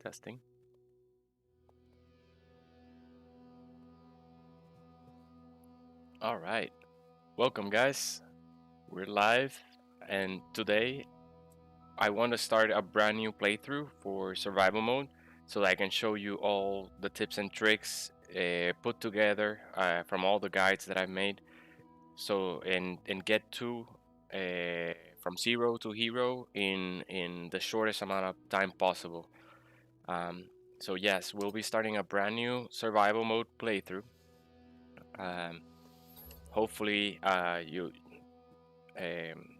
Testing. All right. Welcome, guys. We're live, and today I want to start a brand new playthrough for survival mode so that I can show you all the tips and tricks put together from all the guides that I've made. So, and get to from zero to hero in the shortest amount of time possible. Um, so yes, we'll be starting a brand new survival mode playthrough. Um, Hopefully, you um,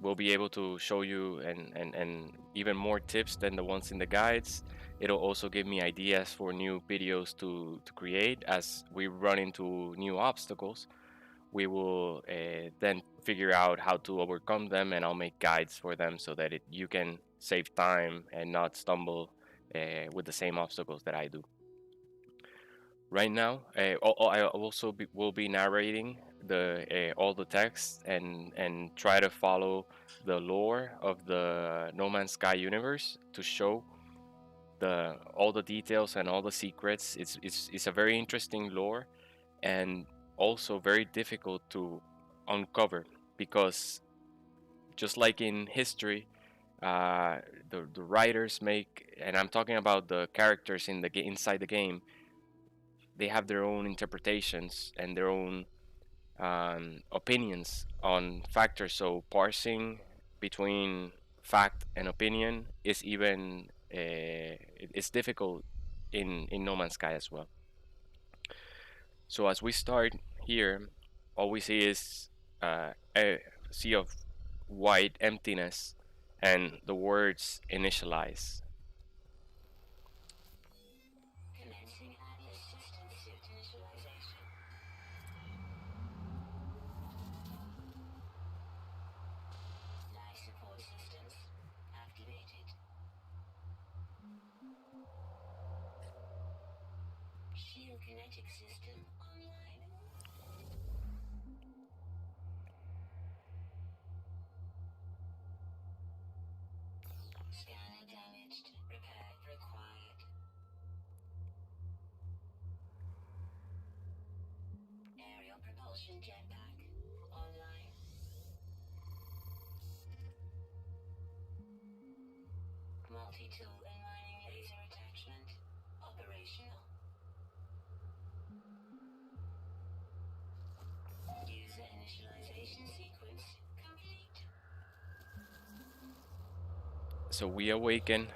will be able to show you and even more tips than the ones in the guides. It'll also give me ideas for new videos to create as we run into new obstacles. We will then figure out how to overcome them, and I'll make guides for them so that you can save time and not stumble with the same obstacles that I do. Right now, I also will be narrating the all the text and try to follow the lore of the No Man's Sky universe to show the all the details and all the secrets. It's a very interesting lore and also very difficult to uncover because just like in history, uh, the writers make, and I'm talking about the characters in the inside the game, they have their own interpretations and their own opinions on factors. So parsing between fact and opinion is even it's difficult in No Man's Sky as well. So as we start here, all we see is a sea of white emptiness and the words initialize. So we awaken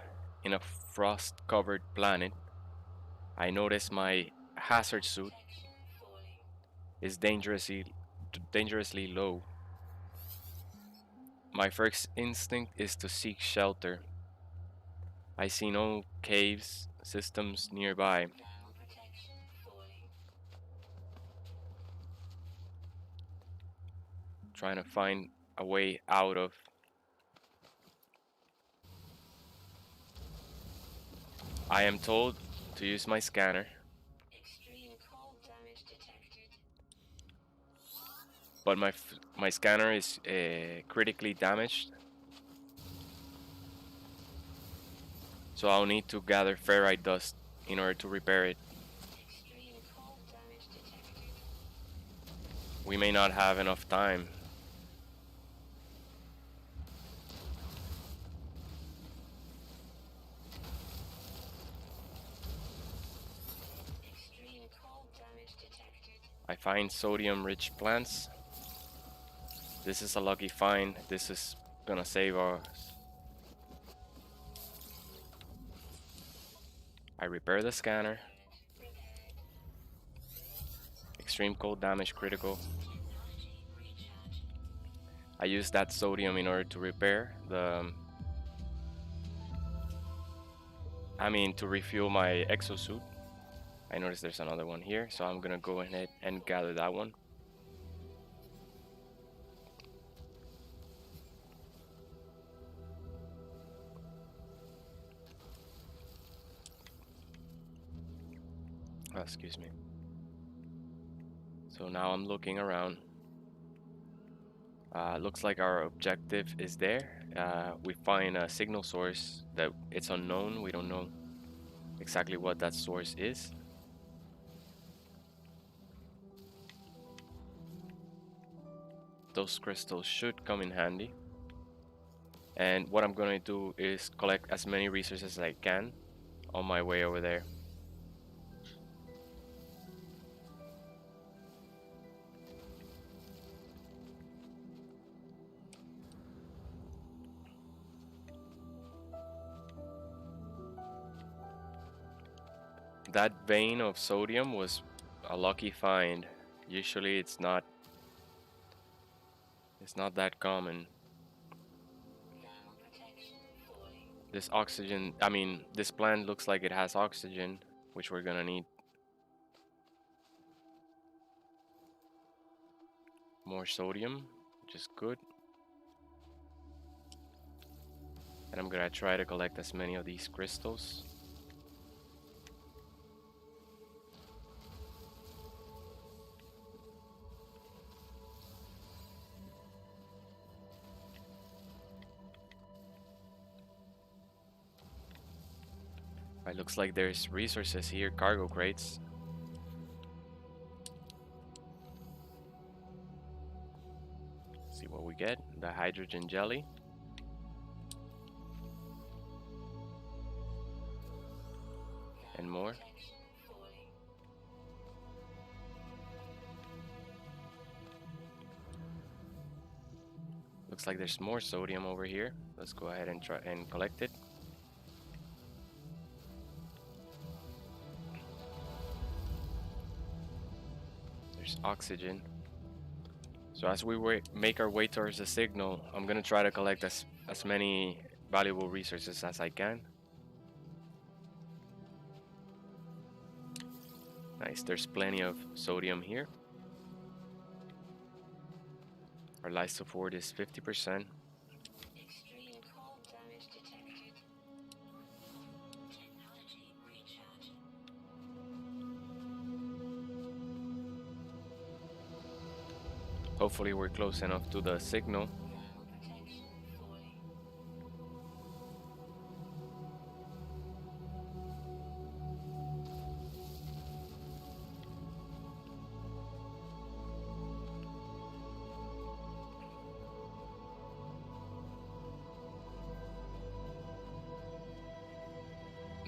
in a frost-covered planet. I notice my hazard suit is dangerously low. My first instinct is to seek shelter. I see no caves systems nearby. Trying to find a way out of. I am told to use my scanner, but my scanner is critically damaged, so I'll need to gather ferrite dust in order to repair it. We may not have enough time. I find sodium-rich plants. This is a lucky find. This is gonna save us. I repair the scanner. Extreme cold damage critical. I use that sodium in order to repair the to refuel my exosuit. I noticed there's another one here, so I'm gonna go ahead and gather that one. Oh, excuse me. So now I'm looking around. Looks like our objective is there. We find a signal source that it's unknown. We don't know exactly what that source is. Those crystals should come in handy. And what I'm going to do is collect as many resources as I can on my way over there. That vein of sodium was a lucky find. Usually it's not that common. This oxygen, I mean, this plant looks like it has oxygen, which we're gonna need. More sodium, which is good. And I'm gonna try to collect as many of these crystals. It looks like there's resources here, cargo crates. See what we get. The hydrogen jelly. And more. Looks like there's more sodium over here. Let's go ahead and try and collect it. There's oxygen. So as we make our way towards the signal, I'm gonna try to collect as many valuable resources as I can. Nice, there's plenty of sodium here. Our life support is 50%. Extreme cold damage detected. Technology recharge. Hopefully we're close enough to the signal. Protection fully.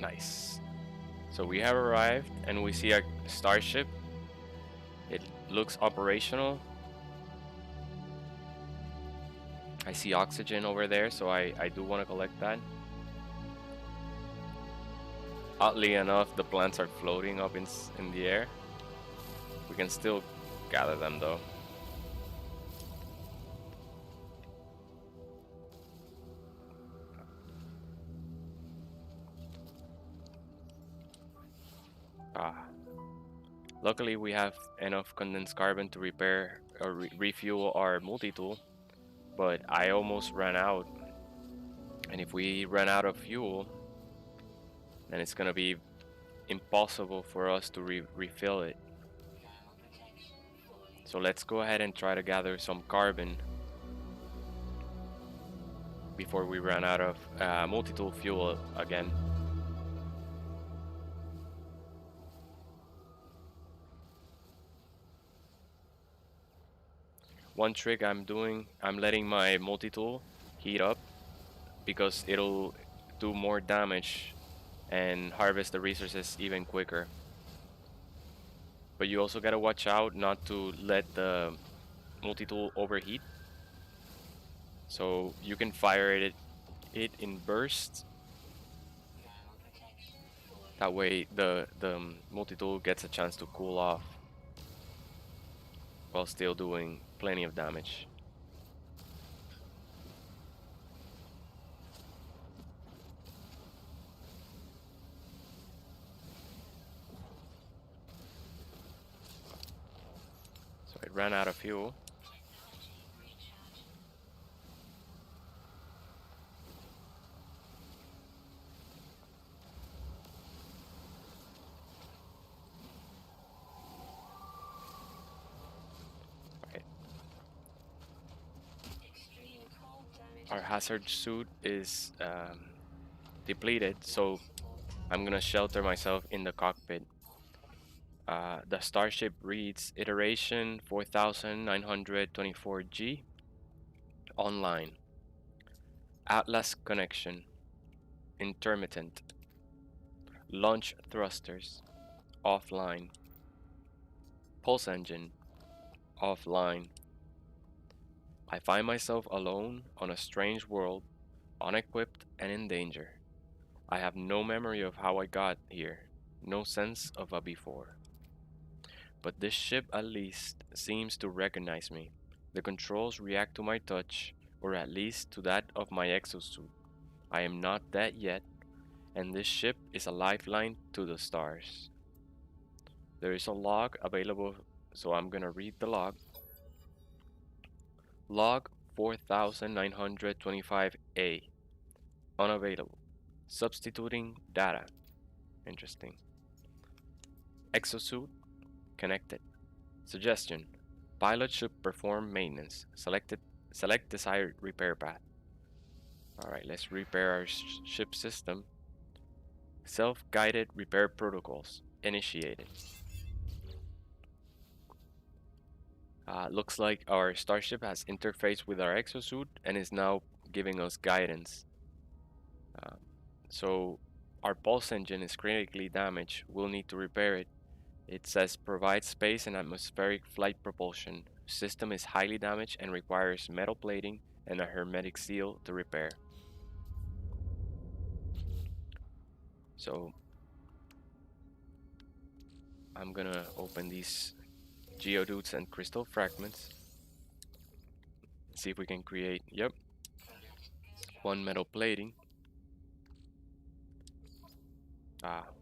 Nice. So we have arrived and we see a starship. It looks operational. I see oxygen over there, so I do want to collect that. Oddly enough, the plants are floating up in the air. We can still gather them though. Luckily we have enough condensed carbon to repair or refuel our multi-tool, but I almost ran out. And if we run out of fuel, then it's gonna be impossible for us to refill it. So let's go ahead and try to gather some carbon before we run out of multi-tool fuel again. One trick I'm doing, I'm letting my multi-tool heat up because it'll do more damage and harvest the resources even quicker. But you also gotta watch out not to let the multi-tool overheat. So you can fire it in bursts. That way the multi-tool gets a chance to cool off while still doing plenty of damage. So it ran out of fuel. Our hazard suit is depleted, so I'm gonna shelter myself in the cockpit. The starship reads iteration 4924G online. Atlas connection intermittent. Launch thrusters offline. Pulse engine offline. I find myself alone on a strange world, unequipped and in danger. I have no memory of how I got here, no sense of a before. But this ship at least seems to recognize me. The controls react to my touch, or at least to that of my exosuit. I am not dead yet, and this ship is a lifeline to the stars. There is a log available, so I'm gonna read the log. Log 4925A. Unavailable. Substituting data. Interesting. Exosuit connected. Suggestion. Pilot should perform maintenance. Select desired repair path. Alright, let's repair our ship system. Self-guided repair protocols initiated. Looks like our starship has interfaced with our exosuit and is now giving us guidance. Uh, so our pulse engine is critically damaged. We'll need to repair it. It says provide space and atmospheric flight propulsion. System is highly damaged and requires metal plating and a hermetic seal to repair. So I'm gonna open these geodudes and crystal fragments. See if we can create, yep, one metal plating.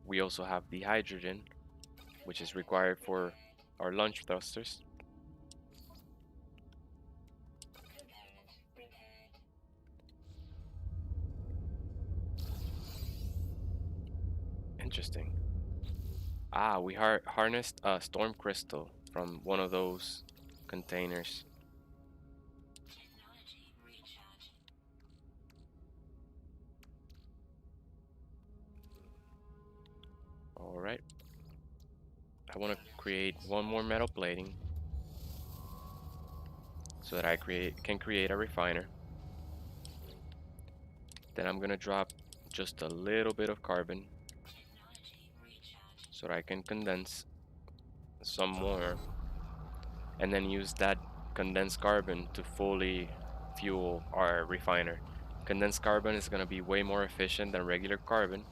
We also have the hydrogen, which is required for our launch thrusters. Interesting. We harnessed a storm crystal from one of those containers. Technology recharge. All right. I want to create one more metal plating so that I can create a refiner. Then I'm gonna drop just a little bit of carbon Technology recharge. so that I can condense some more and then use that condensed carbon to fully fuel our refiner. Condensed carbon is gonna be way more efficient than regular carbon.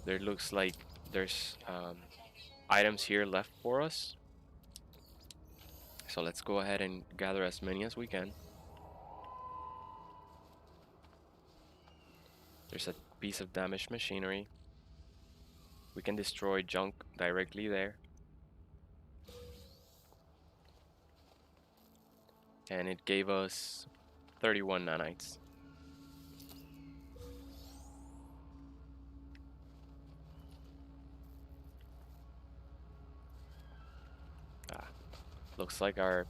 There looks like there's items here left for us. So let's go ahead and gather as many as we can. There's a piece of damaged machinery. We can destroy junk directly there. And it gave us 31 nanites. Ah, looks like our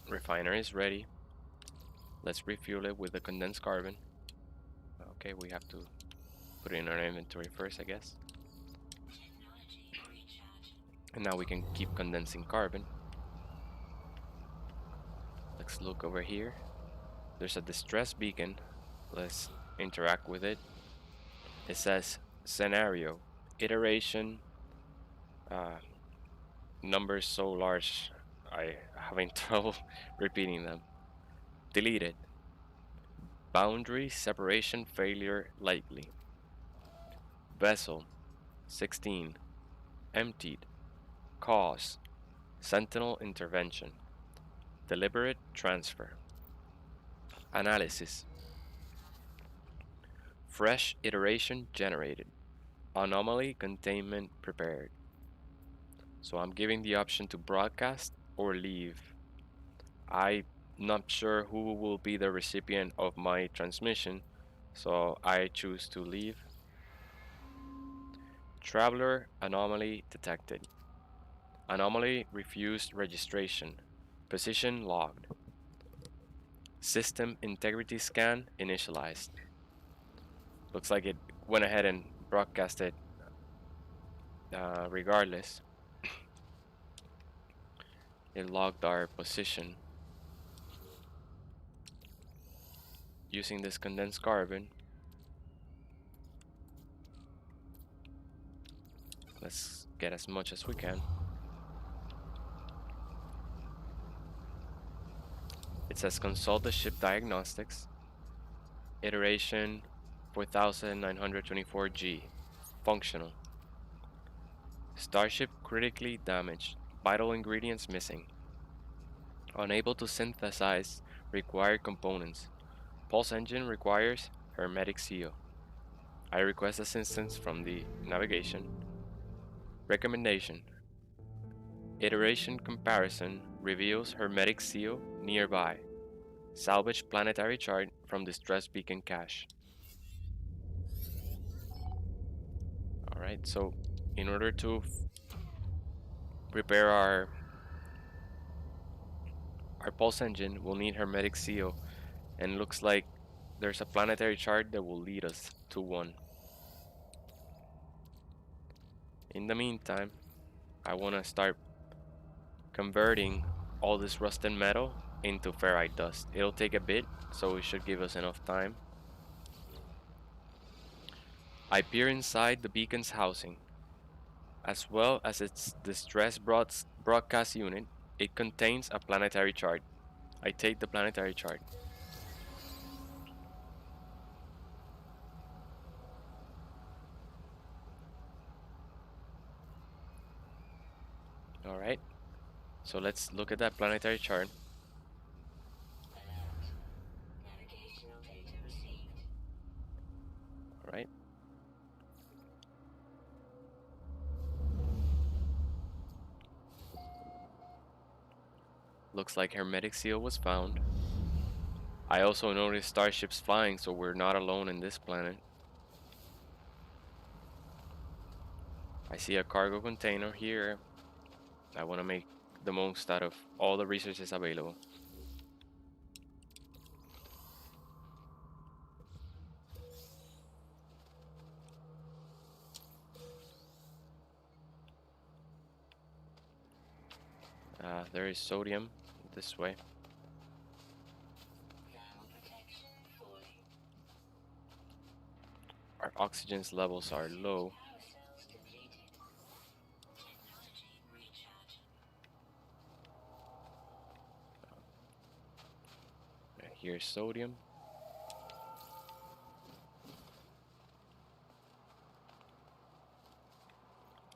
refiner is ready. Let's refuel it with the condensed carbon. Okay, we have to put it in our inventory first, I guess. Technology recharge. And now we can keep condensing carbon. Let's look over here. There's a distress beacon. Let's interact with it. It says scenario, iteration, uh, numbers so large I having trouble repeating them. Deleted. Boundary separation failure likely. Vessel 16. Emptied. Cause Sentinel intervention. Deliberate transfer. Analysis. Fresh iteration generated. Anomaly containment prepared. So I'm giving the option to broadcast or leave. I'm not sure who will be the recipient of my transmission, so I choose to leave. Traveler anomaly detected. Anomaly refused registration. Position logged. System integrity scan initialized. Looks like it went ahead and broadcasted regardless. It logged our position. Using this condensed carbon, let's get as much as we can. It says consult the ship diagnostics. Iteration 4924G. Functional. Starship critically damaged. Vital ingredients missing. Unable to synthesize required components. Pulse engine requires hermetic seal. I request assistance from the navigation. Recommendation. Iteration comparison reveals hermetic seal nearby. Salvage planetary chart from distress beacon cache. Alright, so in order to repair our pulse engine, we'll need hermetic seal, and looks like there's a planetary chart that will lead us to one. In the meantime, I want to start converting all this rusted metal into ferrite dust. It'll take a bit, so it should give us enough time. I peer inside the beacon's housing, as well as its distress broadcast unit. It contains a planetary chart. I take the planetary chart. Alright, so let's look at that planetary chart. Alert. Navigational data received. Alright. Looks like hermetic seal was found. I also noticed starships flying, so we're not alone in this planet. I see a cargo container here. I want to make the most out of all the resources available. There is sodium this way. Thermal protection falling. Our oxygen levels are low. Power cells depleted. Technology recharge. Here's sodium.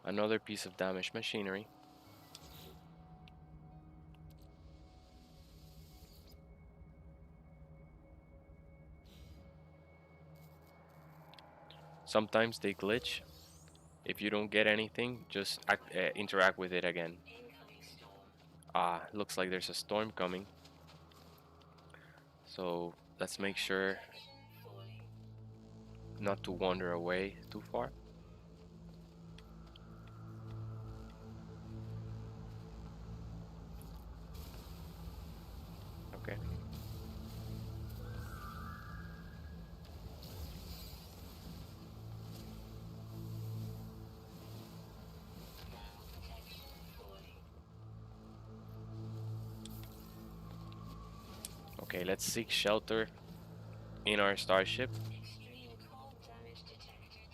Another piece of damaged machinery. Sometimes they glitch. If you don't get anything, just interact with it again. Incoming storm. Looks like there's a storm coming. So let's make sure Protection falling. not to wander away too far. Okay. Thermal protection falling. Okay, let's seek shelter in our starship. Extreme cold damage detected.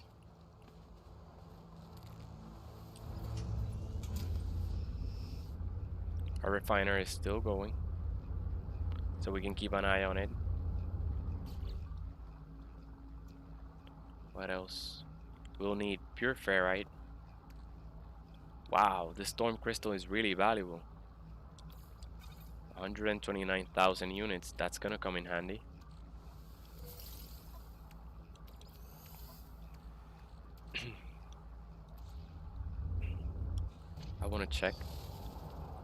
Our refiner is still going, so we can keep an eye on it. What else? We'll need pure ferrite. Wow, the storm crystal is really valuable. 129,000 units, that's gonna come in handy. I wanna check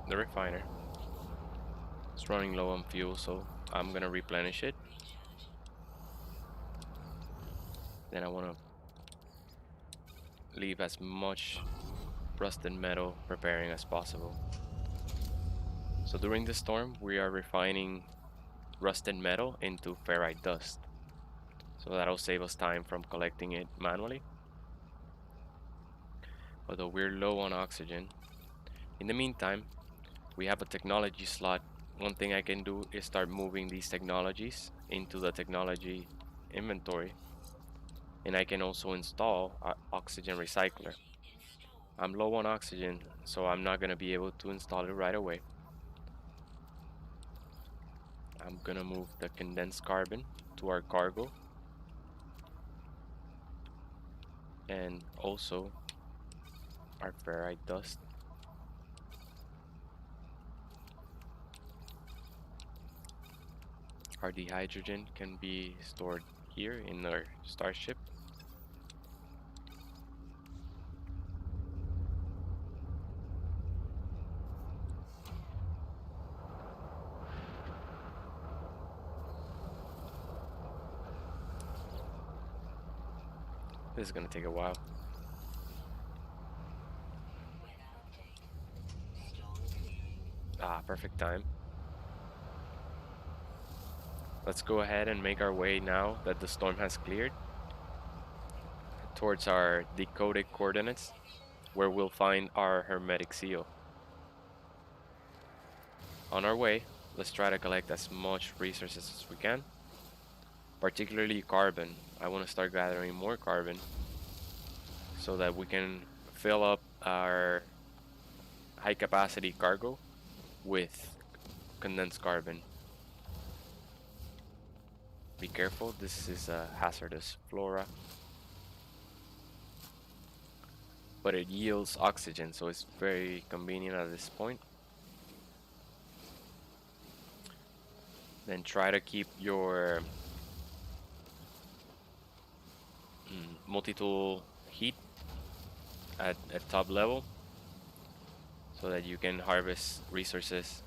the refiner. It's running low on fuel, so I'm gonna replenish it. Recharge. Then I wanna leave as much rusted metal preparing as possible. So during the storm, we are refining rusted metal into ferrite dust. So that'll save us time from collecting it manually. Although we're low on oxygen. In the meantime, we have a technology slot. One thing I can do is start moving these technologies into the technology inventory. And I can also install an oxygen recycler. I'm low on oxygen, so I'm not going to be able to install it right away. I'm going to move the condensed carbon to our cargo. And also our ferrite dust. Our dehydrogen can be stored here in our starship. This is going to take a while. Ah, perfect time. Let's go ahead and make our way now that the storm has cleared towards our decoded coordinates, where we'll find our hermetic seal. On our way, let's try to collect as much resources as we can, particularly carbon. I want to start gathering more carbon so that we can fill up our high capacity cargo with condensed carbon. Be careful, this is a hazardous flora, but it yields oxygen, so it's very convenient at this point. Then try to keep your multi-tool heat at top level so that you can harvest resources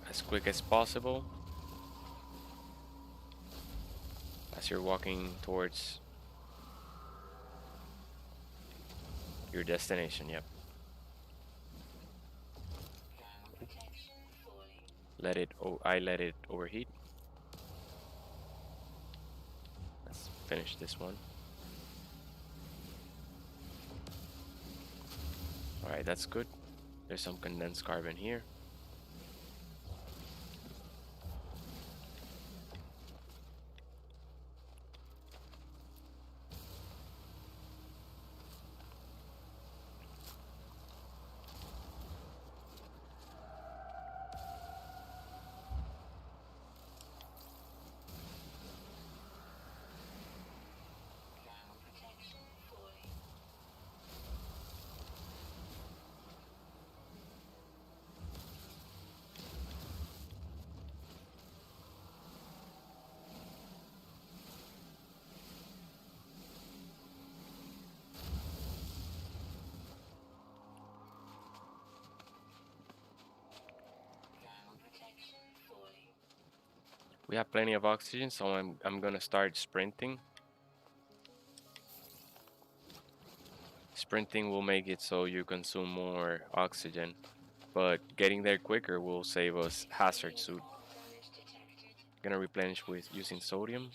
as quick as possible as you're walking towards your destination. Yep. I let it overheat. Let's finish this one. Alright, that's good. There's some condensed carbon here. We have plenty of oxygen, so I'm gonna start sprinting. Sprinting will make it so you consume more oxygen, but getting there quicker will save us hazard suit. Gonna replenish with using sodium.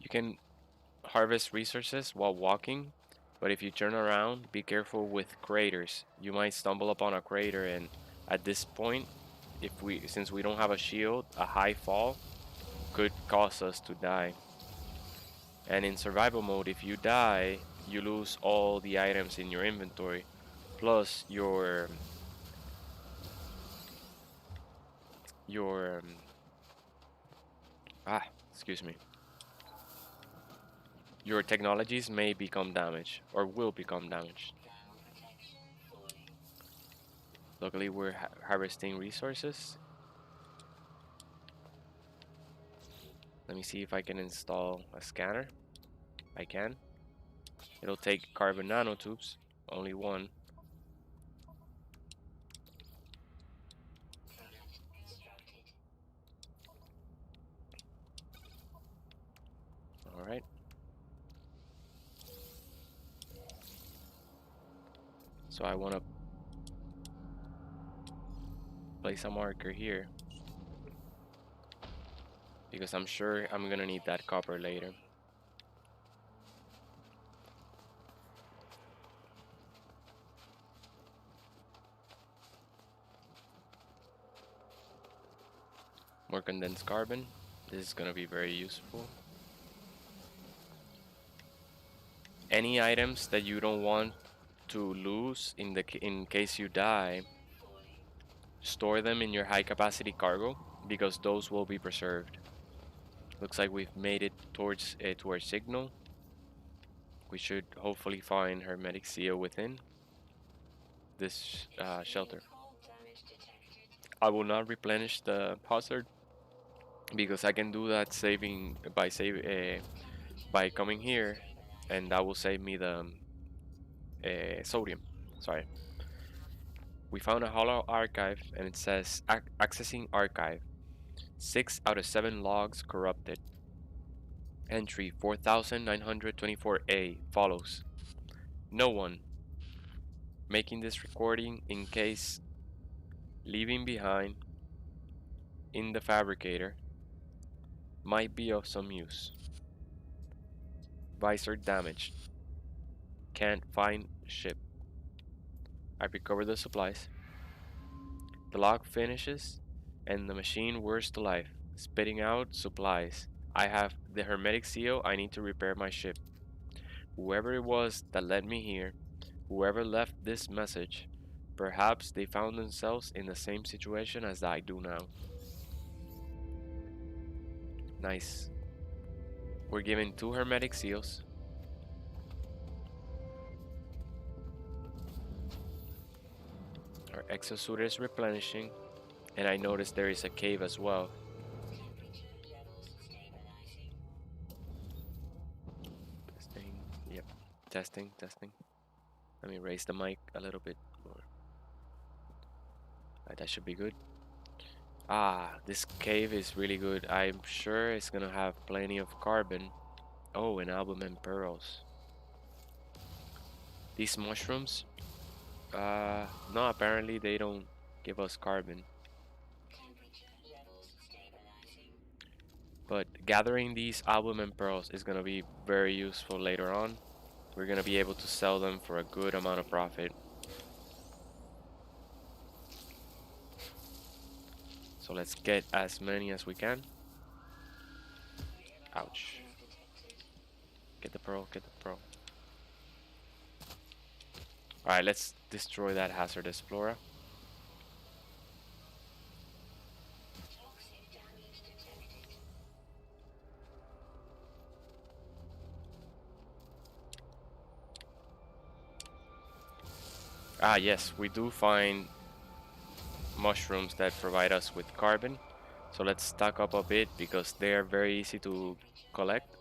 You can harvest resources while walking, but if you turn around, be careful with craters. You might stumble upon a crater, and at this point, since we don't have a shield, a high fall could cause us to die. And in survival mode, if you die, you lose all the items in your inventory, plus your excuse me. your technologies may become damaged or will become damaged. Luckily, we're harvesting resources. Let me see if I can install a scanner. I can. It'll take carbon nanotubes, only one. All right. So I want to place a marker here because I'm sure I'm gonna need that copper later. More condensed carbon. This is gonna be very useful. Any items that you don't want to lose in case you die, store them in your high capacity cargo because those will be preserved. Looks like we've made it towards to our signal. We should hopefully find hermetic seal within this shelter. I will not replenish the hazard because I can do that saving by coming here, and that will save me the sodium. Sorry. We found a hollow archive, and it says accessing archive. 6 out of 7 logs corrupted. Entry 4924A follows. No one making this recording in case leaving behind in the fabricator might be of some use. Visor damaged. Can't find ship. I recovered the supplies. The log finishes and the machine whirs to life, spitting out supplies. I have the hermetic seal. I need to repair my ship. Whoever it was that led me here, whoever left this message, perhaps they found themselves in the same situation as I do now. Nice. We're given 2 hermetic seals. Our exosuit is replenishing, and I noticed there is a cave as well. Testing. Yep. Testing. Let me raise the mic a little bit more. That should be good. Ah, this cave is really good. I'm sure it's gonna have plenty of carbon. Oh, and albumen pearls. These mushrooms, no, apparently they don't give us carbon. But gathering these albumen pearls is gonna be very useful later on. We're gonna be able to sell them for a good amount of profit. So let's get as many as we can. Ouch. Get the pearl, get the pearl. Alright, let's destroy that hazardous flora. Ah, yes, we do find mushrooms that provide us with carbon. So let's stock up a bit because they are very easy to collect.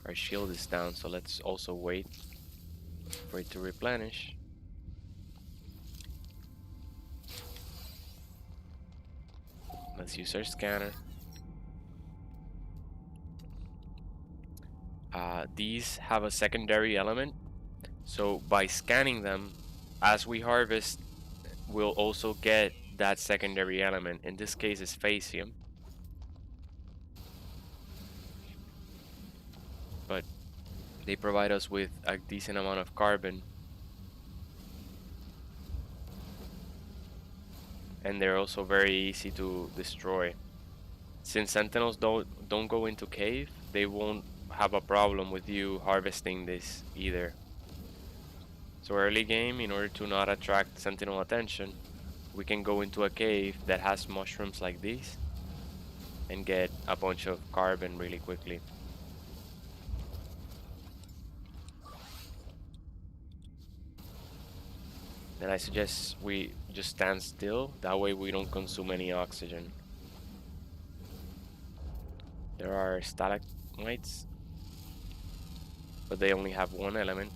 Our shield is down, so let's also wait for it to replenish. Let's use our scanner. These have a secondary element, so by scanning them, as we harvest, we'll also get that secondary element. In this case, it's phasium. But they provide us with a decent amount of carbon. And they're also very easy to destroy. Since sentinels don't go into cave, they won't have a problem with you harvesting this either. So early game, in order to not attract sentinel attention, we can go into a cave that has mushrooms like these. and get a bunch of carbon really quickly. Then I suggest we just stand still. That way we don't consume any oxygen. There are stalagmites, but they only have one element.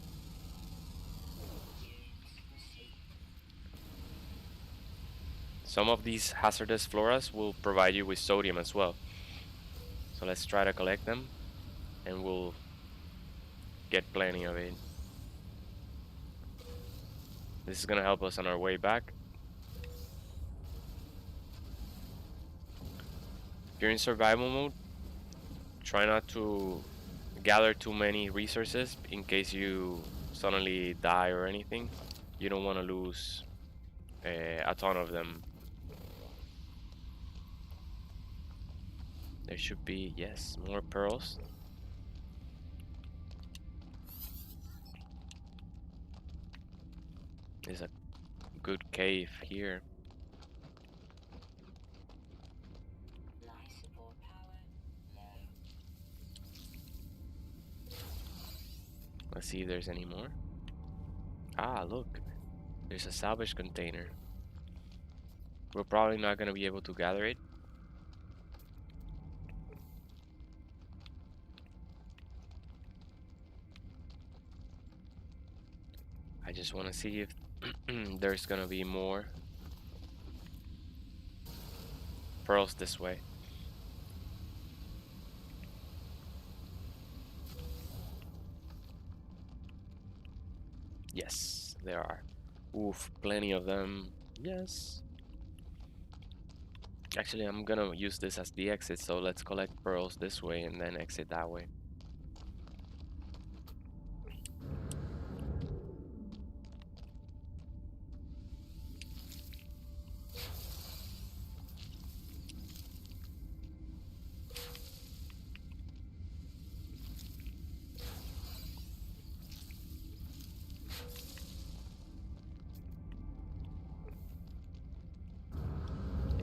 Some of these hazardous floras will provide you with sodium as well. So let's try to collect them and we'll get plenty of it. This is gonna help us on our way back. If you're in survival mode, try not to gather too many resources in case you suddenly die or anything. You don't want to lose a ton of them. There should be, yes, more pearls. There's a good cave here. Life support power low. Let's see if there's any more. Ah, look, there's a salvage container. We're probably not going to be able to gather it. I just want to see if there's going to be more pearls this way. Yes, there are. Oof, plenty of them. Yes. Actually, I'm gonna use this as the exit, so let's collect pearls this way and then exit that way.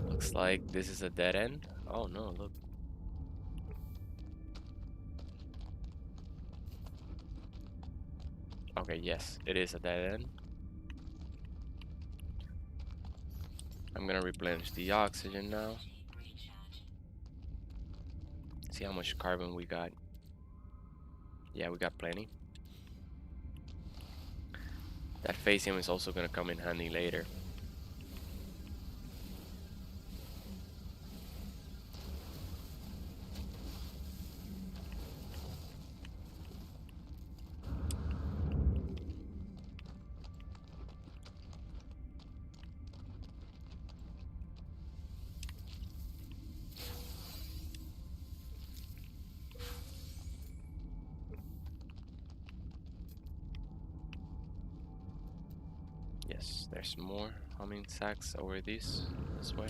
Looks like this is a dead end. Oh no, look. Okay, yes, it is a dead end. I'm gonna replenish the oxygen now. Recharge. See how much carbon we got. Yeah, we got plenty. That phasium is also gonna come in handy later. Yes, there's more humming sacks over this way.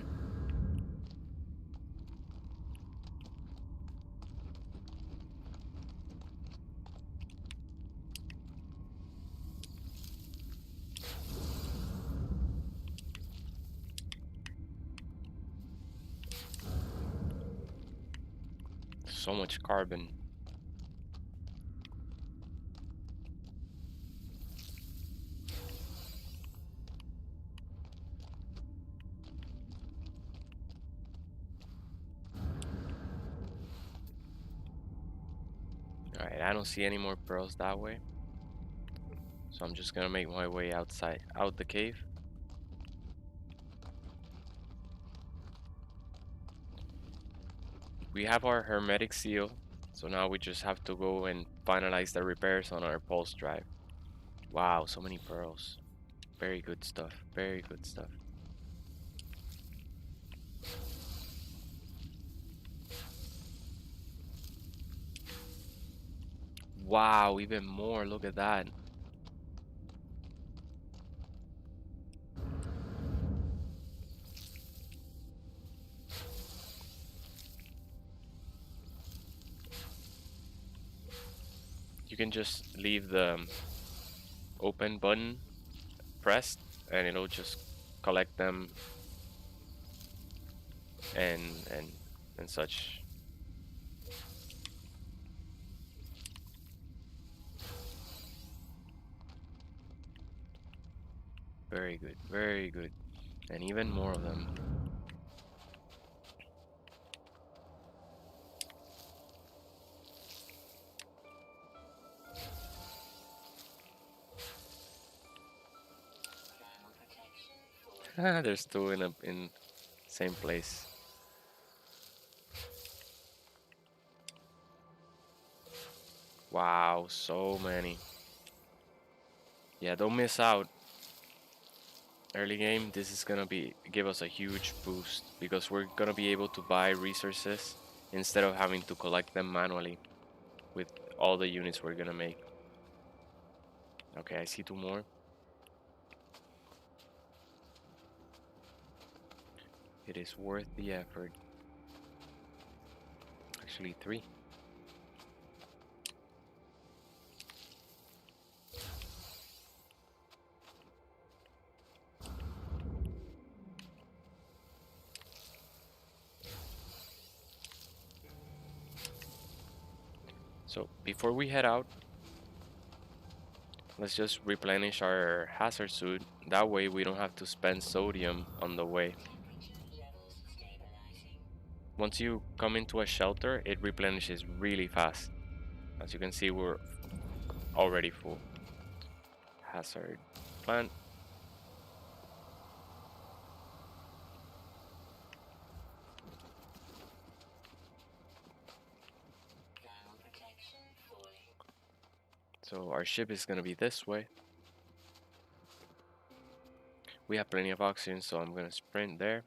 So much carbon. Alright, I don't see any more pearls that way. So I'm just gonna make my way out the cave. We have our hermetic seal, so now we just have to go and finalize the repairs on our pulse drive. Wow, so many pearls. Very good stuff. Very good stuff. Wow, even more. Look at that. You can just leave the open button pressed and it'll just collect them and and such. Very good, very good. And even more of them. There's two in same place. Wow, so many. Yeah, don't miss out. Early game, this is gonna be give us a huge boost because we're gonna be able to buy resources instead of having to collect them manually with all the units we're gonna make. Okay, I see two more. It is worth the effort. Actually, three. So before we head out, let's just replenish our hazard suit. That way we don't have to spend sodium on the way. Once you come into a shelter, it replenishes really fast. As you can see, we're already full. Hazard plant. So our ship is gonna be this way. We have plenty of oxygen, so I'm gonna sprint there.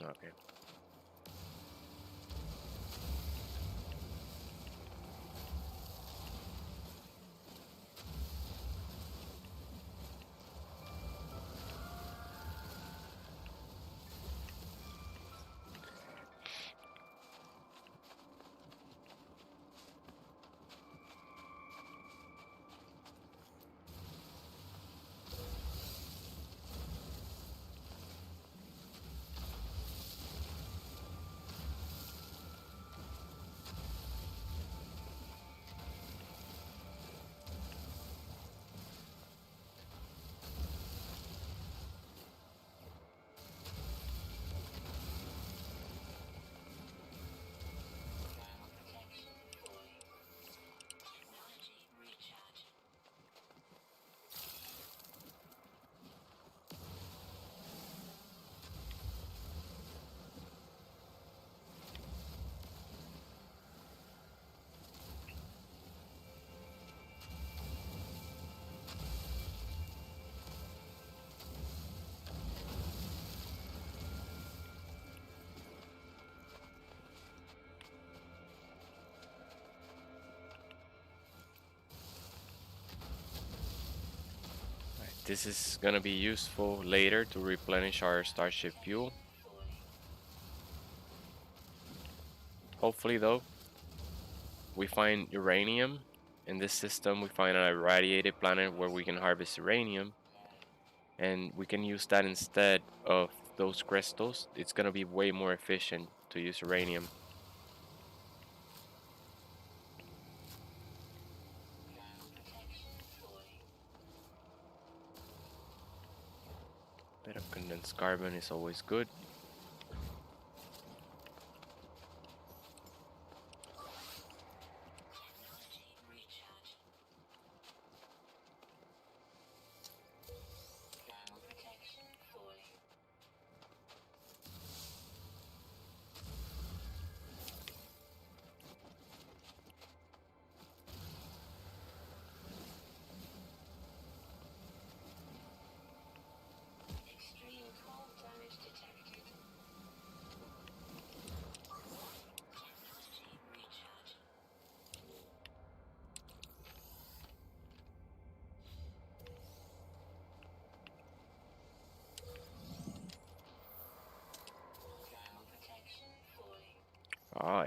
Okay. Right. This is gonna be useful later to replenish our starship fuel. Hopefully, though, we find uranium. In this system, we find an irradiated planet where we can harvest uranium, and we can use that instead of those crystals. It's gonna be way more efficient to use uranium. Bit of condensed carbon is always good.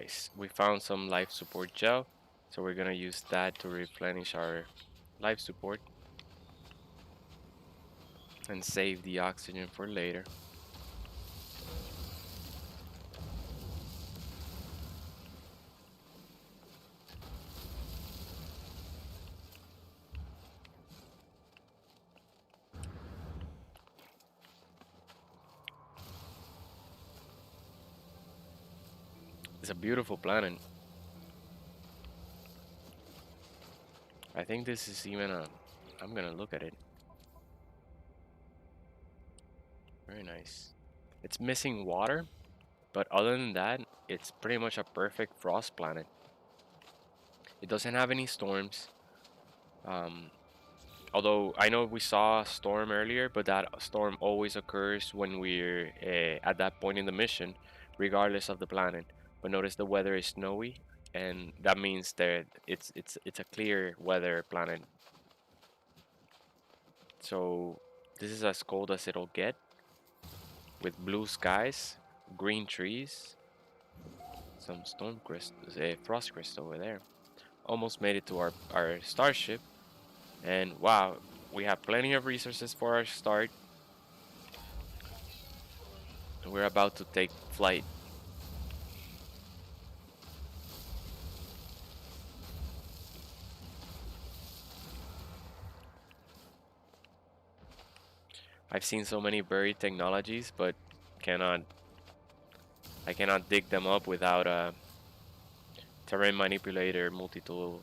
Nice. We found some life support gel. So we're gonna use that to replenish our life support and save the oxygen for later. It's a beautiful planet. I think this is even a... I'm gonna look at it. Very nice. It's missing water, but other than that, it's pretty much a perfect frost planet. It doesn't have any storms. Um, Although I know we saw a storm earlier, but that storm always occurs when we're at that point in the mission, regardless of the planet. But notice the weather is snowy, and that means that it's a clear weather planet. So this is as cold as it'll get, with blue skies, green trees, some storm crystals, frost crystal over there. Almost made it to our starship, and wow, we have plenty of resources for our start. We're about to take flight. I've seen so many buried technologies, but cannot I cannot dig them up without a terrain manipulator multi-tool.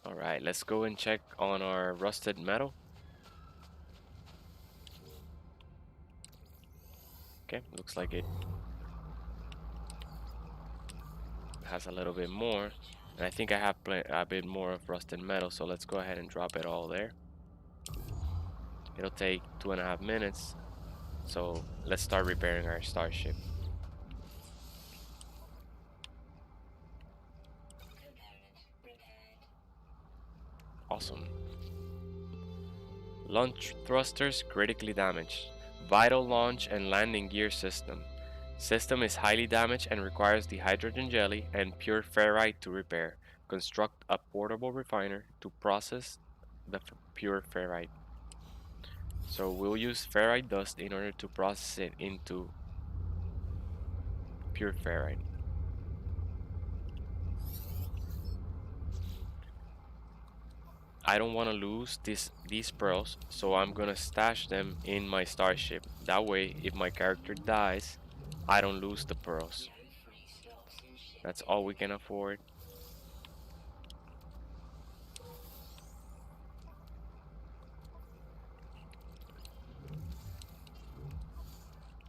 Alright, let's go and check on our rusted metal. Okay, looks like it has a little bit more. And I think I have a bit more of rusted metal, so let's go ahead and drop it all there. It'll take 2.5 minutes, so let's start repairing our starship. Awesome. Launch thrusters critically damaged. Vital launch and landing gear system. System is highly damaged and requires the hydrogen jelly and pure ferrite to repair. Construct a portable refiner to process the pure ferrite. So we'll use ferrite dust in order to process it into pure ferrite. I don't want to lose these pearls, so I'm gonna stash them in my starship. That way, if my character dies, I don't lose the pearls. That's all we can afford.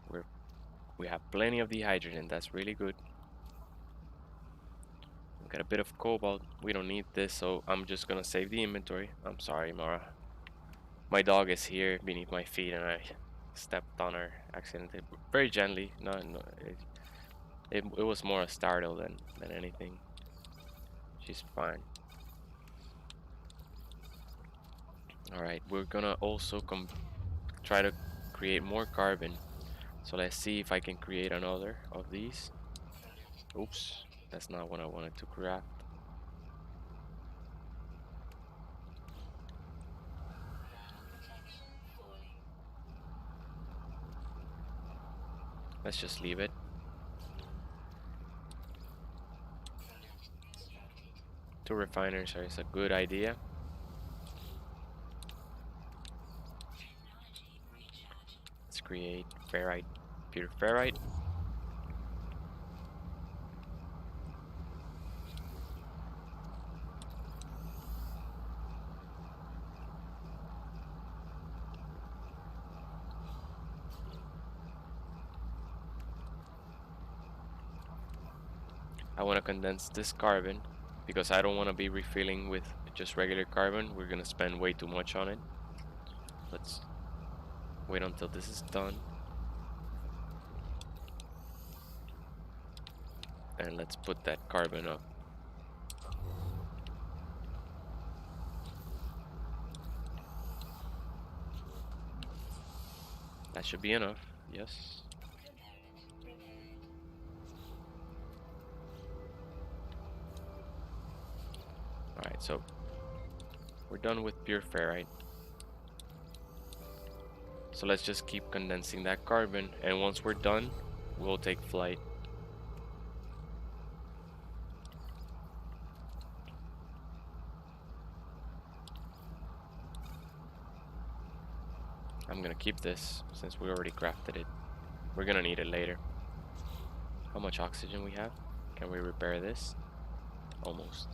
We're, we have plenty of the hydrogen. That's really good. We got a bit of cobalt. We don't need this, so I'm just gonna save the inventory. I'm sorry, Mara. My dog is here beneath my feet, and I stepped on her accidentally, very gently. No, it was more a startle than anything. She's fine. All right, we're gonna also try to create more carbon. So let's see if I can create another of these. Oops, that's not what I wanted to craft. Let's just leave it. Two refiners is a good idea. Let's create ferrite, pure ferrite. I want to condense this carbon because I don't want to be refilling with just regular carbon. We're gonna spend way too much on it. Let's wait until this is done. And let's put that carbon up. That should be enough. Yes. Component repaired. Alright, so we're done with pure ferrite. So let's just keep condensing that carbon, and once we're done, we'll take flight. I'm gonna keep this since we already crafted it. We're gonna need it later. How much oxygen we have? Can we repair this? Almost.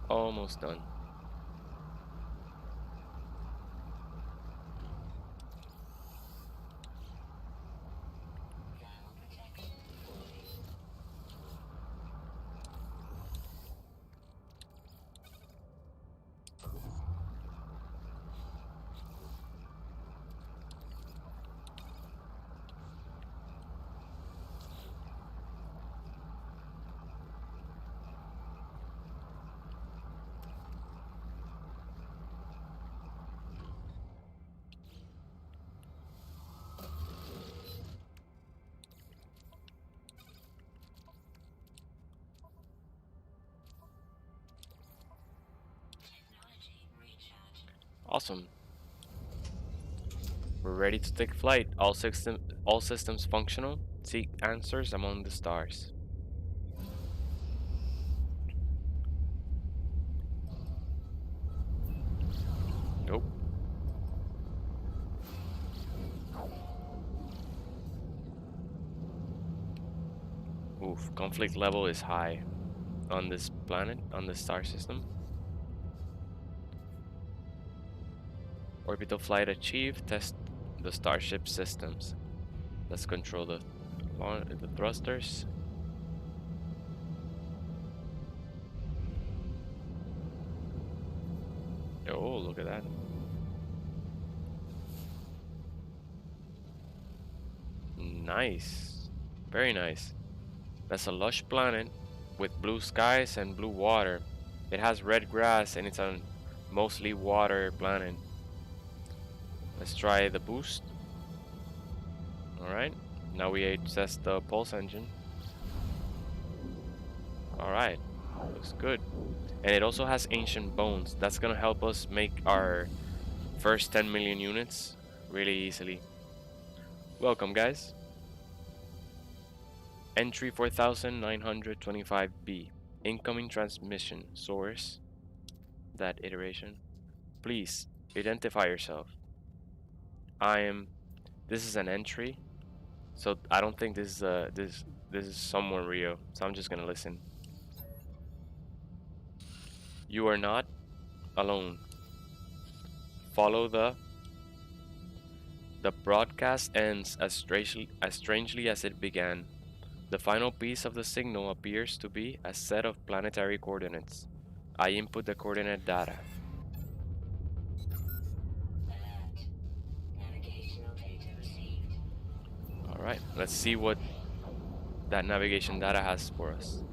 Almost done. Thermal protection fully. Technology recharge. Awesome. We're ready to take flight. All systems functional. Seek answers among the stars. Nope. Oof, conflict level is high on this planet, on this star system. Orbital flight achieved. Test the starship systems. Let's control the thrusters. Oh, look at that. Nice. Very nice. That's a lush planet with blue skies and blue water. It has red grass and it's a mostly water planet. Let's try the boost. Alright. Now we test the pulse engine. Alright. Looks good. And it also has ancient bones. That's gonna help us make our first 10 million units really easily. Welcome, guys. Entry 4925B. Incoming transmission. Source. That iteration. Please identify yourself. I am. This is an entry, so I don't think this is someone real. So I'm just gonna listen. You are not alone. Follow the broadcast ends as strangely as it began. The final piece of the signal appears to be a set of planetary coordinates. I input the coordinate data. Alert. Navigational data received. Alright, let's see what that navigation data has for us.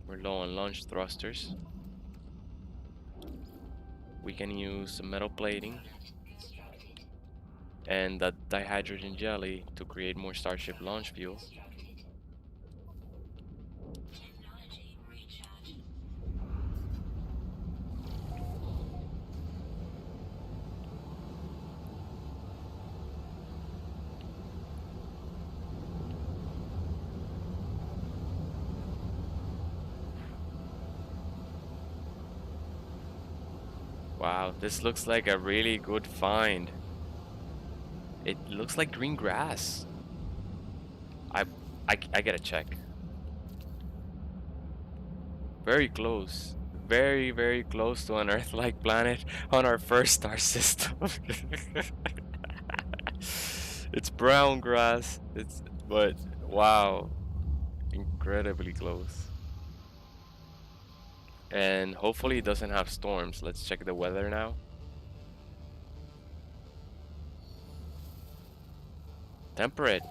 We're low on launch thrusters. We can use metal plating Product constructed. and that dihydrogen jelly to create more Starship launch fuel. Constructed. Technology recharge. Wow, this looks like a really good find. It looks like green grass. I gotta check. Very close. Very, very close to an Earth-like planet on our first star system. It's brown grass. But wow, incredibly close. And hopefully it doesn't have storms. Let's check the weather now. Temperate.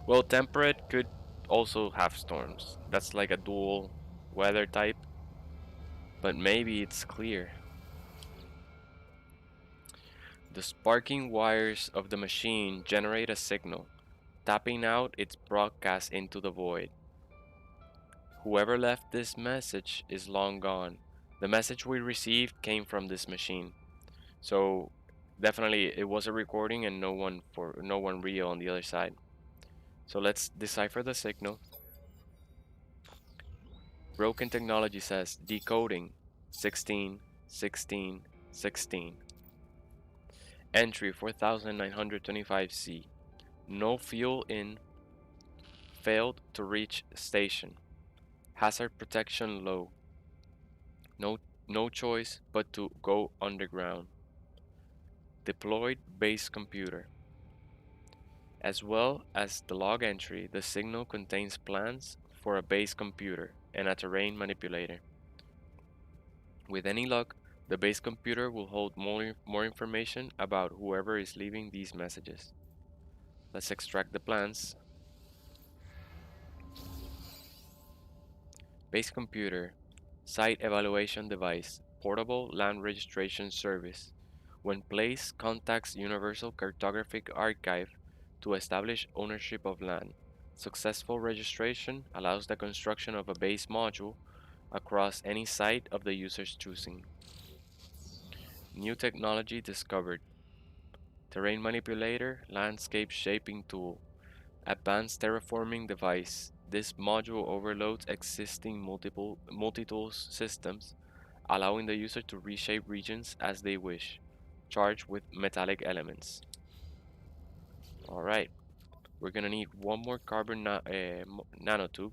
Well, temperate could also have storms. That's like a dual weather type, but maybe it's clear. The sparking wires of the machine generate a signal. Tapping out, it's broadcast into the void. Whoever left this message is long gone. The message we received came from this machine. So definitely it was a recording and no one real on the other side. So let's decipher the signal. Broken technology says decoding 16 16 16. Entry 4925C. No fuel in, failed to reach station. Hazard protection low. No no choice but to go underground. Deployed base computer. As well as the log entry, the signal contains plans for a base computer and a terrain manipulator. With any luck, the base computer will hold more information about whoever is leaving these messages. Let's extract the plans. Base computer, site evaluation device, portable land registration service. When placed, contacts Universal Cartographic Archive to establish ownership of land. Successful registration allows the construction of a base module across any site of the user's choosing. New technology discovered. Terrain manipulator, landscape shaping tool, advanced terraforming device. This module overloads existing multi-tools systems, allowing the user to reshape regions as they wish, charged with metallic elements. Alright, we're gonna need one more carbon nanotube,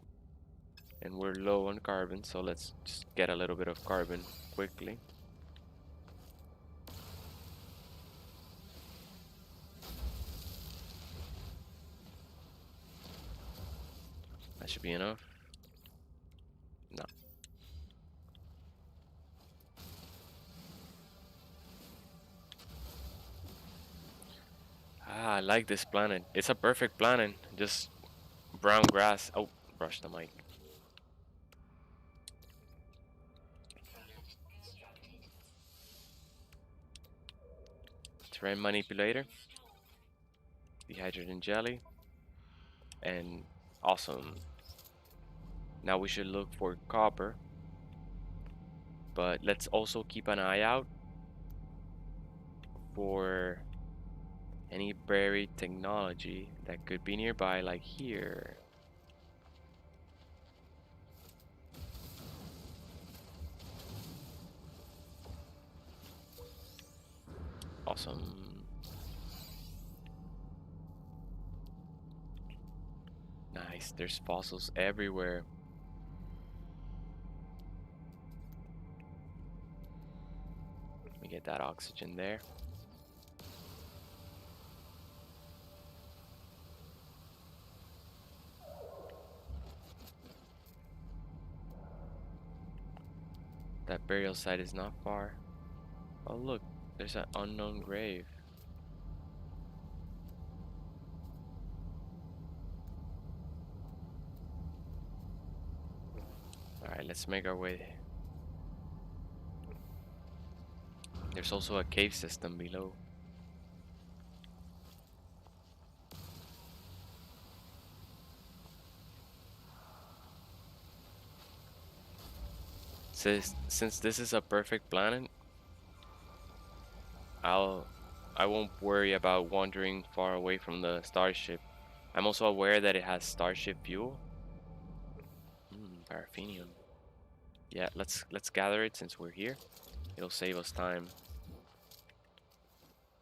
and we're low on carbon, so let's just get a little bit of carbon quickly. That should be enough. No. Ah, I like this planet. It's a perfect planet. Just brown grass. Oh, brush the mic. Planet constructed. Terrain manipulator, Installed. the hydrogen jelly, and awesome. Now we should look for copper, but let's also keep an eye out for any buried technology that could be nearby, like here. Awesome. Nice, there's fossils everywhere. Let me get that oxygen there. That burial site is not far. Oh look, there's an unknown grave. Alright, let's make our way. There's also a cave system below. Since this is a perfect planet, I'll I won't worry about wandering far away from the starship. I'm also aware that it has starship fuel. Paraffinium. Yeah, let's gather it since we're here. It'll save us time.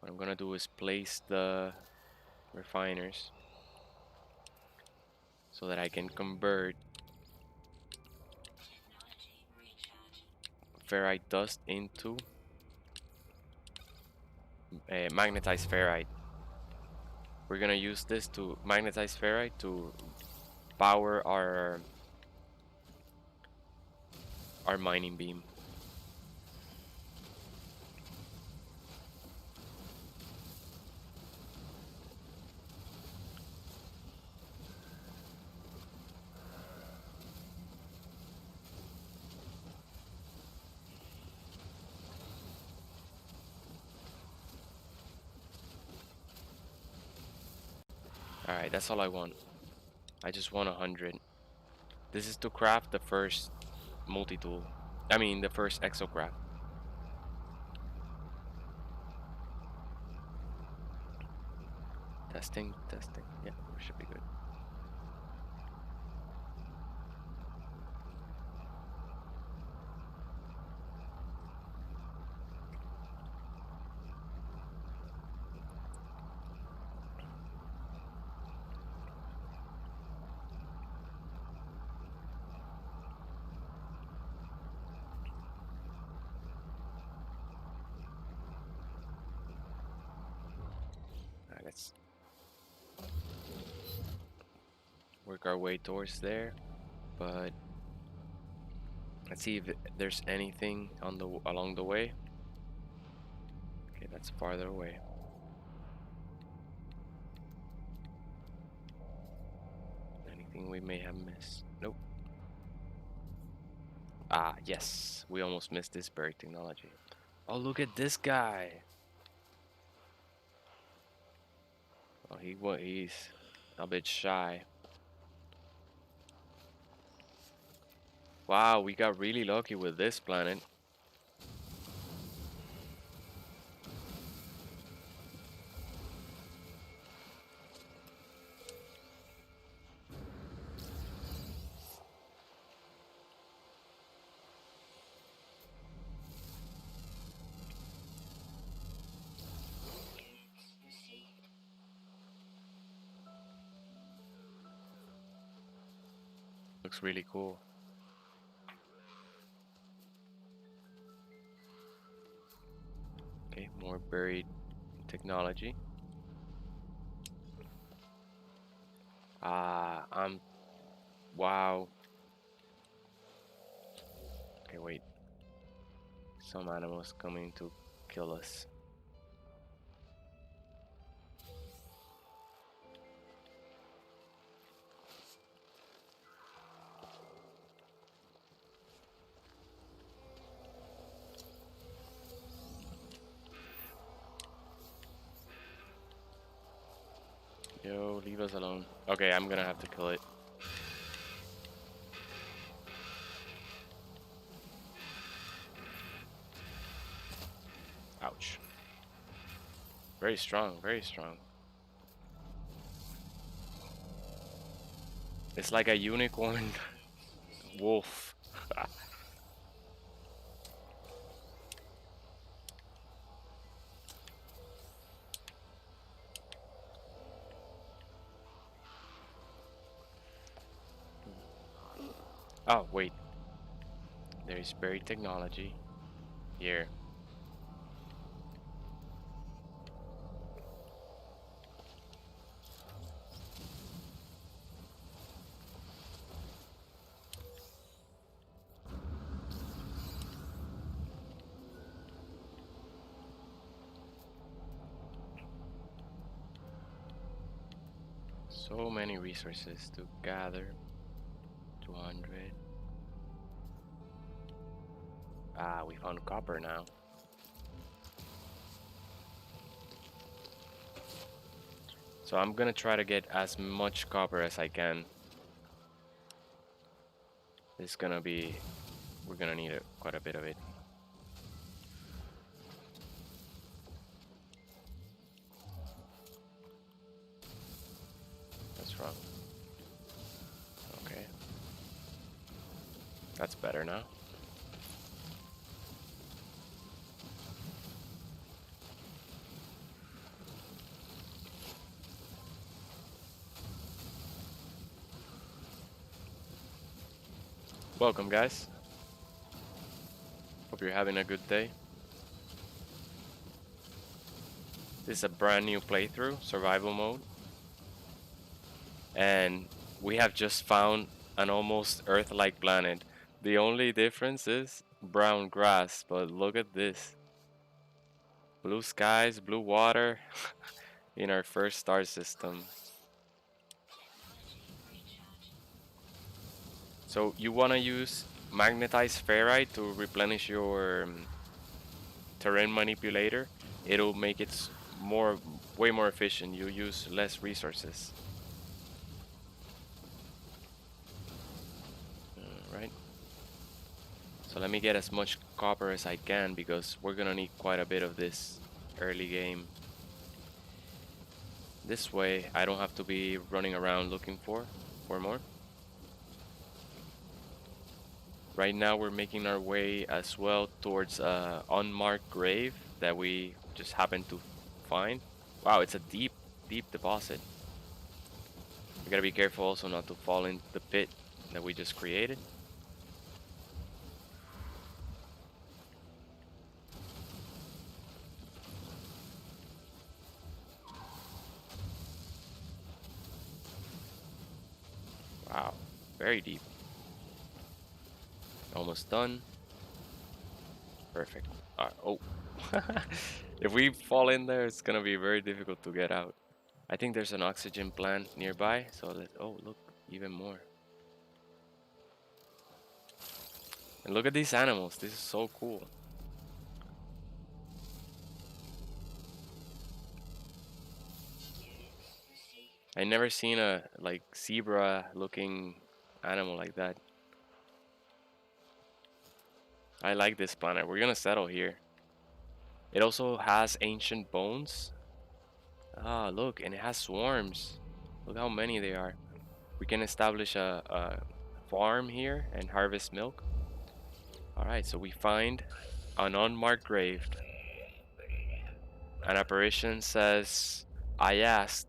What I'm gonna do is place the refiners so that I can convert. ferrite dust into magnetized ferrite. We're gonna use this to magnetize ferrite to power our mining beam. Alright, that's all I want. I just want 100. This is to craft the first multi-tool. I mean, the first exocraft. Testing, testing. Yeah, we should be good. Alright, let's work our way towards there. But let's see if there's anything on the along the way. Okay, that's farther away. Anything we may have missed? Nope. Ah, yes. We almost missed this buried technology. Oh, look at this guy. Oh, he's a bit shy. Wow, we got really lucky with this planet. Looks really cool. Okay, more buried technology. Ah, wow. Okay, wait. Some animals coming to kill us. Yo, leave us alone. Okay, I'm gonna have to kill it. Ouch. Very strong, very strong. It's like a unicorn wolf. Oh, wait. There's buried technology here. So many resources to gather. 200. Ah, we found copper now. So I'm gonna try to get as much copper as I can. It's gonna be, we're gonna need quite a bit of it. That's wrong. Okay. That's better now. Welcome, guys. Hope you're having a good day. This is a brand new playthrough, survival mode, and we have just found an almost Earth-like planet. The only difference is brown grass, but look at this. Blue skies, blue water in our first star system. So you want to use magnetized ferrite to replenish your terrain manipulator. It'll make it way more efficient. You use less resources. Right? So let me get as much copper as I can because we're gonna need quite a bit of this early game. This way I don't have to be running around looking for more. Right now we're making our way as well towards a unmarked grave that we just happened to find. Wow, it's a deep deposit. We gotta be careful also not to fall into the pit that we just created. Wow, very deep. Almost done. Perfect. Oh, if we fall in there, it's gonna be very difficult to get out. I think there's an oxygen plant nearby, so oh, look, even more. And look at these animals. This is so cool. I never seen a like zebra looking animal like that. I like this planet. We're gonna settle here. It also has ancient bones. Ah, look, and it has swarms. Look how many they are. We can establish a farm here and harvest milk. Alright, so we find an unmarked grave. An apparition says, I asked,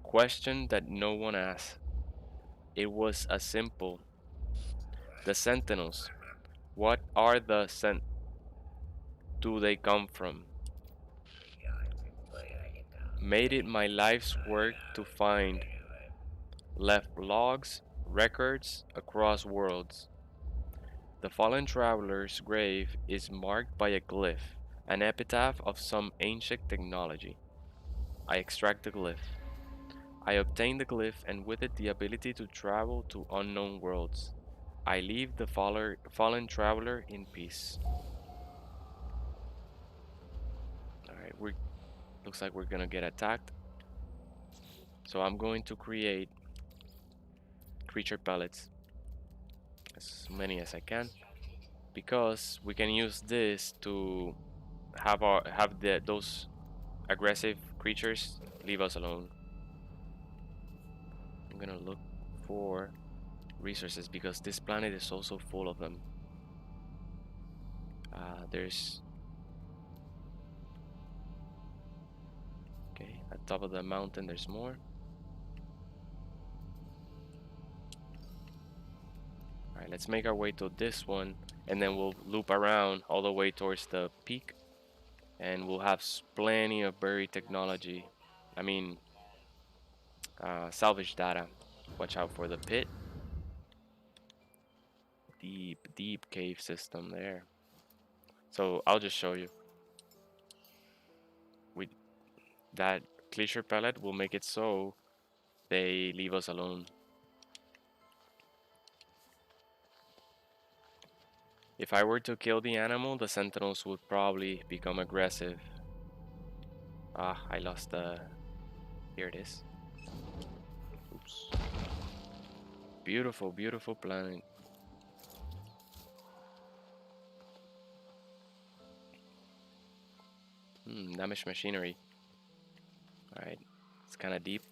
question that no one asked. It was a simple. The sentinels. What are the do they come from? Made it my life's work to find. Left logs, records across worlds. The fallen traveler's grave is marked by a glyph, an epitaph of some ancient technology. I extract the glyph. I obtain the glyph and with it the ability to travel to unknown worlds. I leave the fallen traveler in peace. Alright, we looks like we're gonna get attacked. So I'm going to create creature pellets, as many as I can, because we can use this to have those aggressive creatures leave us alone. I'm gonna look for resources because this planet is also full of them. There's okay at top of the mountain. There's more. All right, let's make our way to this one, and then we'll loop around all the way towards the peak, and we'll have plenty of buried technology. I mean, salvage data. Watch out for the pit. Deep cave system there. So I'll just show you. We that glacier pellet will make it so they leave us alone. If I were to kill the animal, the sentinels would probably become aggressive. Ah, I lost the... Here it is. Oops. Beautiful, beautiful planet. Damaged machinery. Alright, it's kind of deep.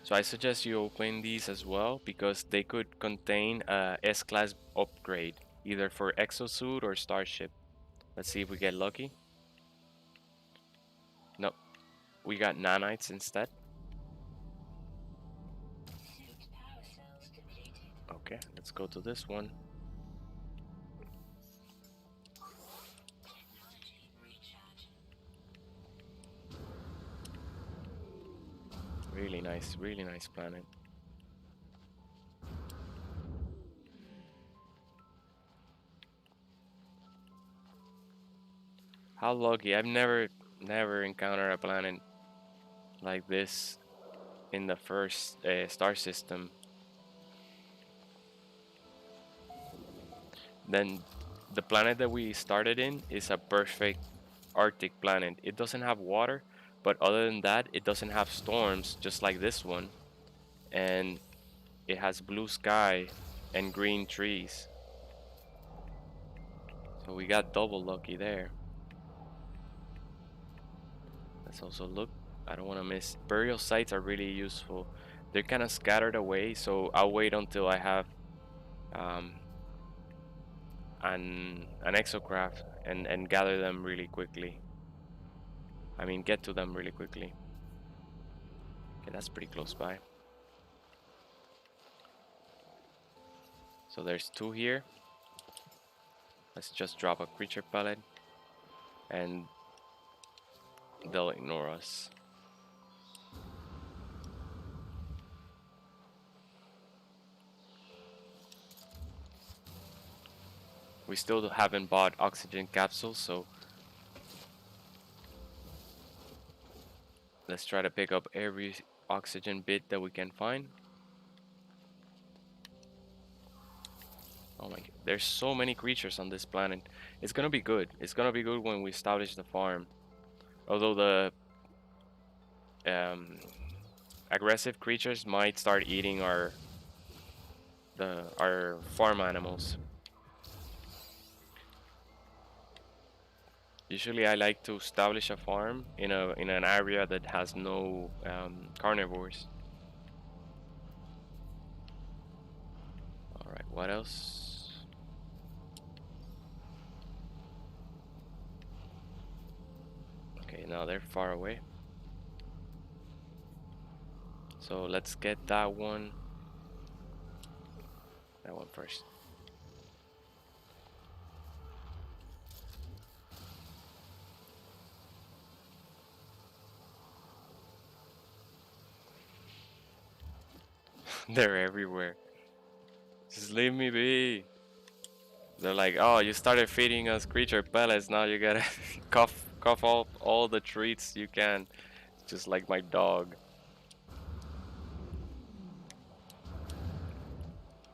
So I suggest you open these as well because they could contain a S-class upgrade, either for exosuit or starship. Let's see if we get lucky. Nope, we got nanites instead. Suit power cells depleted. Okay, let's go to this one. Technology recharging. Really nice planet. How lucky. I've never encountered a planet like this in the first star system. Then the planet that we started in is a perfect Arctic planet. It doesn't have water, but other than that, it doesn't have storms just like this one. And it has blue sky and green trees. So we got double lucky there. Let's also look. I don't want to miss. Burial sites are really useful. They're kind of scattered away, so I'll wait until I have um, an exocraft and gather them really quickly. I mean, get to them really quickly. Okay, that's pretty close by. So there's two here. Let's just drop a creature pellet and they'll ignore us. We still haven't bought oxygen capsules, so let's try to pick up every oxygen bit that we can find. Oh my god, there's so many creatures on this planet. It's gonna be good. It's gonna be good when we establish the farm. Although the um, aggressive creatures might start eating our farm animals. Usually I like to establish a farm in an area that has no carnivores. Alright, what else? Okay, now they're far away. So let's get that one. That one first. They're everywhere. Just leave me be. They're like, oh, you started feeding us creature pellets. Now you gotta cough all the treats you can. Just like my dog.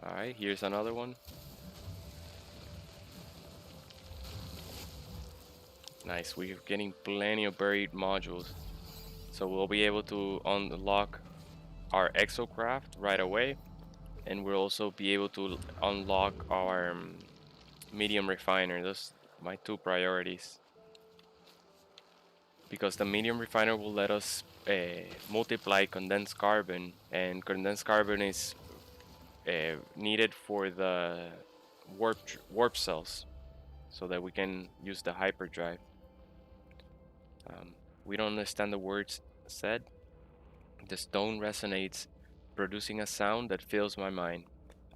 Alright, here's another one. Nice, we're getting plenty of buried modules. So we'll be able to unlock our exocraft right away. And we'll also be able to unlock our medium refiner. Those are my two priorities. Because the medium refiner will let us multiply condensed carbon. And condensed carbon is needed for the warp cells. So that we can use the hyperdrive. We don't understand the words said. The stone resonates, producing a sound that fills my mind.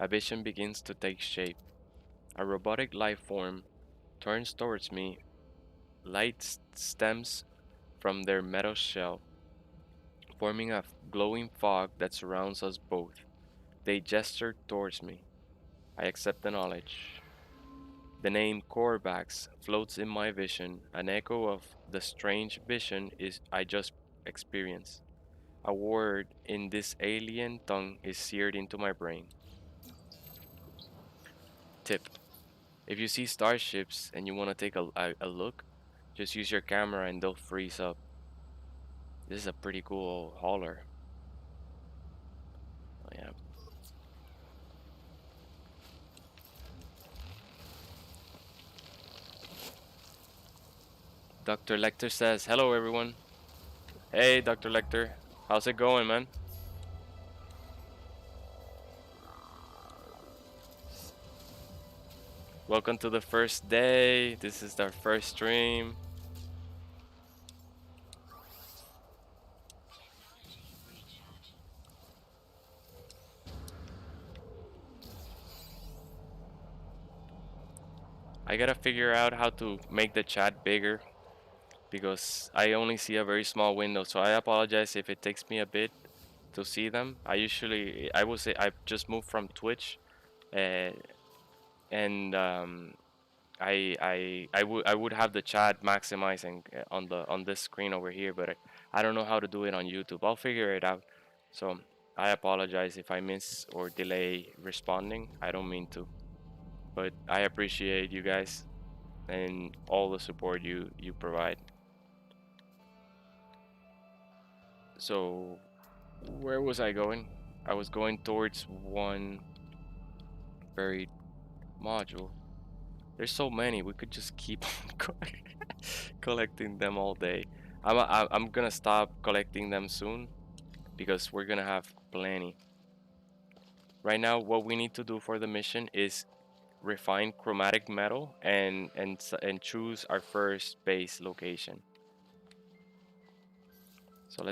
A vision begins to take shape. A robotic life form turns towards me. Light stems from their metal shell, forming a glowing fog that surrounds us both. They gesture towards me. I accept the knowledge. The name Corvax floats in my vision, an echo of the strange vision is I just experienced. A word in this alien tongue is seared into my brain. Tip: if you see starships and you want to take a look, just use your camera and they'll freeze up. This is a pretty cool hauler. Oh, yeah. Dr. Lecter says, hello everyone. Hey, Dr. Lecter. How's it going, man? Welcome to the first day. This is our first stream. I gotta figure out how to make the chat bigger because I only see a very small window. So I apologize if it takes me a bit to see them. I will say I just moved from Twitch, uh, and I would have the chat maximizing on this screen over here, but I don't know how to do it on YouTube. I'll figure it out. So I apologize if I miss or delay responding. I don't mean to, but I appreciate you guys and all the support you provide. So where was I going? I was going towards one buried module. There's so many. We could just keep on collecting them all day. I'm gonna stop collecting them soon because we're gonna have plenty. Right now, what we need to do for the mission is refine chromatic metal and choose our first base location. So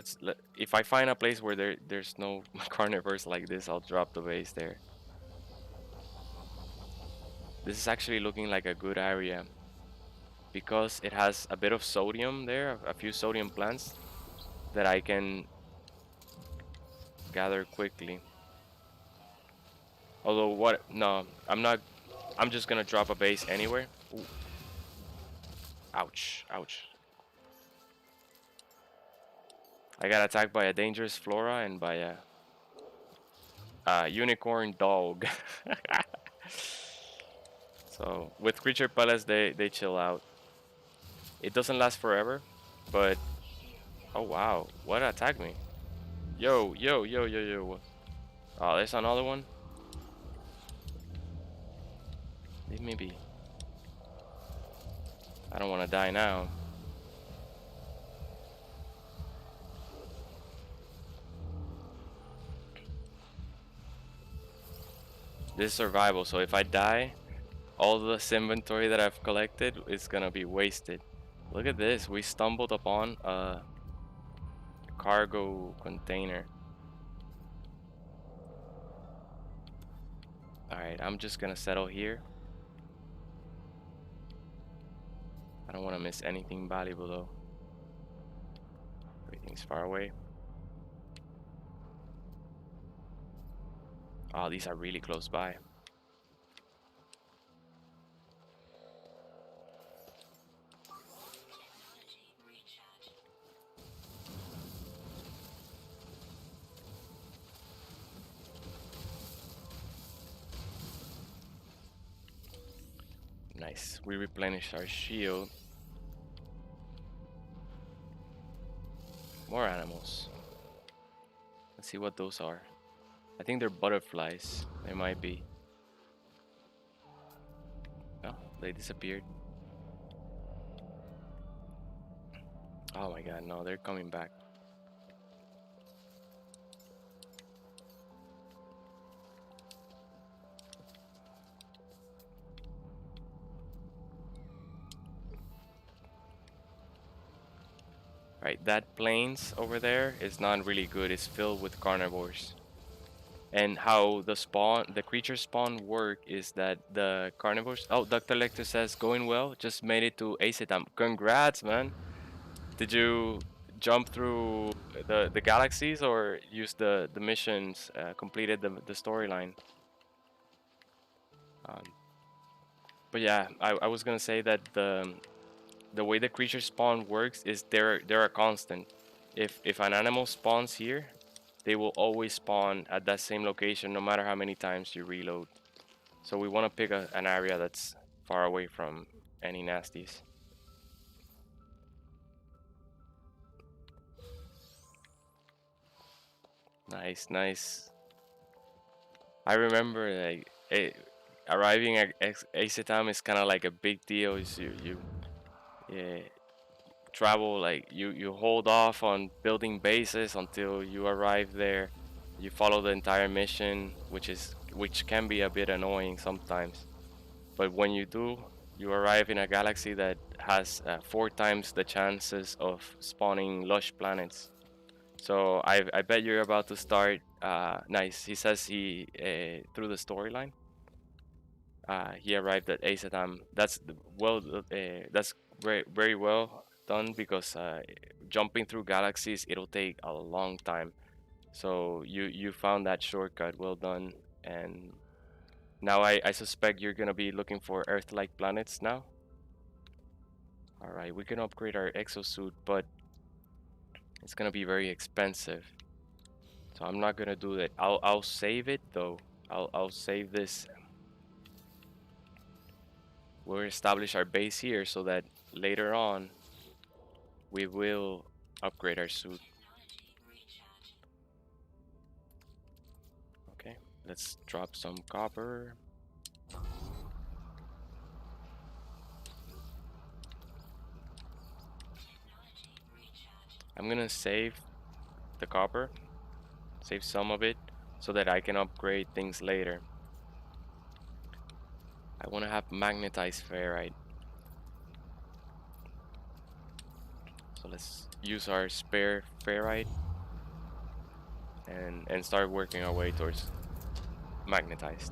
if I find a place where there's no carnivores like this, I'll drop the base there. This is actually looking like a good area because it has a bit of sodium there, a few sodium plants that I can gather quickly. Although what? No, I'm not. I'm just gonna drop a base anywhere. Ooh. Ouch! Ouch! I got attacked by a dangerous flora and by a unicorn dog. So with creature pellets, they chill out. It doesn't last forever, but oh wow, what attacked me? Yo yo yo yo yo! Oh, there's another one. Leave me be. I don't want to die now. This is survival, so if I die, all this inventory that I've collected is gonna be wasted. Look at this, we stumbled upon a cargo container. Alright, I'm just gonna settle here. I don't want to miss anything valuable though. Everything's far away. Oh, these are really close by. Nice. We replenished our shield. More animals. Let's see what those are. I think they're butterflies. They might be. Oh, they disappeared. Oh my god, no, they're coming back. Right, that plains over there is not really good. It's filled with carnivores. And how the creature spawn work is that the carnivores. Oh, Dr. Lecter says going well. Just made it to Acetam. Congrats, man. Did you jump through the galaxies or use the missions? Completed the storyline. Um, but yeah, I was gonna say that the way the creature spawn works is they're a constant. If an animal spawns here, they will always spawn at that same location no matter how many times you reload. So we want to pick an area that's far away from any nasties. Nice, nice. I remember like arriving at Acetam is kind of like a big deal. You yeah, travel like you hold off on building bases until you arrive there. You follow the entire mission, which can be a bit annoying sometimes. But when you do, you arrive in a galaxy that has 4 times the chances of spawning lush planets. So I bet you're about to start. Nice. He says he through the storyline. He arrived at Asatam. That's very well done because jumping through galaxies it'll take a long time. So you found that shortcut. Well done. And now I suspect you're gonna be looking for Earth-like planets now. All right, we can upgrade our exosuit, but it's gonna be very expensive. So I'm not gonna do that. I'll save it though. I'll save this. We'll establish our base here so that later on we will upgrade our suit. Technology recharging. Okay, let's drop some copper. Technology recharging. I'm gonna save the copper, save some of it so that I can upgrade things later. I want to have magnetized ferrite. So let's use our spare ferrite and start working our way towards magnetized.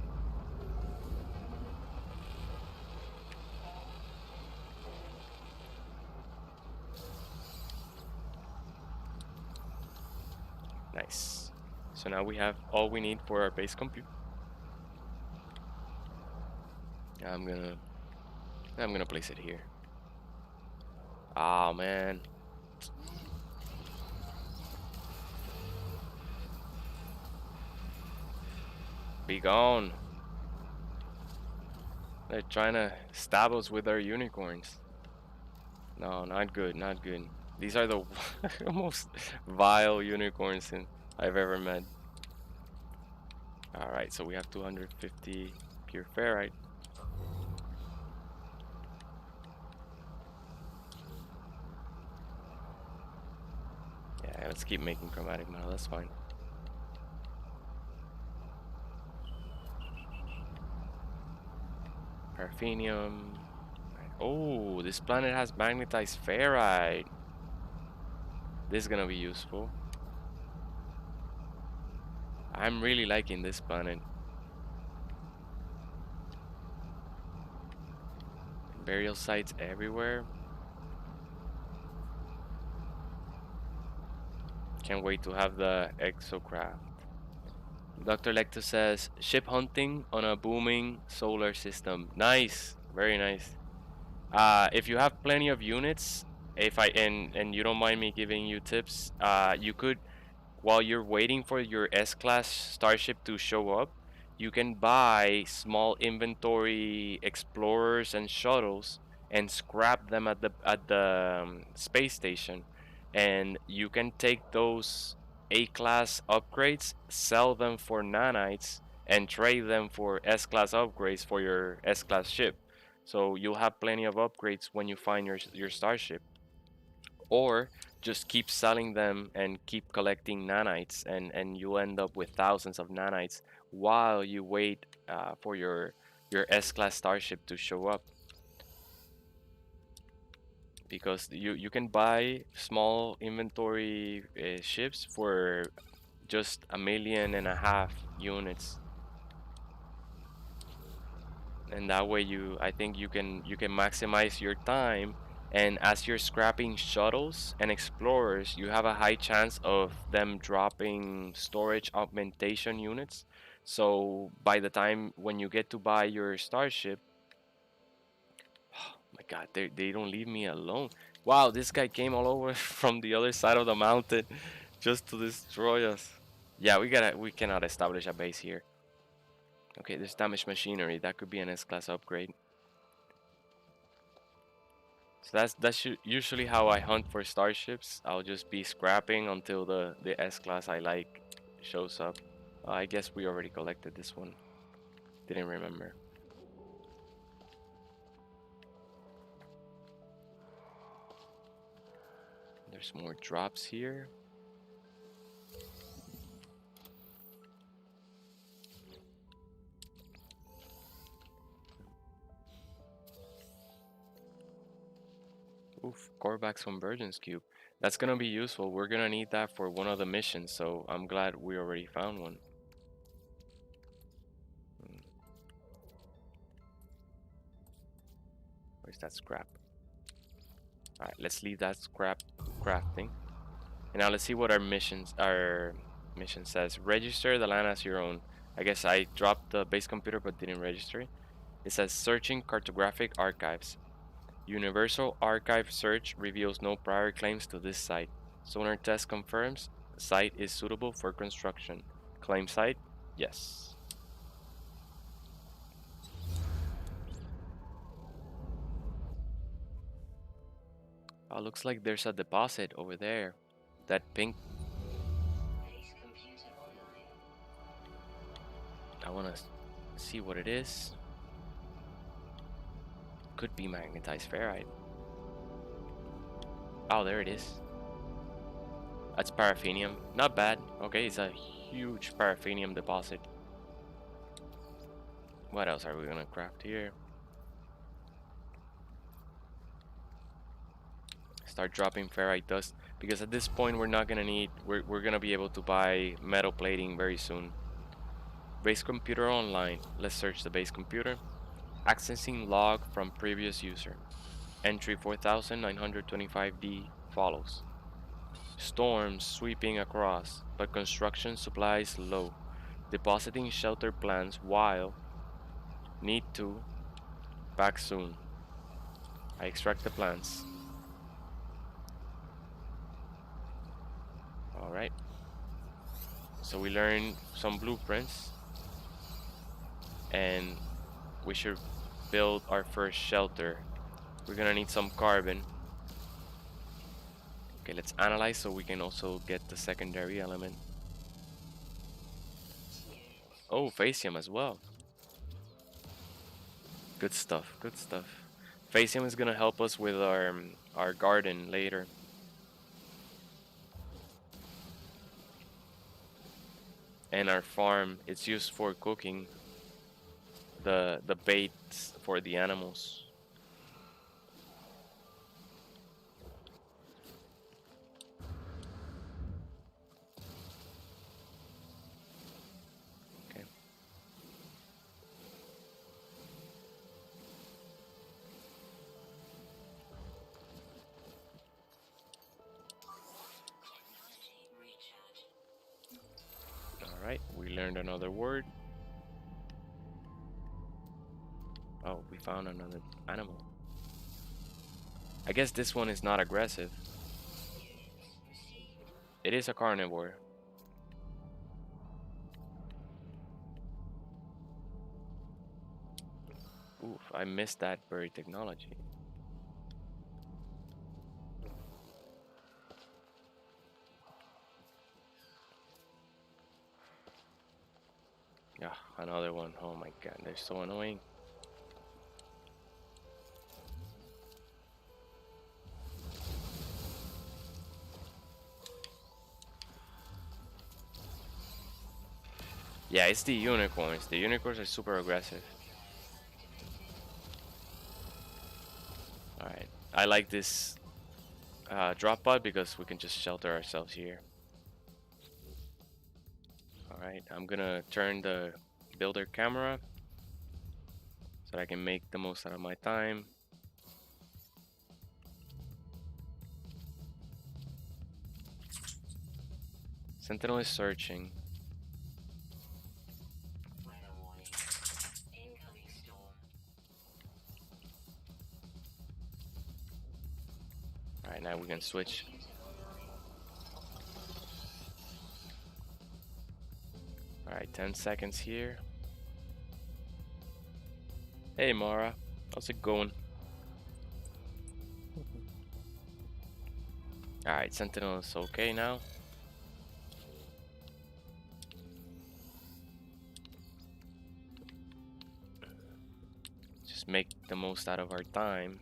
Nice. So now we have all we need for our base compute. I'm gonna place it here. Oh man. Be gone. They're trying to stab us with our unicorns. No, not good, not good. These are the most vile unicorns I've ever met. Alright, so we have 250 pure ferrite. Yeah, let's keep making chromatic metal, that's fine. Paraffinium. Oh, this planet has magnetized ferrite. This is gonna be useful. I'm really liking this planet. Burial sites everywhere. Can't wait to have the exocraft. Dr. Lecter says, ship hunting on a booming solar system. Nice, very nice. If you have plenty of units, if I and you don't mind me giving you tips, you could, while you're waiting for your S-class starship to show up, you can buy small inventory explorers and shuttles and scrap them at the space station, and you can take those A-class upgrades, sell them for nanites, and trade them for S-class upgrades for your S-class ship. So you'll have plenty of upgrades when you find your starship, or just keep selling them and keep collecting nanites, and you end up with thousands of nanites while you wait for your S-class starship to show up, because you can buy small inventory ships for just 1.5 million units, and that way I think you can maximize your time. And as you're scrapping shuttles and explorers, you have a high chance of them dropping storage augmentation units. So by the time when you get to buy your starship, oh my god, they don't leave me alone. Wow, this guy came all over from the other side of the mountain just to destroy us. Yeah, we cannot establish a base here. Okay, there's damaged machinery. That could be an S-class upgrade. So that's usually how I hunt for starships. I'll just be scrapping until the S-class I like shows up. I guess we already collected this one. Didn't remember. There's more drops here. Oof, Korvax Convergence Cube. That's gonna be useful. We're gonna need that for one of the missions, so I'm glad we already found one. Where's that scrap? Alright, let's leave that scrap crafting. And now let's see what our mission says. Register the land as your own. I guess I dropped the base computer but didn't register it. It says searching cartographic archives. Universal Archive search reveals no prior claims to this site. Sonar test confirms site is suitable for construction. Claim site? Yes. Oh, looks like there's a deposit over there. That pink. I want to see what it is. Could be magnetized ferrite. Oh, there it is. That's paraffinium. Not bad. Okay, it's a huge paraffinium deposit. What else are we gonna craft here? Start dropping ferrite dust, because at this point we're not gonna need, we're gonna be able to buy metal plating very soon. Base computer online. Let's search the base computer. Accessing log from previous user. Entry 4925D follows. Storms sweeping across, but construction supplies low. Depositing shelter plans while need to back soon. I extract the plants. Alright. So we learned some blueprints. And we should build our first shelter. We're gonna need some carbon. Okay, let's analyze so we can also get the secondary element. Oh, Facium as well. Good stuff, good stuff. Facium is gonna help us with our garden later. And our farm, it's used for cooking the baits for the animals. Okay. Alright, we learned another word. Oh, we found another animal. I guess this one is not aggressive. It is a carnivore. Oof, I missed that bird technology. Yeah, another one. Oh my god, they're so annoying. Yeah, it's the unicorns. The unicorns are super aggressive. Alright, I like this drop pod because we can just shelter ourselves here. Alright, I'm gonna turn the builder camera so that I can make the most out of my time. Sentinel is searching. Alright, now we can switch. Alright, 10 seconds here. Hey Mara, how's it going? Alright, Sentinel is okay now. Just make the most out of our time.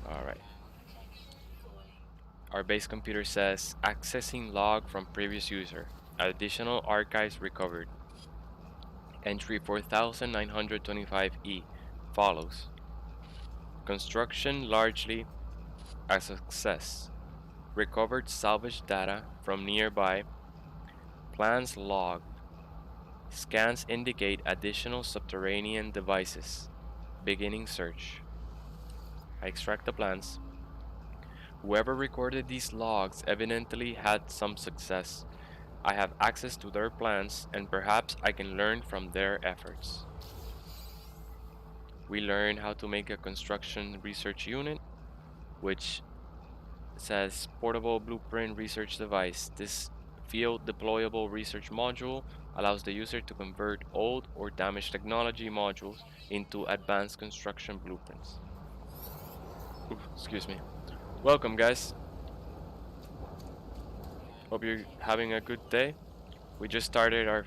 Alright. Our base computer says accessing log from previous user. Additional archives recovered. Entry 4925E follows. Construction largely a success. Recovered salvage data from nearby. Plans logged. Scans indicate additional subterranean devices. Beginning search. I extract the plans. Whoever recorded these logs evidently had some success. I have access to their plans and perhaps I can learn from their efforts. We learn how to make a construction research unit, which says portable blueprint research device. This field deployable research module allows the user to convert old or damaged technology modules into advanced construction blueprints. Ooh, excuse me. Welcome, guys. Hope you're having a good day. We just started our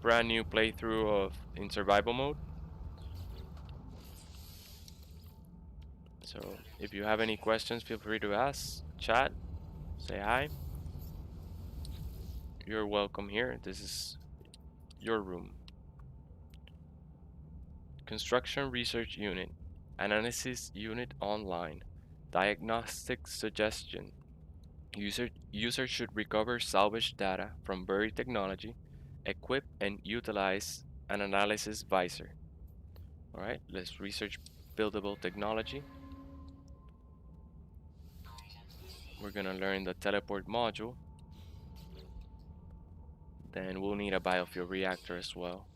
brand new playthrough of in survival mode. So if you have any questions, feel free to ask, chat, say hi. You're welcome here. This is your room. Construction Research Unit, Analysis Unit Online, Diagnostic Suggestion. User should recover salvaged data from buried technology, equip and utilize an analysis visor. All right, let's research buildable technology. We're gonna learn the teleport module. Then we'll need a biofuel reactor as well.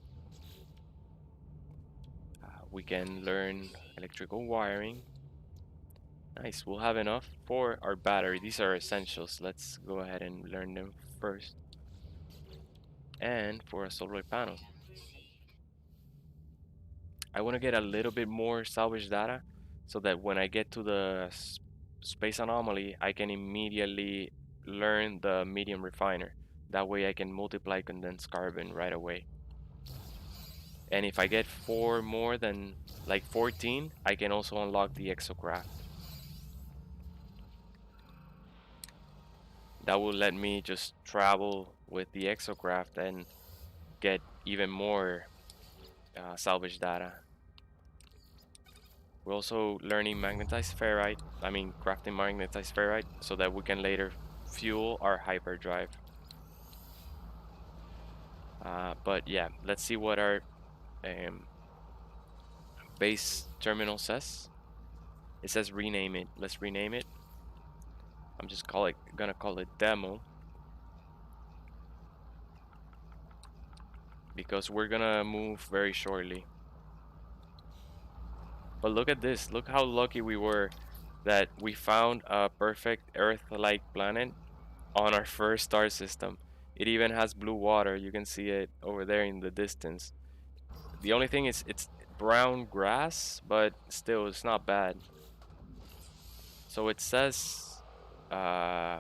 We can learn electrical wiring. Nice, we'll have enough for our battery. These are essentials. Let's go ahead and learn them first. And for a solar panel. I want to get a little bit more salvage data so that when I get to the space anomaly, I can immediately learn the medium refiner. That way I can multiply condensed carbon right away. And if I get 4 more than like 14, I can also unlock the exocraft. That will let me just travel with the exocraft and get even more salvage data. We're also learning magnetized ferrite, crafting magnetized ferrite so that we can later fuel our hyperdrive. But yeah, let's see what our um, base terminal says. It says rename it. Let's rename it. I'm just gonna call it demo because we're gonna move very shortly. But look at this. Look how lucky we were that we found a perfect Earth-like planet on our first star system. It even has blue water. You can see it over there in the distance. The only thing is it's brown grass, but still it's not bad. So it says uh,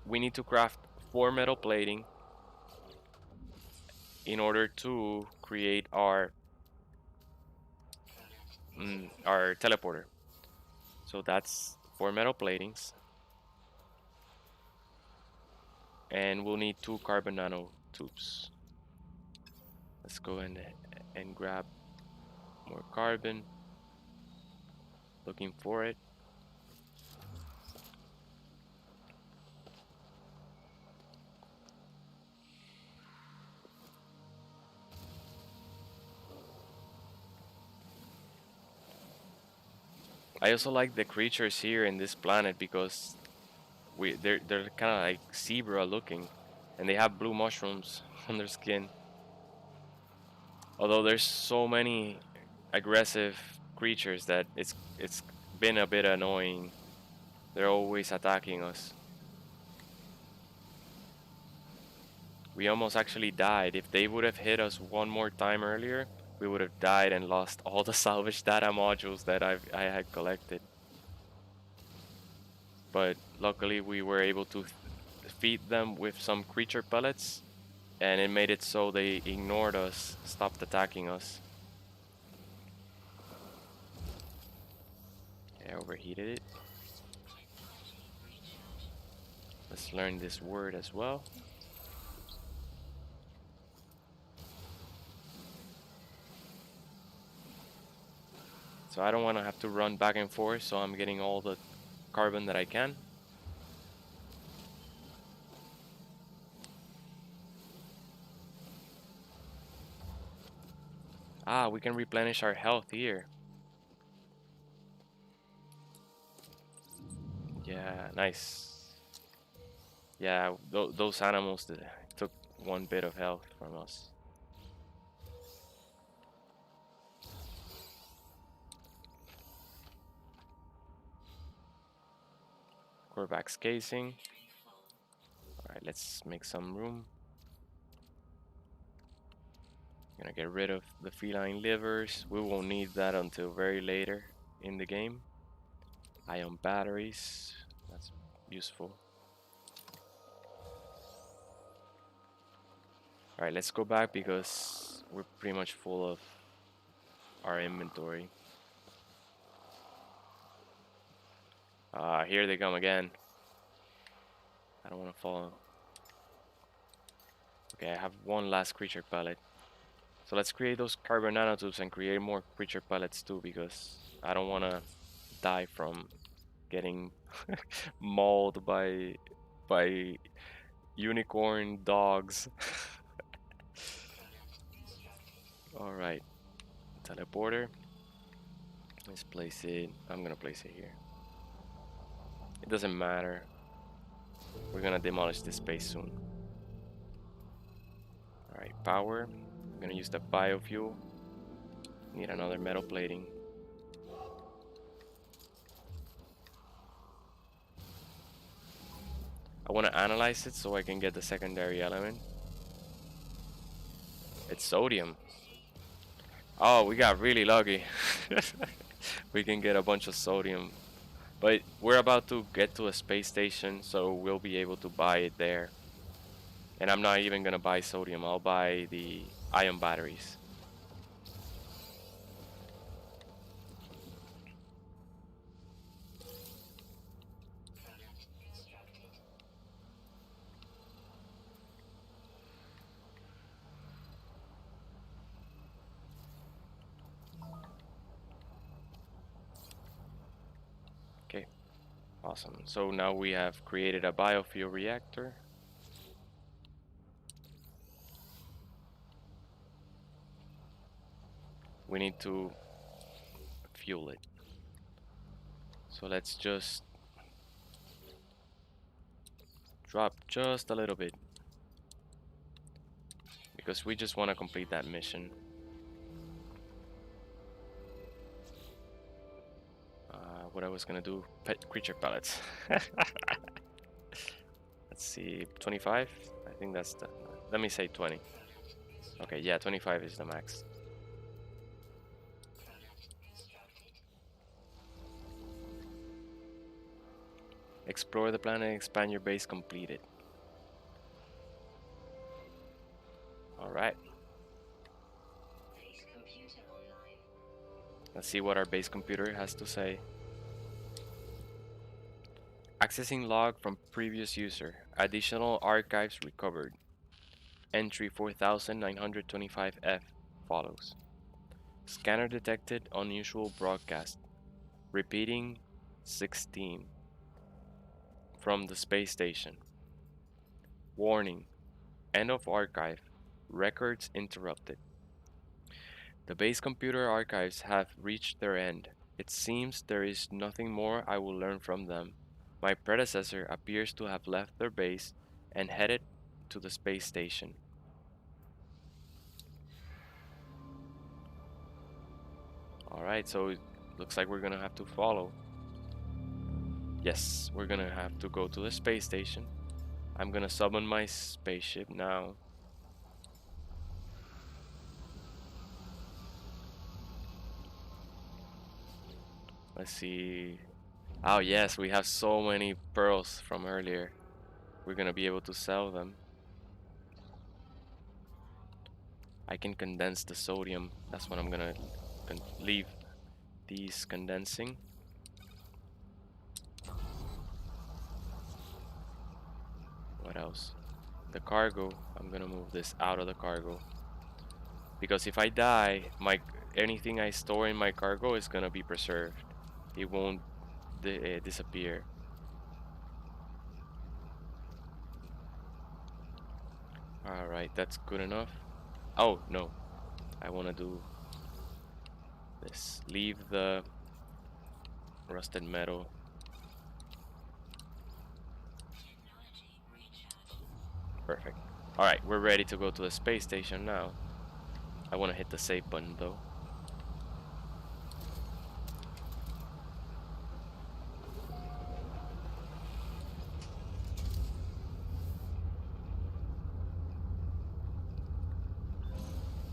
we need to craft 4 metal plating in order to create our teleporter. So that's 4 metal platings, and we'll need 2 carbon nanotubes. Let's go and grab more carbon. Looking for it. I also like the creatures here in this planet because they're kind of like zebra looking, and they have blue mushrooms on their skin. Although there's so many aggressive creatures that it's been a bit annoying. They're always attacking us. We almost actually died. If they would have hit us one more time earlier, we would have died and lost all the salvage data modules that I had collected. But luckily we were able to feed them with some creature pellets, and it made it so they ignored us, stopped attacking us. I overheated it. Let's learn this word as well. So I don't want to have to run back and forth, so I'm getting all the carbon that I can. Ah, we can replenish our health here. Yeah, nice. Yeah, those animals that took one bit of health from us. Corvax casing. Alright, let's make some room. Gonna get rid of the feline livers. We won't need that until very later in the game. Ion batteries. That's useful. Alright, let's go back because we're pretty much full of our inventory. Here they come again. I don't want to fall. Okay, I have one last creature pellet. So let's create those carbon nanotubes and create more creature pellets too, because I don't want to die from getting mauled by unicorn dogs. All right, teleporter. Let's place it. I'm gonna place it here. It doesn't matter. We're gonna demolish this space soon. All right, power. I'm gonna use the biofuel. Need another metal plating. I want to analyze it so I can get the secondary element. It's sodium. Oh, we got really lucky. We can get a bunch of sodium. But we're about to get to a space station, so we'll be able to buy it there. And I'm not even gonna buy sodium, I'll buy the ion batteries. Okay, awesome. So now we have created a biofuel reactor. We need to fuel it. So let's just drop just a little bit, because we just want to complete that mission. What I was gonna do, pet creature pellets. Let's see, 25. I think that's the. Let me say 20. Okay, yeah, 25 is the max. Explore the planet and expand your base completed. Alright. Let's see what our base computer has to say. Accessing log from previous user. Additional archives recovered. Entry 4925F follows. Scanner detected unusual broadcast. Repeating 16. From the space station. Warning. End of archive. Records interrupted. The base computer archives have reached their end. It seems there is nothing more I will learn from them. My predecessor appears to have left their base and headed to the space station. Alright, so it looks like we're gonna have to follow. Yes, we're gonna have to go to the space station. I'm gonna summon my spaceship now. Let's see. Oh yes, we have so many pearls from earlier. We're gonna be able to sell them. I can condense the sodium. That's what I'm gonna leave these condensing. What else? The cargo. I'm gonna move this out of the cargo, because if I die, my anything I store in my cargo is gonna be preserved. It won't disappear. All right, that's good enough. Oh no, I want to do this. Leave the rusted metal. Technology recharging. Perfect. All right, we're ready to go to the space station now. I want to hit the save button though.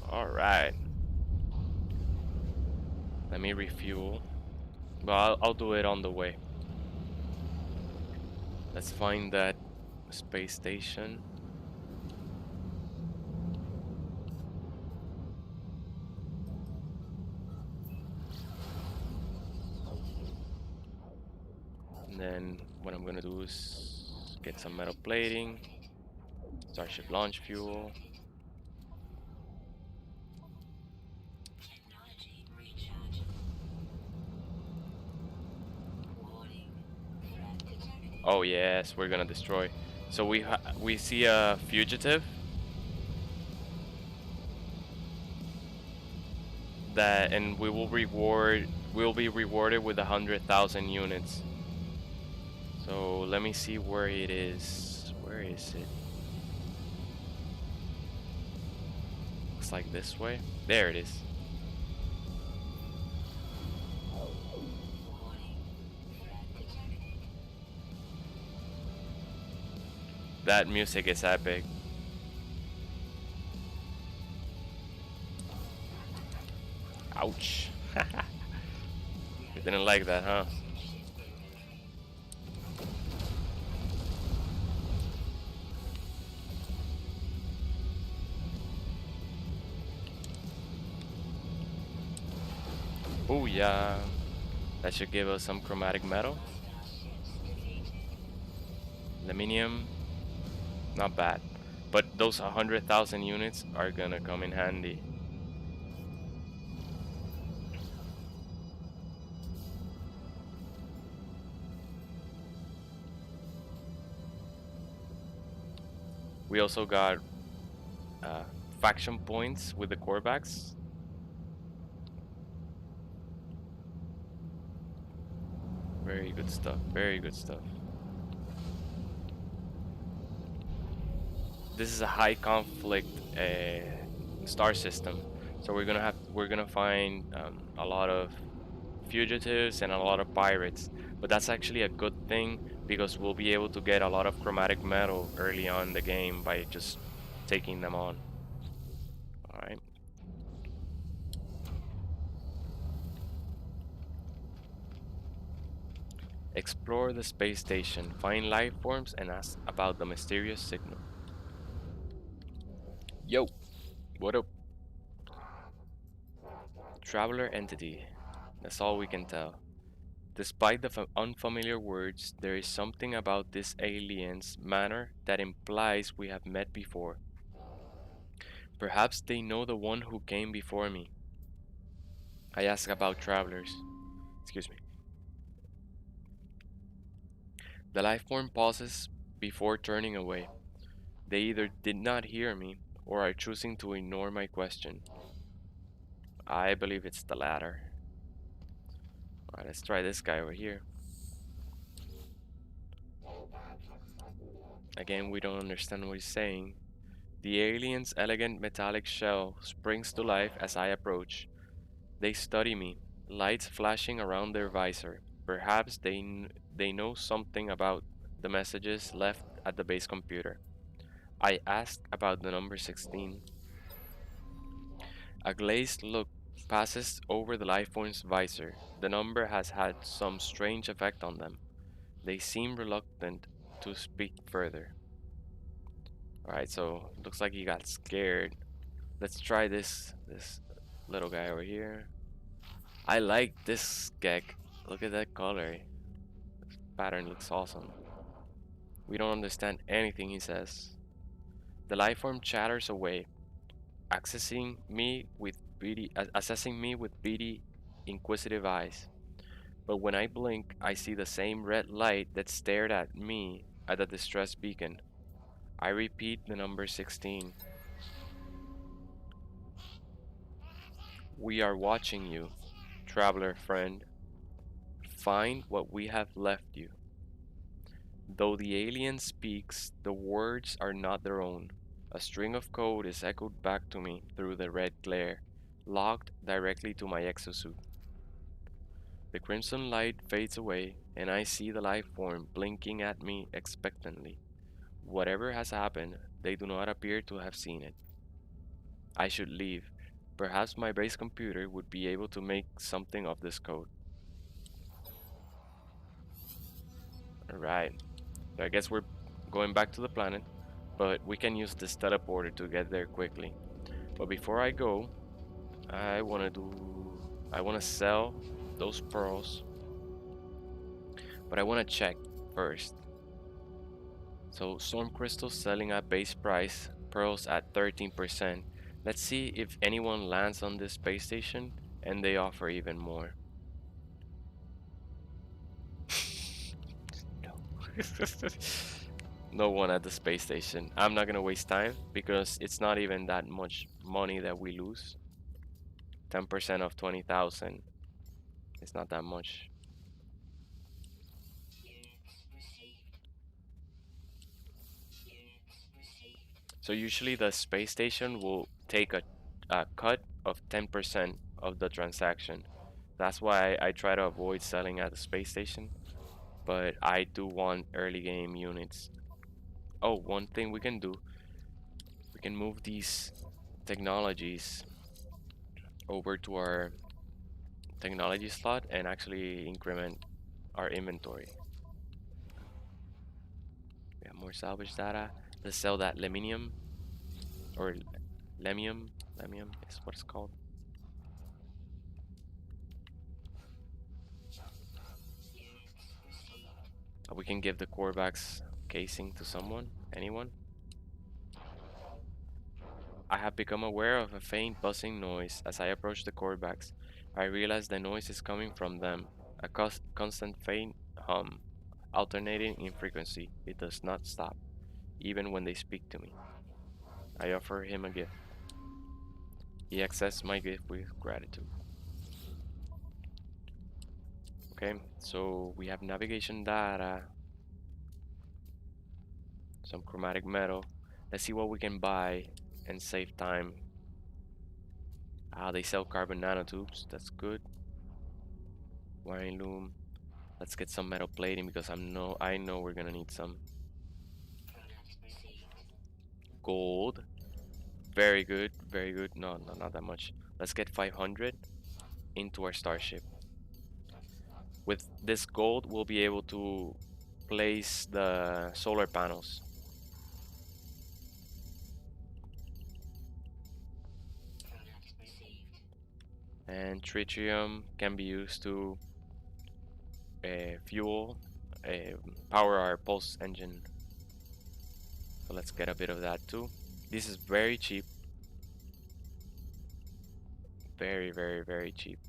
All right. Let me refuel. Well, I'll do it on the way. Let's find that space station. And then what I'm gonna do is get some metal plating, starship launch fuel. Technology recharging. Warning. Threat detected. Oh yes, we're gonna destroy. So we see a fugitive that, and we'll be rewarded with 100,000 units. So let me see where it is. Where is it? Looks like this way. There it is. Warning. Threat detected. That music is epic. Ouch. You didn't like that, huh? Oh yeah. That should give us some chromatic metal. Aluminium, not bad. But those 100,000 units are gonna come in handy. We also got uh, faction points with the Corebacks. Very good stuff. Very good stuff. This is a high conflict star system, so we're gonna find a lot of fugitives and a lot of pirates. But that's actually a good thing because we'll be able to get a lot of chromatic metal early on in the game by just taking them on. All right. Explore the space station, find life forms, and ask about the mysterious signal. Yo, what up? Traveler entity. That's all we can tell. Despite the unfamiliar words, there is something about this alien's manner that implies we have met before. Perhaps they know the one who came before me. I ask about travelers. Excuse me. The life form pauses before turning away. They either did not hear me or are choosing to ignore my question. I believe it's the latter. Alright, let's try this guy over here. Again, we don't understand what he's saying. The alien's elegant metallic shell springs to life as I approach. They study me, lights flashing around their visor. Perhaps they know something about the messages left at the base computer. I asked about the number 16. A glazed look passes over the lifeform's visor. The number has had some strange effect on them. They seem reluctant to speak further. Alright, so looks like he got scared. Let's try this little guy over here. I like this skeg. Look at that color. This pattern looks awesome. We don't understand anything he says. The lifeform chatters away, assessing me with beady, inquisitive eyes. But when I blink, I see the same red light that stared at me at the distress beacon. I repeat the number 16. We are watching you, traveler friend. Find what we have left you. Though the alien speaks, the words are not their own. A string of code is echoed back to me through the red glare, logged directly to my exosuit. The crimson light fades away, and I see the life form blinking at me expectantly. Whatever has happened, they do not appear to have seen it. I should leave. Perhaps my base computer would be able to make something of this code. Alright, so I guess we're going back to the planet, but we can use this teleporter to get there quickly. But before I go, I wanna sell those pearls, but I wanna check first. So storm crystals selling at base price, pearls at 13%. Let's see if anyone lands on this space station and they offer even more. No. No one at the space station. I'm not gonna waste time because it's not even that much money that we lose. 10% of 20,000. It's not that much. So usually the space station will take a cut of 10% of the transaction. That's why I try to avoid selling at the space station, but I do want early game units. Oh, one thing we can do, we can move these technologies over to our technology slot and actually increment our inventory. We have more salvage data. Let's sell that leminium or lemium. Lemium is what it's called. We can give the Korvax casing to someone, anyone. I have become aware of a faint buzzing noise as I approach the Korvax. I realize the noise is coming from them, a constant faint hum, alternating in frequency. It does not stop, even when they speak to me. I offer him a gift. He accepts my gift with gratitude. Okay, so we have navigation data, some chromatic metal. Let's see what we can buy and save time. Ah, they sell carbon nanotubes. That's good. Wiring loom. Let's get some metal plating because I know we're gonna need some gold. Very good, very good. No, no, not that much. Let's get 500 into our starship. With this gold, we'll be able to place the solar panels. And tritium can be used to fuel, power our pulse engine. So let's get a bit of that too. This is very cheap. Very, very, very cheap.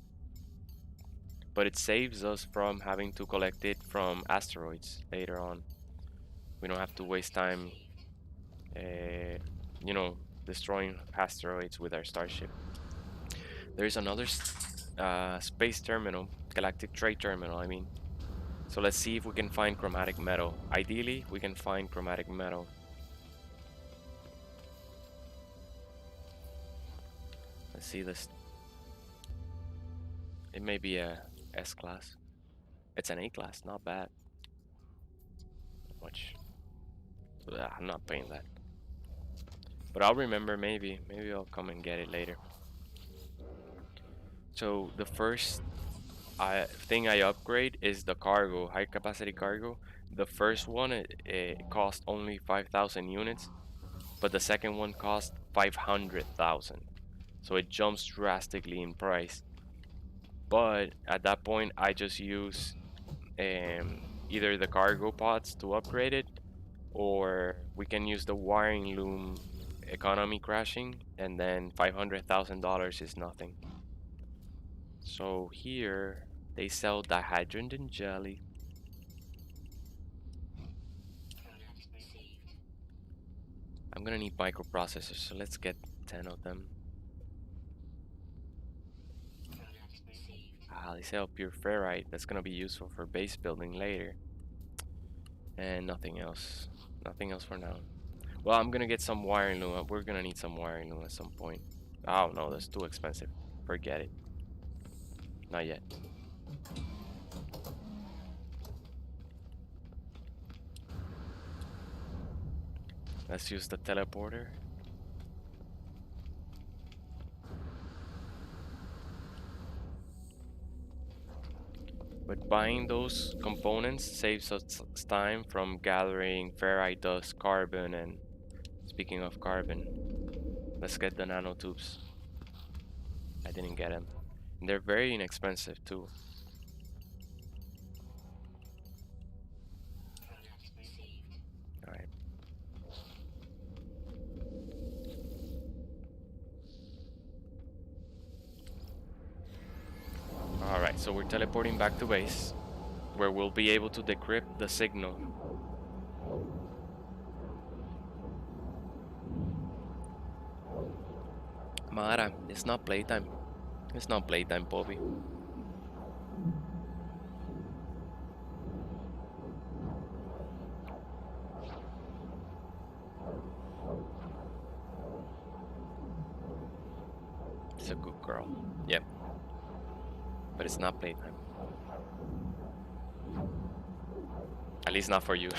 But it saves us from having to collect it from asteroids later on. We don't have to waste time, uh, you know, destroying asteroids with our starship. There's another space terminal, galactic trade terminal, I mean. So let's see if we can find chromatic metal. Ideally, we can find chromatic metal. Let's see this. It may be a S class. It's an A class, not bad. Not much. I'm not paying that. But I'll remember maybe. Maybe I'll come and get it later. So the first thing I upgrade is the cargo, high capacity cargo. The first one it cost only 5,000 units, but the second one cost 500,000. So it jumps drastically in price. But at that point, I just use either the cargo pods to upgrade it, or we can use the wiring loom economy crashing, and then $500,000 is nothing. So here They sell dihydrin and jelly. Product received. I'm gonna need microprocessors, so let's get 10 of them. Product received. Ah, they sell pure ferrite. That's gonna be useful for base building later. And nothing else. Nothing else for now. Well, I'm gonna get some wiring loom. We're gonna need some wiring loom at some point. Oh no, that's too expensive. Forget it. Not yet. Let's use the teleporter. But buying those components saves us time from gathering ferrite dust, carbon, and speaking of carbon, let's get the nanotubes. I didn't get them. And they're very inexpensive too. Product received. Alright. Alright, so we're teleporting back to base, where we'll be able to decrypt the signal. Mara, it's not playtime. It's not playtime, Bobby. It's a good girl. Yep. But it's not playtime. At least not for you.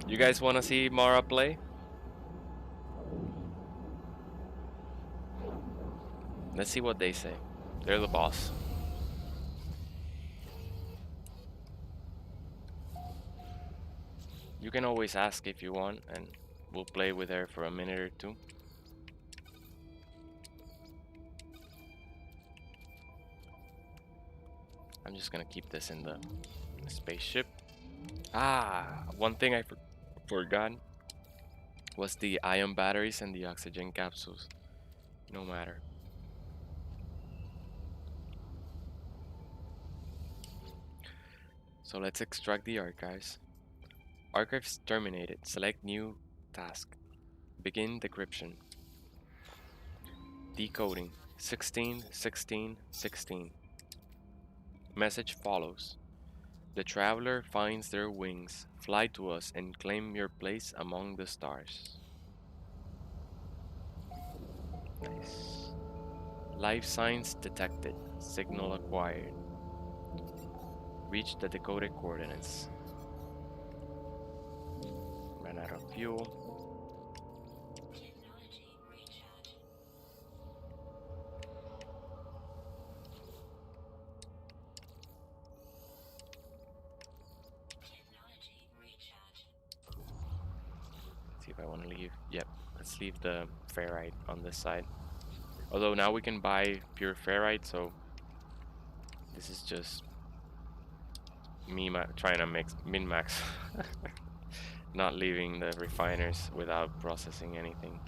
You guys want to see Mara play? Let's see what they say. They're the boss. You can always ask if you want, and we'll play with her for a minute or two. I'm just gonna keep this in the spaceship. Ah, one thing I forgot was the ion batteries and the oxygen capsules. No matter. So let's extract the archives. Archives terminated. Select new task. Begin decryption. Decoding. 16, 16, 16. Message follows. The traveler finds their wings. Fly to us and claim your place among the stars. Nice. Life signs detected. Signal acquired. Reach the decoded coordinates. Ran out of fuel. Technology recharge. Technology recharge. See if I want to leave. Yep, let's leave the ferrite on this side. Although now we can buy pure ferrite, so this is just me trying to min-max. Not leaving the refiners without processing anything.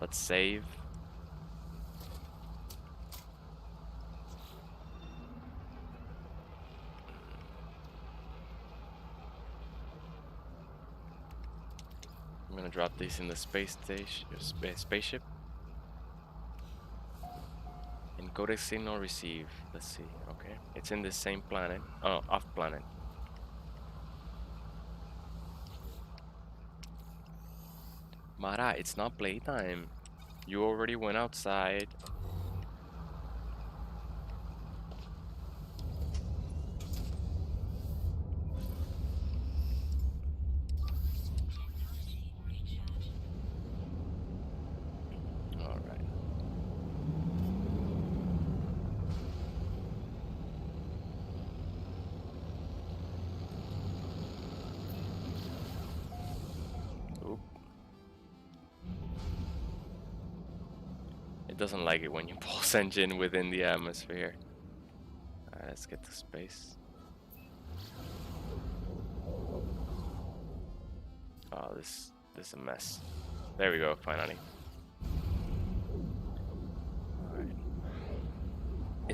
Let's save. I'm gonna drop this in the spaceship. Encoded signal received. Let's see. Okay, it's in the same planet. Oh, off planet. Mara, it's not playtime. You already went outside. Technology recharge. All right. Oop. It doesn't like it when you pulse engine within the atmosphere. Alright, let's get to space. Oh, this is a mess. There we go, finally.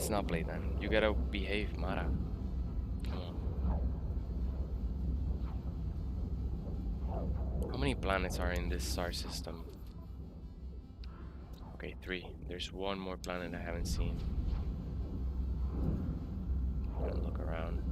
It's not playtime. You gotta behave, Mara. Come on. How many planets are in this star system? Okay, 3. There's one more planet I haven't seen. Gonna look around.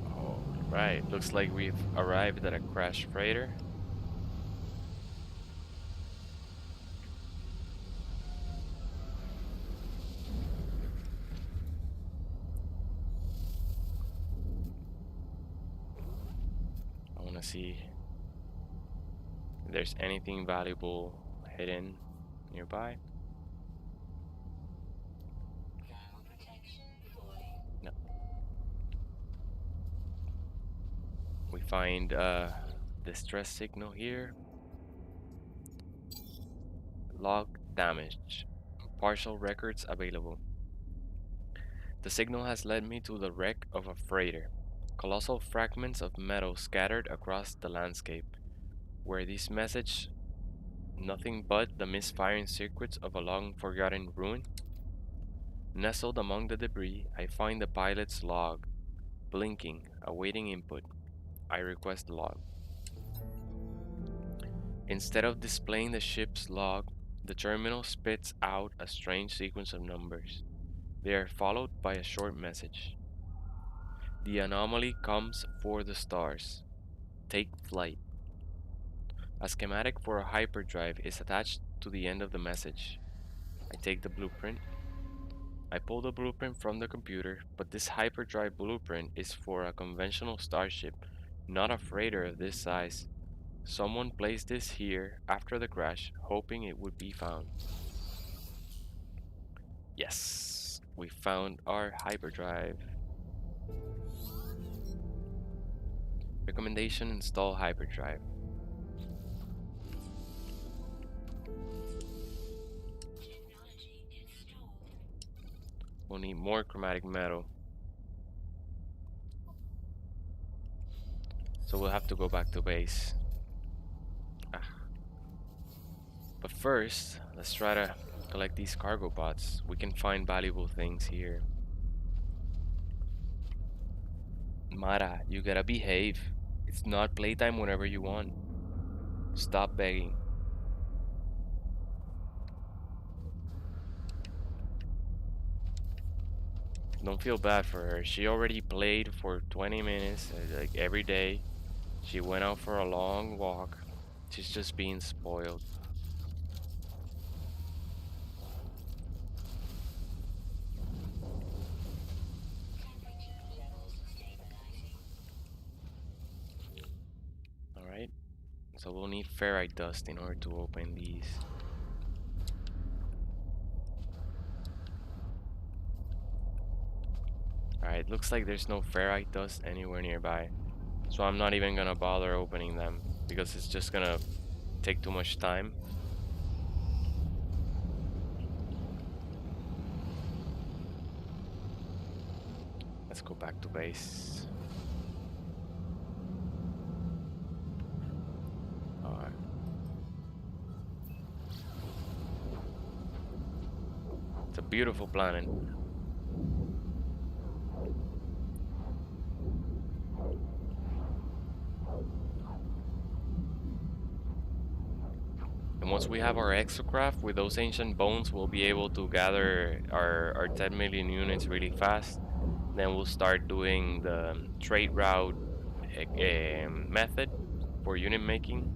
Oh, right. Looks like we've arrived at a crashed freighter. I wanna see if there's anything valuable hidden nearby. Thermal protection fully. No. We find distress signal here. Log damage. Partial records available. The signal has led me to the wreck of a freighter. Colossal fragments of metal scattered across the landscape. Were these messages nothing but the misfiring circuits of a long forgotten ruin? Nestled among the debris, I find the pilot's log, blinking, awaiting input. I request the log. Instead of displaying the ship's log, the terminal spits out a strange sequence of numbers. They are followed by a short message. The anomaly comes for the stars. Take flight. A schematic for a hyperdrive is attached to the end of the message. I take the blueprint. I pull the blueprint from the computer, but this hyperdrive blueprint is for a conventional starship, not a freighter of this size. Someone placed this here after the crash, hoping it would be found. Yes, we found our hyperdrive. Recommendation: install hyperdrive. Technology installed. We'll need more chromatic metal. So we'll have to go back to base. Ah. But first, let's try to collect these cargo bots. We can find valuable things here. Mara, you gotta behave. It's not playtime whenever you want. Stop begging. Don't feel bad for her. She already played for 20 minutes, like every day. She went out for a long walk. She's just being spoiled. Temperature levels stabilizing. Alright, so we'll need ferrite dust in order to open these. Alright, looks like there's no ferrite dust anywhere nearby. So I'm not even gonna bother opening them because it's just gonna take too much time. Let's go back to base. Alright. It's a beautiful planet. And once we have our exocraft with those ancient bones, we'll be able to gather our 10 million units really fast. Then we'll start doing the trade route method for unit making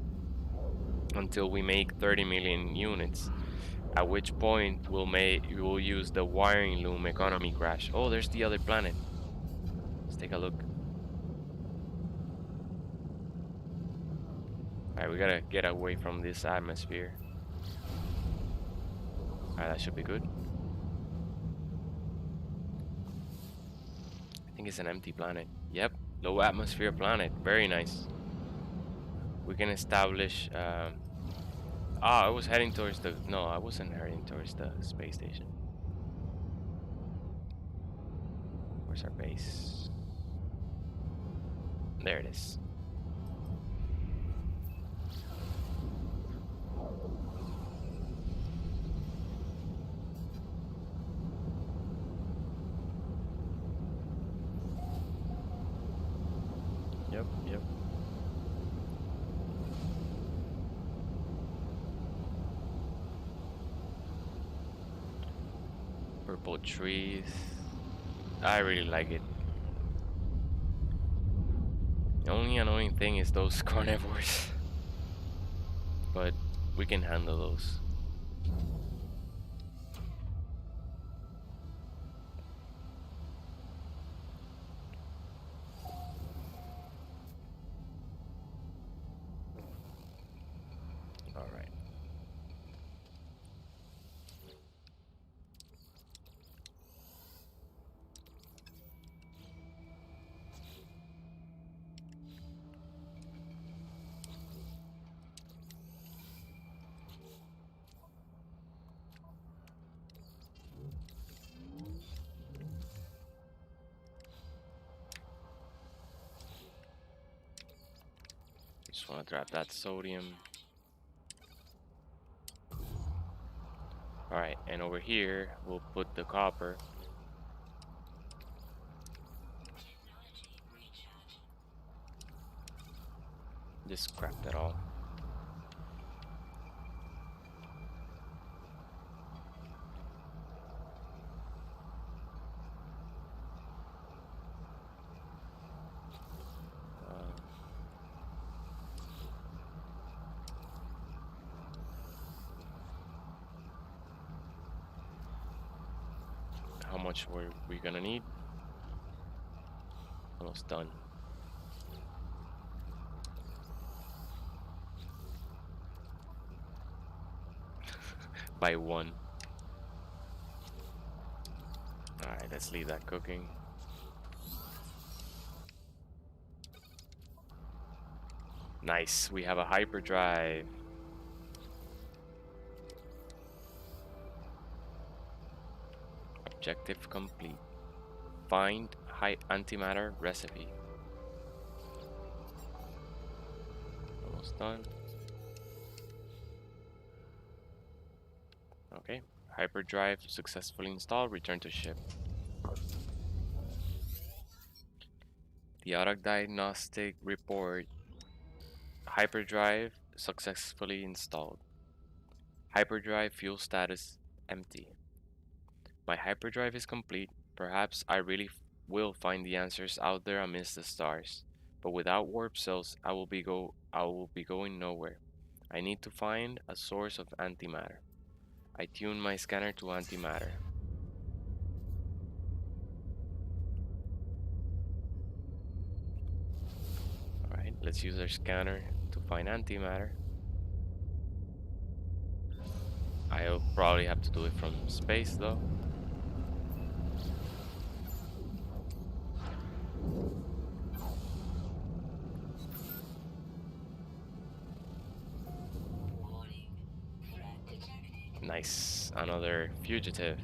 until we make 30 million units. At which point we'll use the wiring loom economy crash. Oh, there's the other planet. Let's take a look. Alright, we gotta get away from this atmosphere. Alright, that should be good. think it's an empty planet. Yep, low atmosphere planet. Very nice. We can establish. I was heading towards the. No, I wasn't heading towards the space station. Where's our base? There it is. Yep, yep. Purple trees. I really like it. The only annoying thing is those carnivores. But we can handle those. Alright. Just want to drop that sodium. Alright, and over here we'll put the copper. Just scrap that all. How much were we gonna need? Almost done. By one. Alright, let's leave that cooking. Nice, we have a hyperdrive. Objective complete. Find high antimatter recipe. Almost done. Okay, hyperdrive successfully installed. Return to ship. The auto diagnostic report. Hyperdrive successfully installed. Hyperdrive fuel status empty. My hyperdrive is complete. Perhaps I really will find the answers out there amidst the stars. But without warp cells, I will be going nowhere. I need to find a source of antimatter. I tune my scanner to antimatter. Alright, let's use our scanner to find antimatter. I'll probably have to do it from space though. Nice, another fugitive.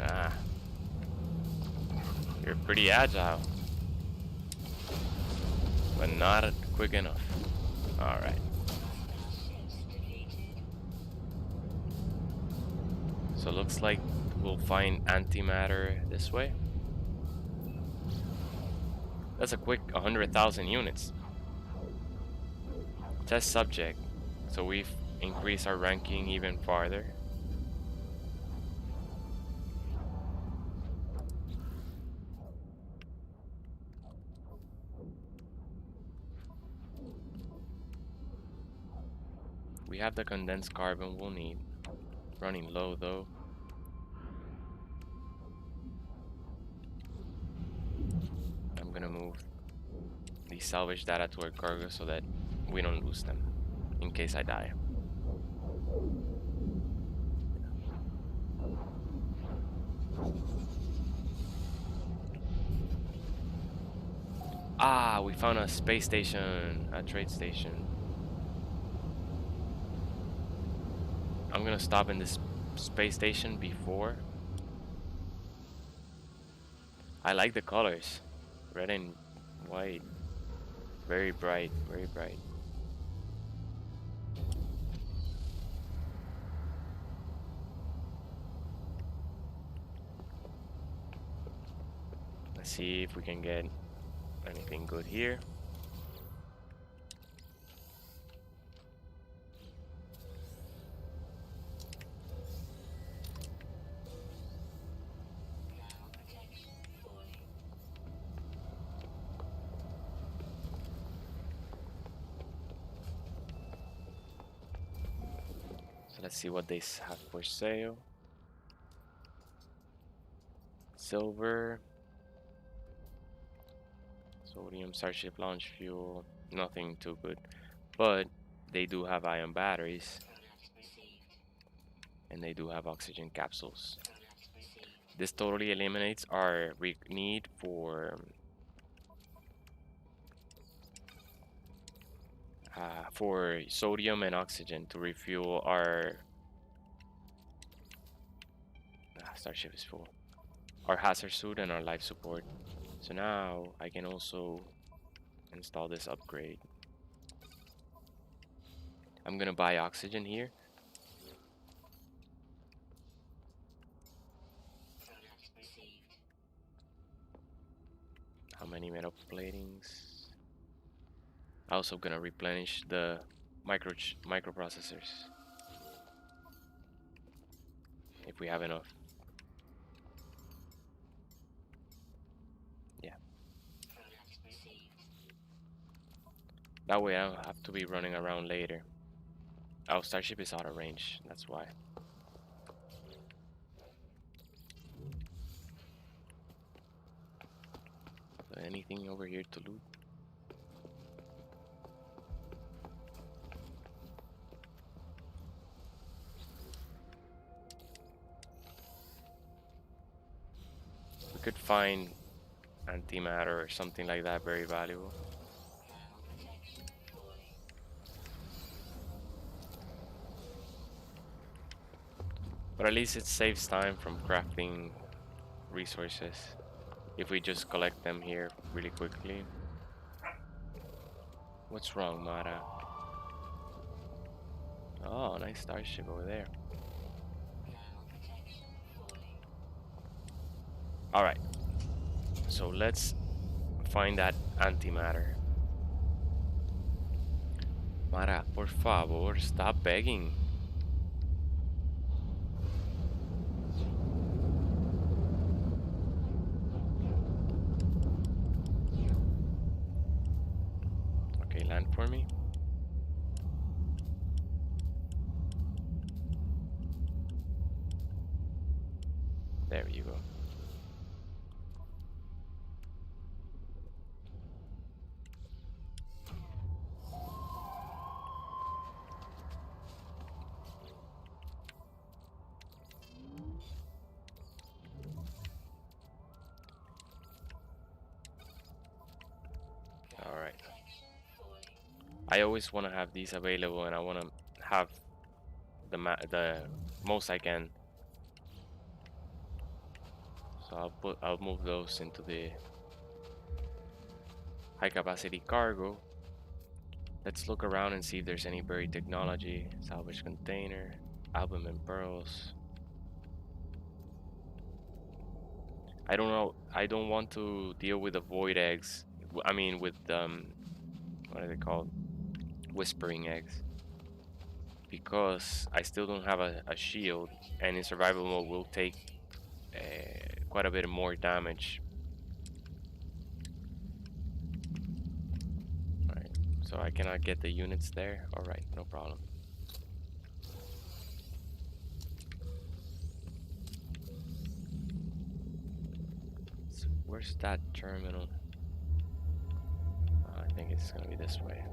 Ah, you're pretty agile, but not quick enough. Alright. So looks like we'll find antimatter this way. That's a quick 100,000 units. Test subject. So we've increased our ranking even farther. We have the condensed carbon we'll need. Running low though. I'm gonna move the salvage data to our cargo so that we don't lose them in case I die. Ah, we found a space station, a trade station. I'm gonna stop in this space station before. I like the colors. Red and white. Very bright, very bright. Let's see if we can get anything good here. So let's see what they have for sale. Silver, sodium, starship launch fuel, nothing too good. But they do have ion batteries and they do have oxygen capsules. This totally eliminates our need for sodium and oxygen to refuel our starship is full. Our hazard suit and our life support. So now I can also install this upgrade. I'm gonna buy oxygen here. How many metal platings? Also gonna replenish the microprocessors if we have enough. Yeah. That way I don't have to be running around later. Oh, starship is out of range. That's why. Anything over here to loot? We could find antimatter or something like that very valuable. But at least it saves time from crafting resources if we just collect them here really quickly. What's wrong, Mara? Oh, nice starship over there. Alright, so let's find that antimatter. Mara, por favor, stop begging. Okay, land for me. There you go. Alright. I always want to have these available and I want to have the most I can. So I'll move those into the high capacity cargo. Let's look around and see if there's any buried technology. Salvage container, album and pearls. I don't know. I don't want to deal with the void eggs. I mean, with what are they called? Whispering eggs. Because I still don't have a shield, and in survival mode, will take quite a bit more damage. Alright, so I cannot get the units there. Alright, no problem. where's that terminal? I think it's gonna be this way.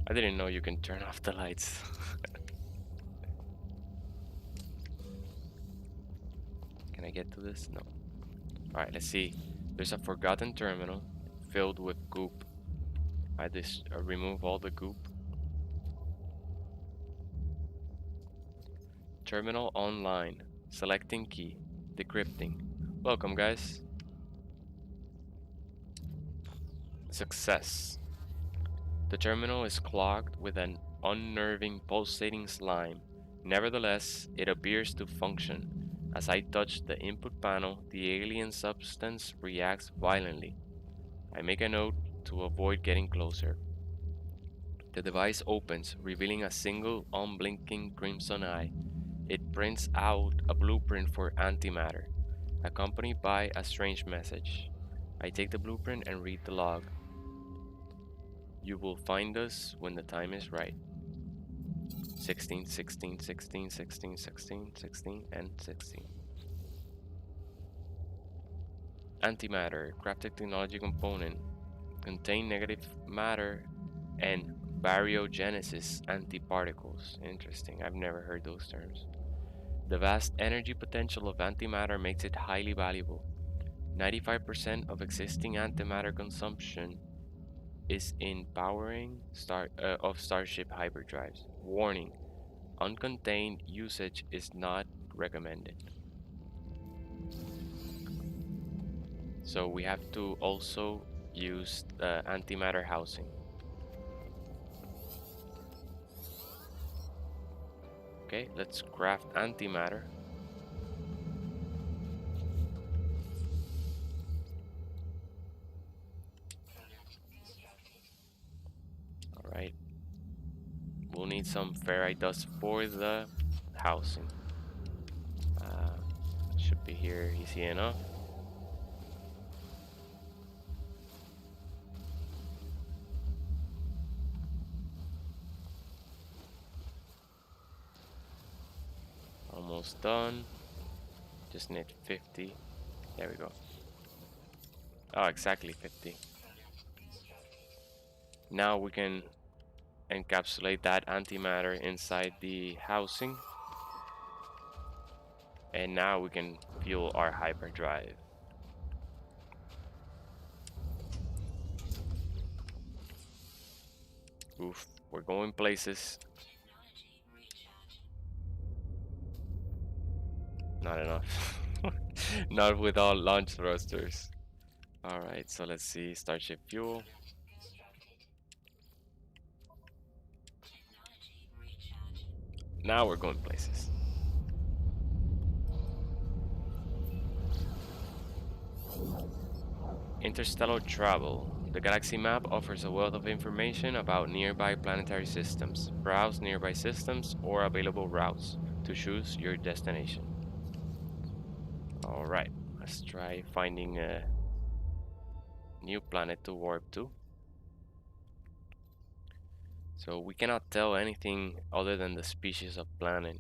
I didn't know you can turn off the lights. Can I get to this? No. Alright, let's see. There's a forgotten terminal filled with goop. I just remove all the goop. Terminal online. Selecting key. Decrypting. Welcome, guys. Success. The terminal is clogged with an unnerving pulsating slime. Nevertheless, it appears to function. As I touch the input panel, the alien substance reacts violently. I make a note to avoid getting closer. The device opens, revealing a single unblinking crimson eye. It prints out a blueprint for antimatter, accompanied by a strange message. I take the blueprint and read the log. You will find us when the time is right. 16, 16, 16, 16, 16, 16, and 16. Antimatter, crafted technology component, contain negative matter and baryogenesis antiparticles. Interesting, I've never heard those terms. The vast energy potential of antimatter makes it highly valuable. 95% of existing antimatter consumption is in powering of Starship hyperdrives. Warning, uncontained usage is not recommended. So we have to also use antimatter housing. Okay, let's craft antimatter. Alright, we'll need some ferrite dust for the housing. Should be here easy enough. Almost done. Just need 50. There we go. Oh, exactly 50. Now we can encapsulate that antimatter inside the housing. And now we can fuel our hyperdrive. Oof, we're going places. Not enough. Not with all launch thrusters. Alright, so let's see. Starship fuel. Now we're going places. Interstellar travel. The galaxy map offers a wealth of information about nearby planetary systems. Browse nearby systems or available routes to choose your destination. Alright, let's try finding a new planet to warp to. So we cannot tell anything other than the species of planet,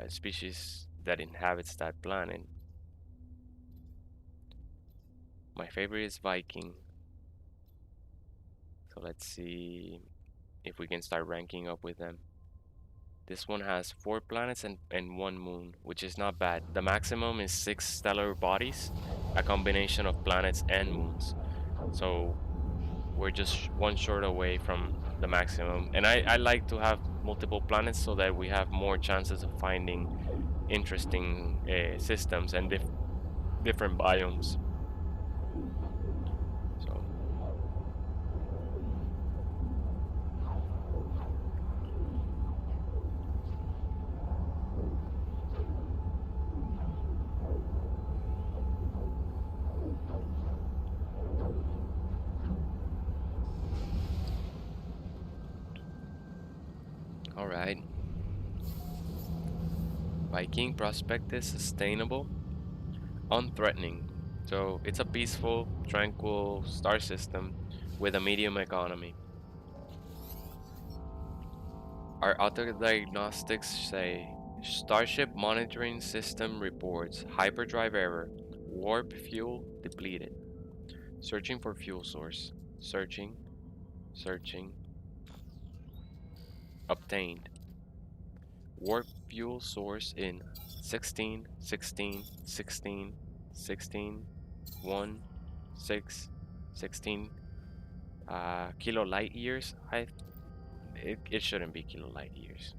species that inhabits that planet. My favorite is Viking. So let's see if we can start ranking up with them. This one has 4 planets and 1 moon, which is not bad. The maximum is 6 stellar bodies, a combination of planets and moons. So we're just one short away from the maximum. And I like to have multiple planets so that we have more chances of finding interesting systems and different biomes. So all right. Viking prospect is sustainable, unthreatening. So it's a peaceful, tranquil star system with a medium economy. Our auto diagnostics say Starship monitoring system reports hyperdrive error, warp fuel depleted. Searching for fuel source. Searching, searching, obtained. Warp fuel source in 16, 16, 16, 16, 1, 6, 16 kilo light years. It shouldn't be kilo light years,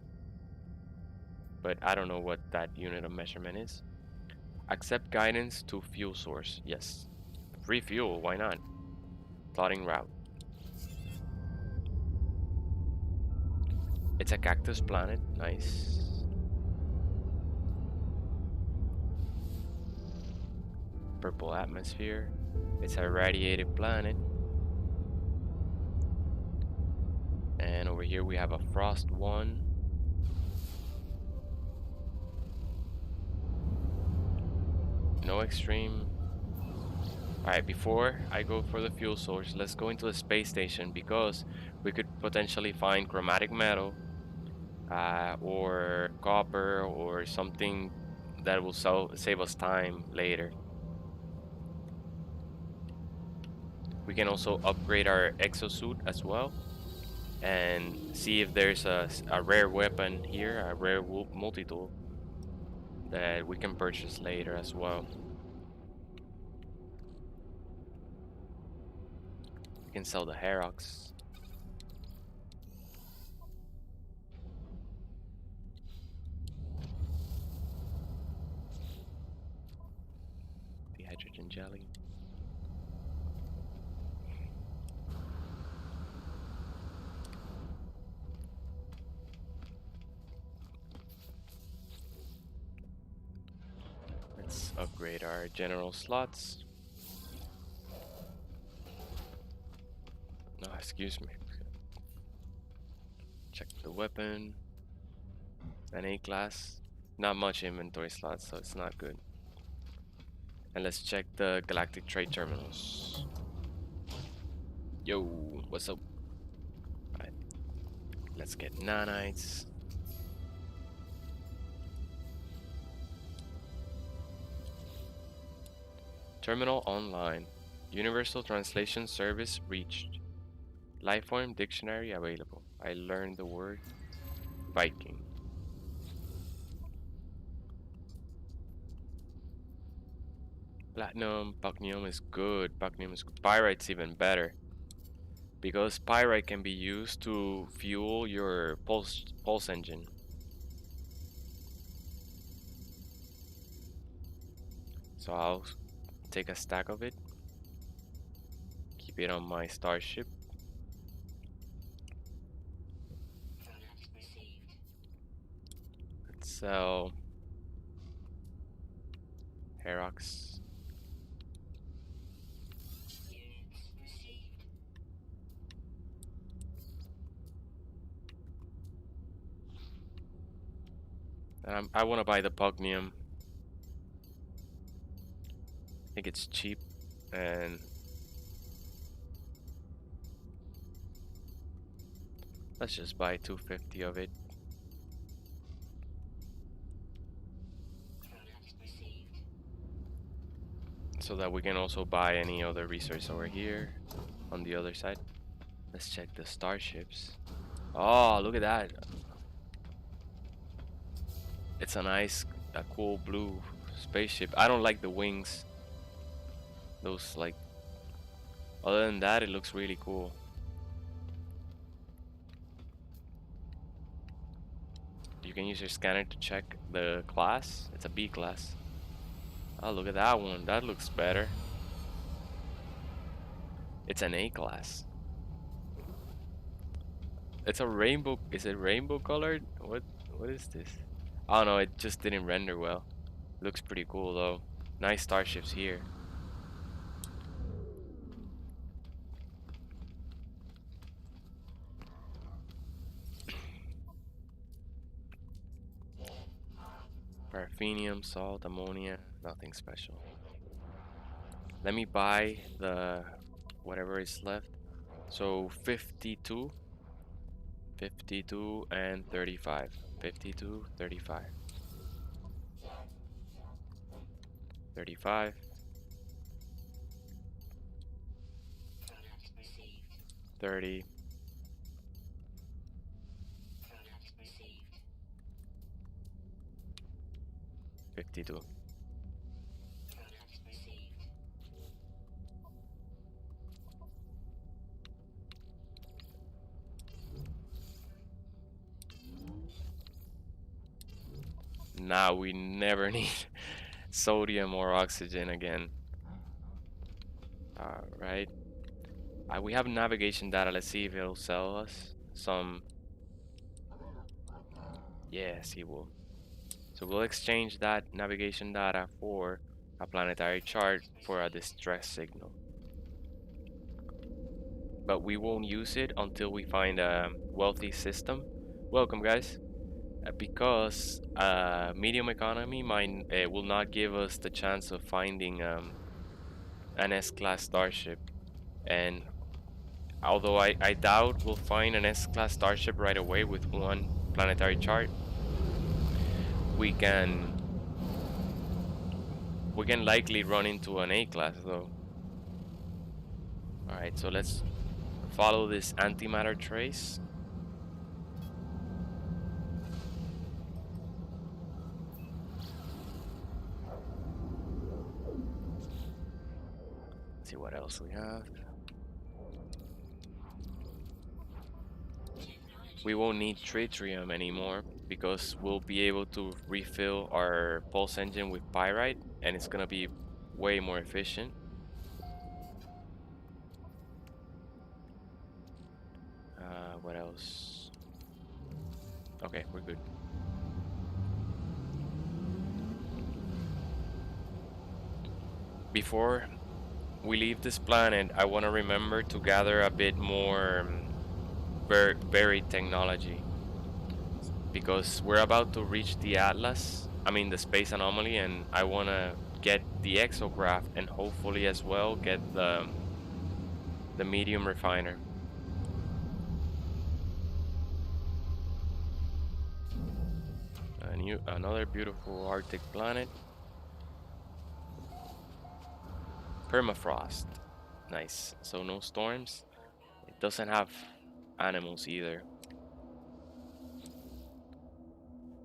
but I don't know what that unit of measurement is. Accept guidance to fuel source. Yes. Free fuel, why not? Plotting route. It's a cactus planet. Nice. Purple atmosphere. It's a radiated planet. And over here we have a frost one. No extreme. Alright, before I go for the fuel source, let's go into the space station because we could potentially find chromatic metal or copper or something that will save us time later. We can also upgrade our exosuit as well and see if there's a rare weapon here, a rare multi-tool that we can purchase later as well. We can sell the Herox. The hydrogen jelly. Let's upgrade our general slots. No, excuse me. Check the weapon. An A class. Not much inventory slots, so it's not good. And let's check the galactic trade terminals. Yo, what's up? Alright, let's get nanites. Terminal online. Universal Translation Service reached. Lifeform dictionary available. I learned the word Viking. Platinum, Pacnium is good. Pacnium is good. Pyrite's even better because pyrite can be used to fuel your pulse engine. So I'll take a stack of it. Keep it on my starship. Let's sell Herox. I want to buy the Pugnium. I think it's cheap and let's just buy 250 of it. So that we can also buy any other resource over here on the other side. Let's check the starships. Oh, look at that. It's a nice, a cool blue spaceship. I don't like the wings. Those like, other than that, it looks really cool. You can use your scanner to check the class. It's a B class. Oh, look at that one. That looks better. It's an A class. It's a rainbow. Is it rainbow colored? What is this? Oh no, it just didn't render well. Looks pretty cool though. Nice starships here. Paraffinium, salt, ammonia, nothing special. Let me buy the whatever is left. So 52. 52 and 35. 52, 35. 35, Product received. 30, Product received. 52. Product received. Now we never need sodium or oxygen again. All right. We have navigation data. Let's see if it'll sell us some. Yes, he will. So we'll exchange that navigation data for a planetary chart for a distress signal. But we won't use it until we find a wealthy system. Welcome, guys. Because medium economy will not give us the chance of finding an S-class starship. And although I doubt we'll find an S-class starship right away with one planetary chart, we can likely run into an A-class though. All right, so let's follow this antimatter trace. Let's see what else we have. We won't need tritium anymore because we'll be able to refill our pulse engine with pyrite and it's gonna be way more efficient. What else? Okay, we're good. Before we leave this planet, I want to remember to gather a bit more buried technology because we're about to reach the Atlas, I mean the space anomaly, and I want to get the exograph and hopefully as well get the medium refiner. Another beautiful Arctic planet. Permafrost. Nice. So no storms. It doesn't have animals either.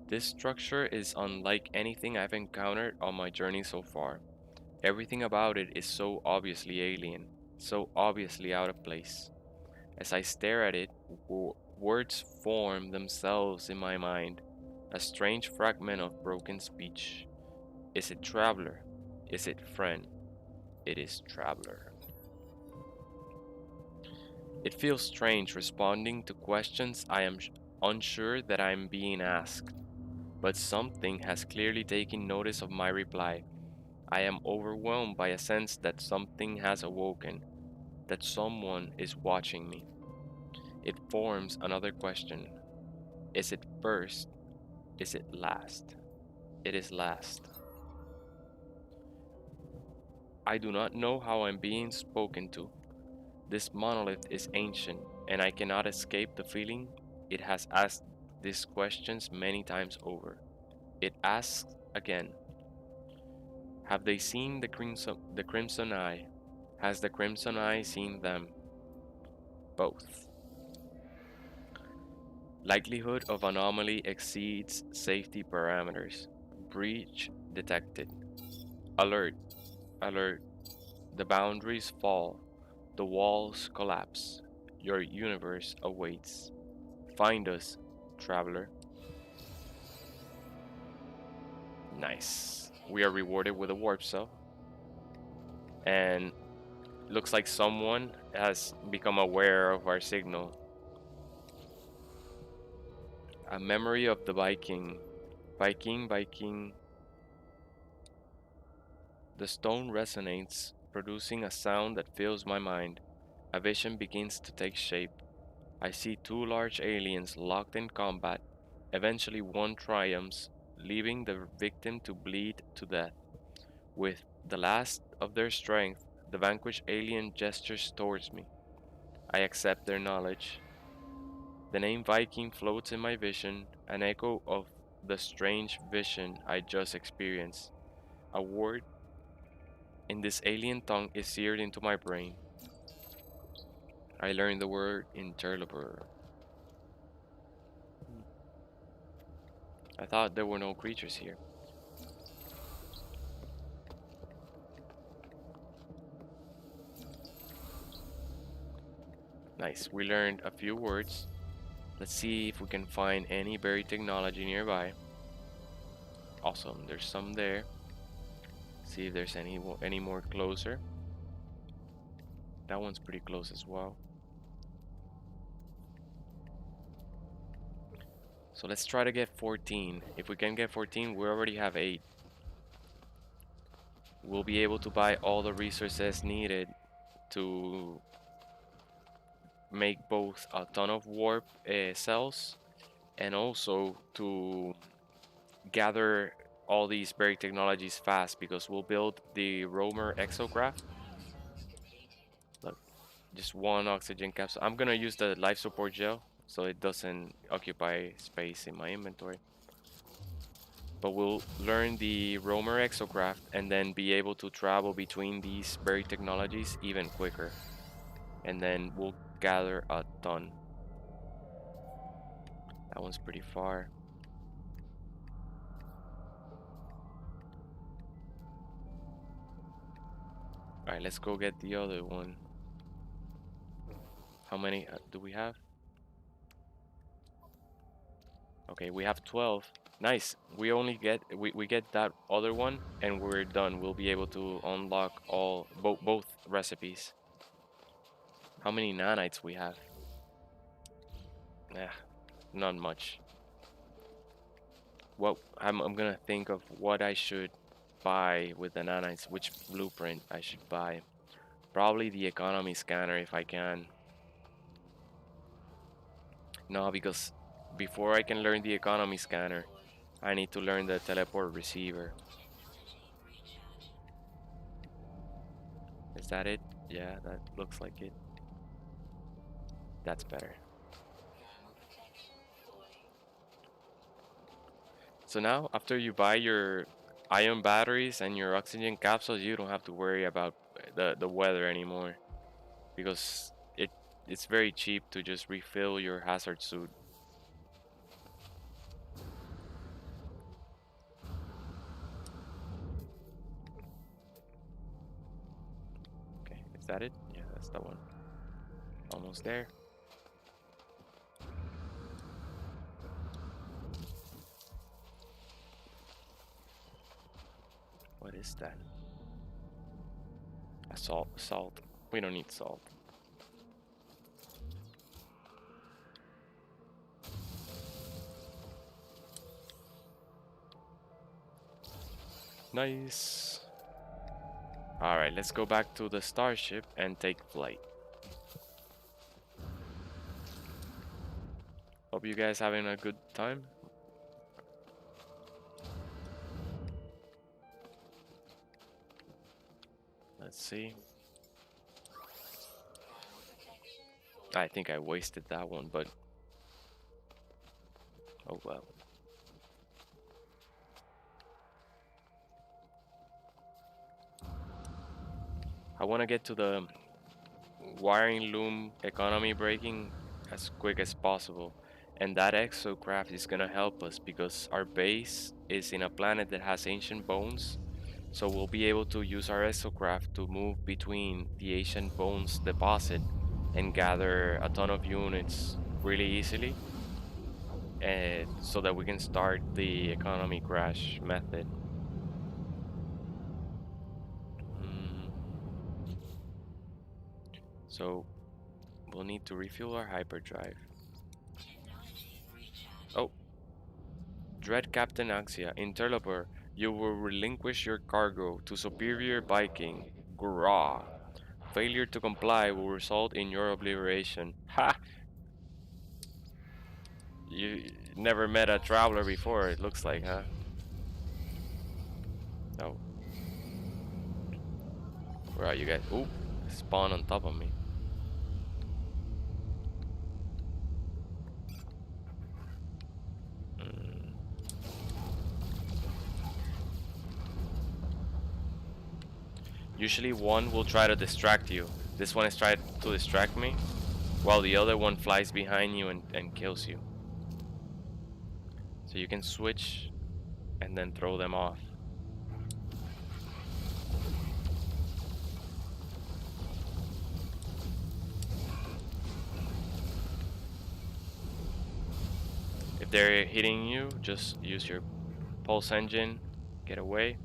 This structure is unlike anything I've encountered on my journey so far. Everything about it is so obviously alien, so obviously out of place. As I stare at it, words form themselves in my mind, a strange fragment of broken speech. Is it traveler? Is it friend? It is traveler. It feels strange responding to questions I am unsure that I'm being asked, but something has clearly taken notice of my reply. I am overwhelmed by a sense that something has awoken, that someone is watching me. It forms another question. Is it first? Is it last? It is last. I do not know how I'm being spoken to. This monolith is ancient, and I cannot escape the feeling it has asked these questions many times over. It asks again, have they seen the crimson eye? Has the crimson eye seen them? Both. Likelihood of anomaly exceeds safety parameters. Breach detected. Alert, alert. The boundaries fall. The walls collapse. Your universe awaits. Find us, traveler. Nice. We are rewarded with a warp cell. And looks like someone has become aware of our signal. A memory of the Viking. Viking, Viking. The stone resonates, producing a sound that fills my mind. A vision begins to take shape. I see two large aliens locked in combat. Eventually, one triumphs, leaving the victim to bleed to death. With the last of their strength, the vanquished alien gestures towards me. I accept their knowledge. The name Viking floats in my vision, an echo of the strange vision I just experienced. A word in this alien tongue is seared into my brain. I learned the word interloper. I thought there were no creatures here. Nice, we learned a few words. Let's see if we can find any buried technology nearby. Awesome, there's some there. See if there's any more closer. That one's pretty close as well. So let's try to get 14. If we can get 14, we already have 8. We'll be able to buy all the resources needed to make both a ton of warp cells and also to gather all these buried technologies fast, because we'll build the roamer exocraft. Look, just one oxygen capsule. I'm gonna use the life support gel so it doesn't occupy space in my inventory. But we'll learn the roamer exocraft and then be able to travel between these buried technologies even quicker. And then we'll gather a ton. That one's pretty far. Alright, let's go get the other one. How many do we have? Okay, we have 12. Nice. We get that other one and we're done. We'll be able to unlock all both recipes. How many nanites we have? Nah, not much. Well, I'm gonna think of what I should buy with the nanites, which blueprint I should buy. Probably the economy scanner if I can. No, because before I can learn the economy scanner, I need to learn the teleport receiver. Is that it? Yeah, that looks like it. That's better. So now, after you buy your ion batteries and your oxygen capsules, you don't have to worry about the weather anymore, because it's very cheap to just refill your hazard suit. Okay, is that it? Yeah, that's the one. Almost there. What is that? A salt. We don't need salt. Nice. Alright, let's go back to the starship and take flight. Hope you guys having a good time. Let's see. I think I wasted that one, but oh well. I want to get to the wiring loom economy breaking as quick as possible, and that exocraft is gonna help us because our base is in a planet that has ancient bones, so we'll be able to use our exocraft to move between the ancient bones deposit and gather a ton of units really easily, and so that we can start the economy crash method. Mm, so we'll need to refuel our hyperdrive. Oh, Dread Captain Axia, Interloper, you will relinquish your cargo to superior Viking. Grah. Failure to comply will result in your obliteration. Ha! You never met a traveler before, it looks like, huh? No. Where are you guys? Oop! Spawn on top of me. Usually one will try to distract you. This one is trying to distract me, while the other one flies behind you and kills you. So you can switch and then throw them off. If they're hitting you, just use your pulse engine, get away,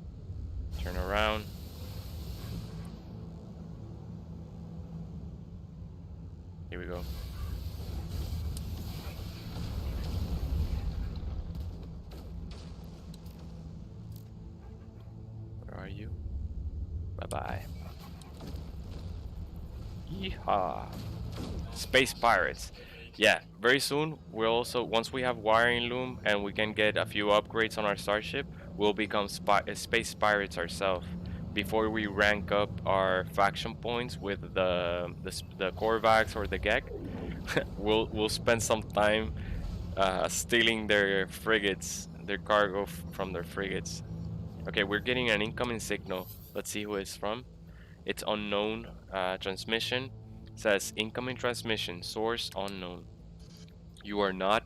turn around. Here we go. Where are you? Bye-bye. Yeehaw. Space Pirates. Yeah, very soon we'll also, once we have wiring loom and we can get a few upgrades on our starship, we'll become space pirates ourselves. Before we rank up our faction points with the Korvax or the Gek, we'll spend some time stealing their frigates, their cargo from their frigates. Okay, we're getting an incoming signal. Let's see who it's from. It's unknown. Transmission says incoming transmission, source unknown. You are not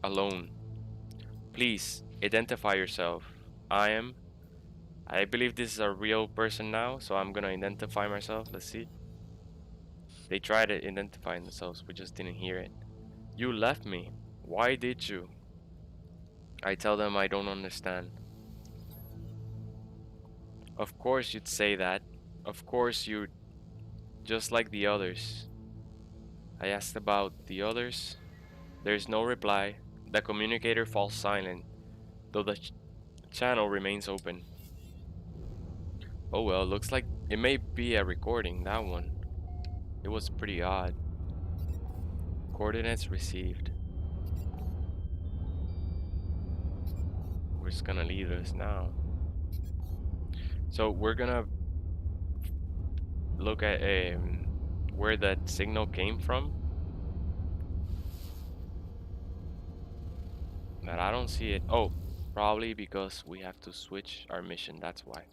alone. Please identify yourself. I believe this is a real person now, so I'm gonna identify myself. Let's see. They tried to identify themselves, we just didn't hear it. You left me. Why did you? I tell them I don't understand. Of course you'd say that. Of course you'd just like the others. I asked about the others. There's no reply. The communicator falls silent, though the channel remains open. Oh well, looks like it may be a recording, that one. It was pretty odd. Coordinates received. Where's gonna lead us now? So we're gonna look at where that signal came from. But I don't see it. Oh, probably because we have to switch our mission, that's why.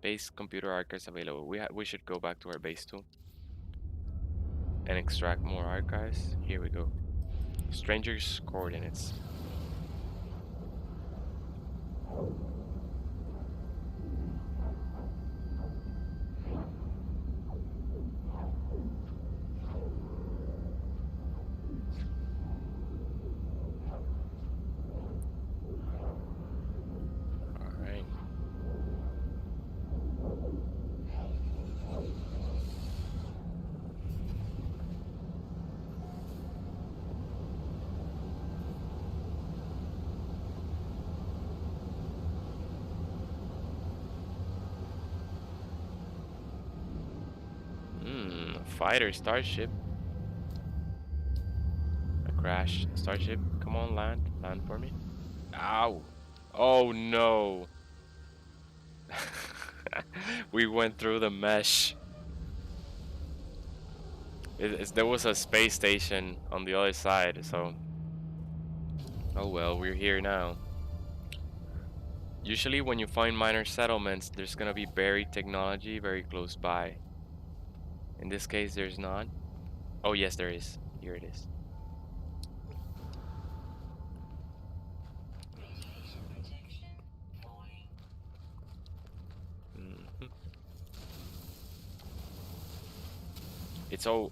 Base computer archives available. We should go back to our base too and extract more archives. Here we go. Strangers coordinates. All right. A fighter starship. A crash starship. Come on, land. Land for me. Ow. Oh no. We went through the mesh. There was a space station on the other side, so. Oh well, we're here now. Usually when you find minor settlements, there's gonna be buried technology very close by. In this case, there's not. Oh yes, there is. Here it is. Radiation protection falling. Mhm.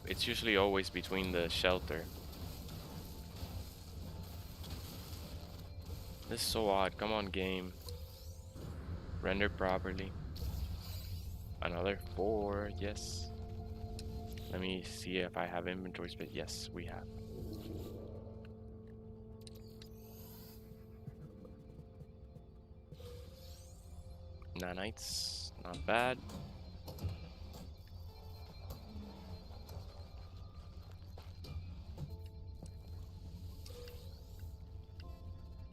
It's usually always between the shelter. This is so odd. Come on, game. Render properly. Another 4, yes. Let me see if I have inventory space. Yes, we have. Nanites, not bad.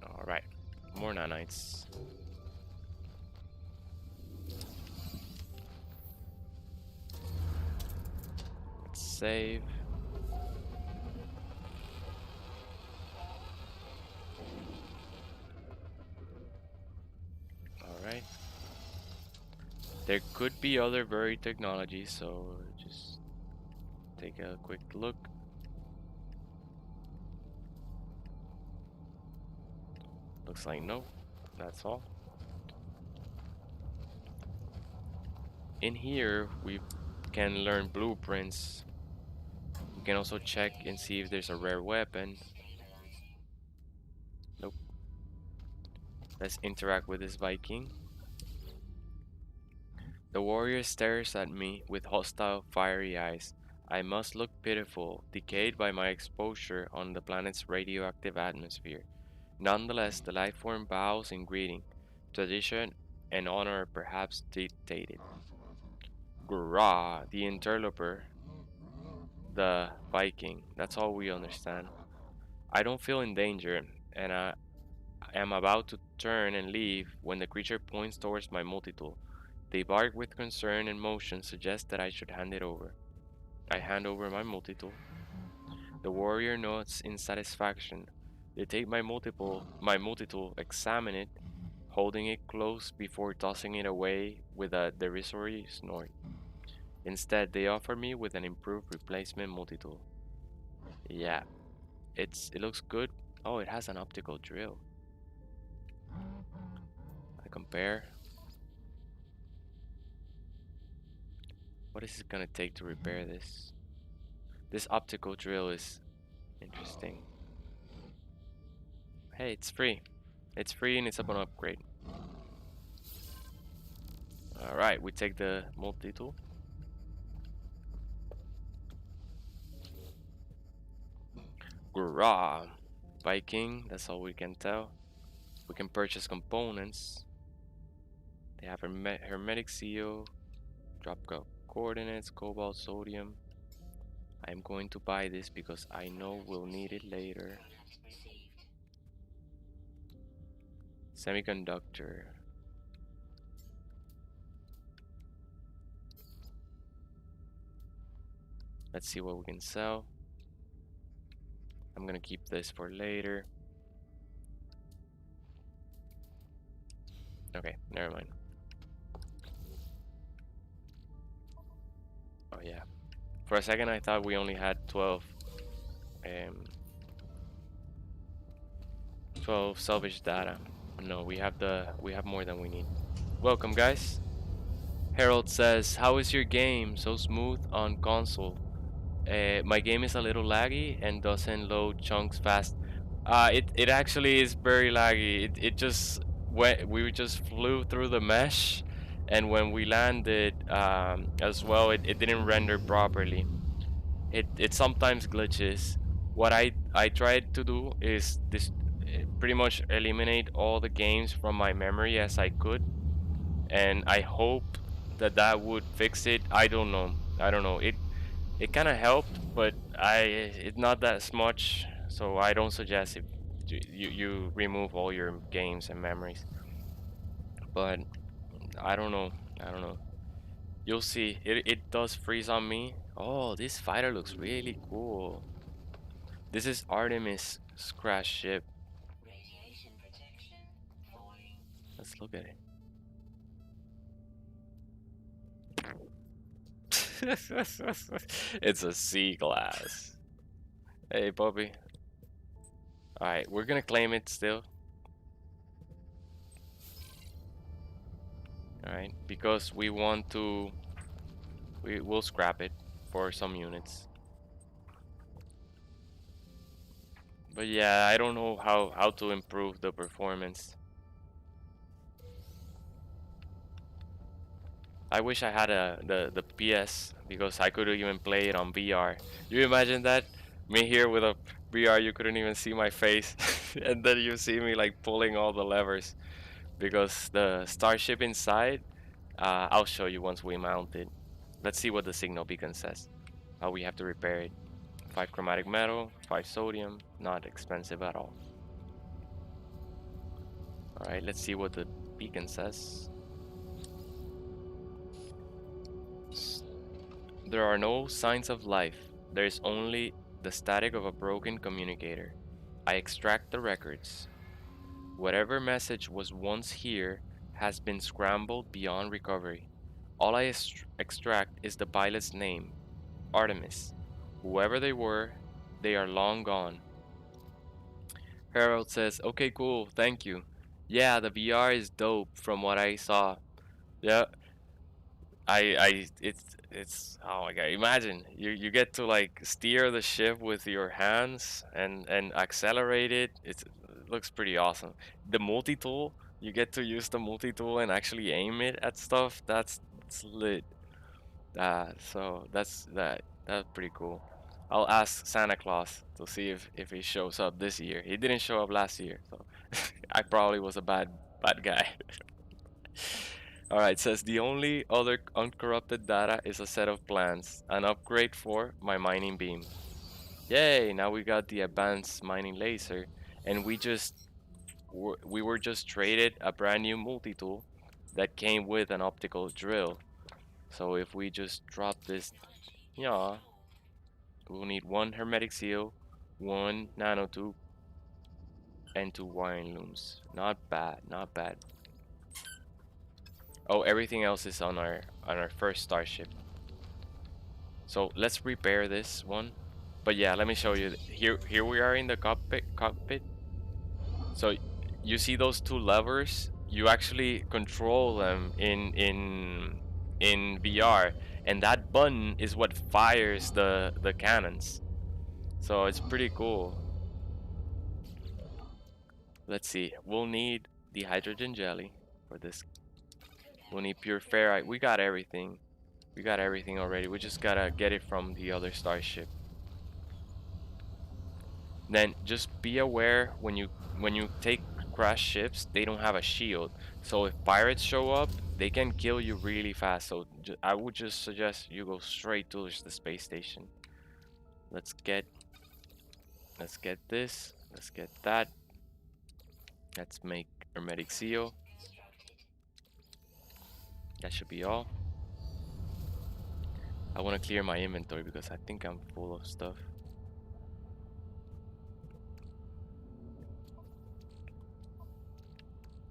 Alright, more nanites. Let's save. Alright. There could be other buried technologies, so just take a quick look. Looks like no, that's all. In here, we can learn blueprints. We can also check and see if there's a rare weapon. Nope. Let's interact with this Viking. The warrior stares at me with hostile, fiery eyes. I must look pitiful, decayed by my exposure on the planet's radioactive atmosphere. Nonetheless, the life form bows in greeting. Tradition and honor perhaps dictated. Grah, the interloper, the Viking. That's all we understand. I don't feel in danger, and I am about to turn and leave when the creature points towards my multi-tool. They bark with concern and motion suggest that I should hand it over. I hand over my multi-tool. The warrior nods in satisfaction. They take my multi-tool, examine it, holding it close before tossing it away with a derisory snort. Instead, they offer me with an improved replacement multi-tool. Yeah, it looks good. Oh, it has an optical drill. I compare. What is it gonna take to repair this? This optical drill is interesting. Hey, it's free. It's free and it's up on upgrade. Alright, we take the multi-tool. Grah! Viking, that's all we can tell. We can purchase components. They have hermetic seal, drop coordinates, cobalt, sodium. I'm going to buy this because I know we'll need it later. Semiconductor. Let's see what we can sell. I'm gonna keep this for later. Okay, never mind. Oh yeah. For a second I thought we only had 12 salvage data. No, we have more than we need. Welcome guys. Harold says, "How is your game? So smooth on console." My game is a little laggy and doesn't load chunks fast. It actually is very laggy. It just we just flew through the mesh, and when we landed as well, it didn't render properly. It sometimes glitches. What I tried to do is this pretty much eliminate all the games from my memory as I could, and I hope that that would fix it. I don't know. I don't know. It kind of helped, but it's not that much, so I don't suggest it. You remove all your games and memories. But I don't know. I don't know. You'll see. It does freeze on me. Oh, this fighter looks really cool. This is Artemis' crash ship. Radiation protection falling. Let's look at it. It's a sea glass. Hey, puppy. Alright, we're gonna claim it still. Alright, because we want to... We'll scrap it for some units. But yeah, I don't know how to improve the performance. I wish I had the PS because I could even play it on VR. You imagine that? Me here with a VR, you couldn't even see my face, and then you see me like pulling all the levers because the starship inside. I'll show you once we mount it. Let's see what the signal beacon says. How we have to repair it. 5 chromatic metal, 5 sodium, not expensive at all. Alright, let's see what the beacon says. There are no signs of life. There is only the static of a broken communicator. I extract the records. Whatever message was once here has been scrambled beyond recovery. All I extract is the pilot's name, Artemis. Whoever they were, they are long gone. Harold says, okay, cool, thank you. Yeah, the VR is dope from what I saw. Yeah, it's oh my god! Imagine you get to like steer the ship with your hands and accelerate it. It looks pretty awesome. The multi tool, you get to use the multi tool and actually aim it at stuff. That's lit. So that's pretty cool. I'll ask Santa Claus to see if he shows up this year. He didn't show up last year, so I probably was a bad guy. All right, says the only other uncorrupted data is a set of plans, an upgrade for my mining beam. Yay, now we got the advanced mining laser, and we were just traded a brand new multi-tool that came with an optical drill. So if we just drop this, yeah, we'll need one hermetic seal, one nanotube, and two wiring looms. Not bad, not bad. Oh, everything else is on our first starship. So let's repair this one. But yeah, let me show you. Here we are in the cockpit. So you see those two levers? You actually control them in VR, and that button is what fires the cannons. So it's pretty cool. Let's see. We'll need the hydrogen jelly for this. We'll need pure ferrite. We got everything. We got everything already. We just gotta get it from the other starship. Then just be aware when you take crash ships, they don't have a shield. So if pirates show up, they can kill you really fast. So I would just suggest you go straight to the space station. Let's get this. Let's get that. Let's make hermetic seal. That should be all. I want to clear my inventory because I think I'm full of stuff.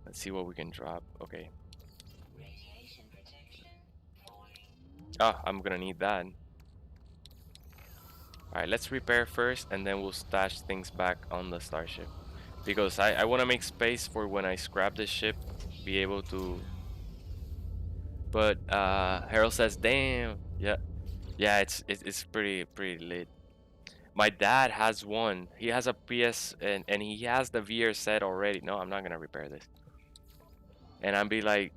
Let's see what we can drop. Okay. Ah, I'm gonna need that. Alright, let's repair first and then we'll stash things back on the starship. Because I want to make space for when I scrap this ship, be able to... But Harold says, damn. Yeah, yeah, it's pretty lit. My dad has one. He has a PS and he has the VR set already. No, I'm not gonna repair this. And I'm be like,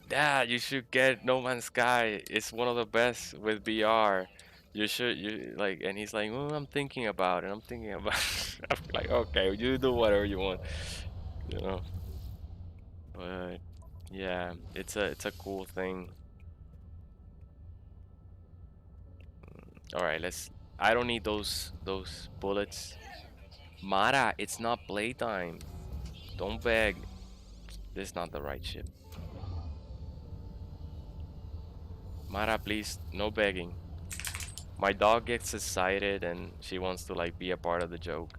Dad, you should get No Man's Sky. It's one of the best with VR. You like, and he's like, well, I'm thinking about it. I'm thinking about. I'm like, okay, you do whatever you want, you know. But yeah, it's a cool thing. All right, let's. I don't need those bullets. Mara, it's not playtime. Don't beg. This is not the right ship. Mara, please, no begging. My dog gets excited and she wants to like be a part of the joke.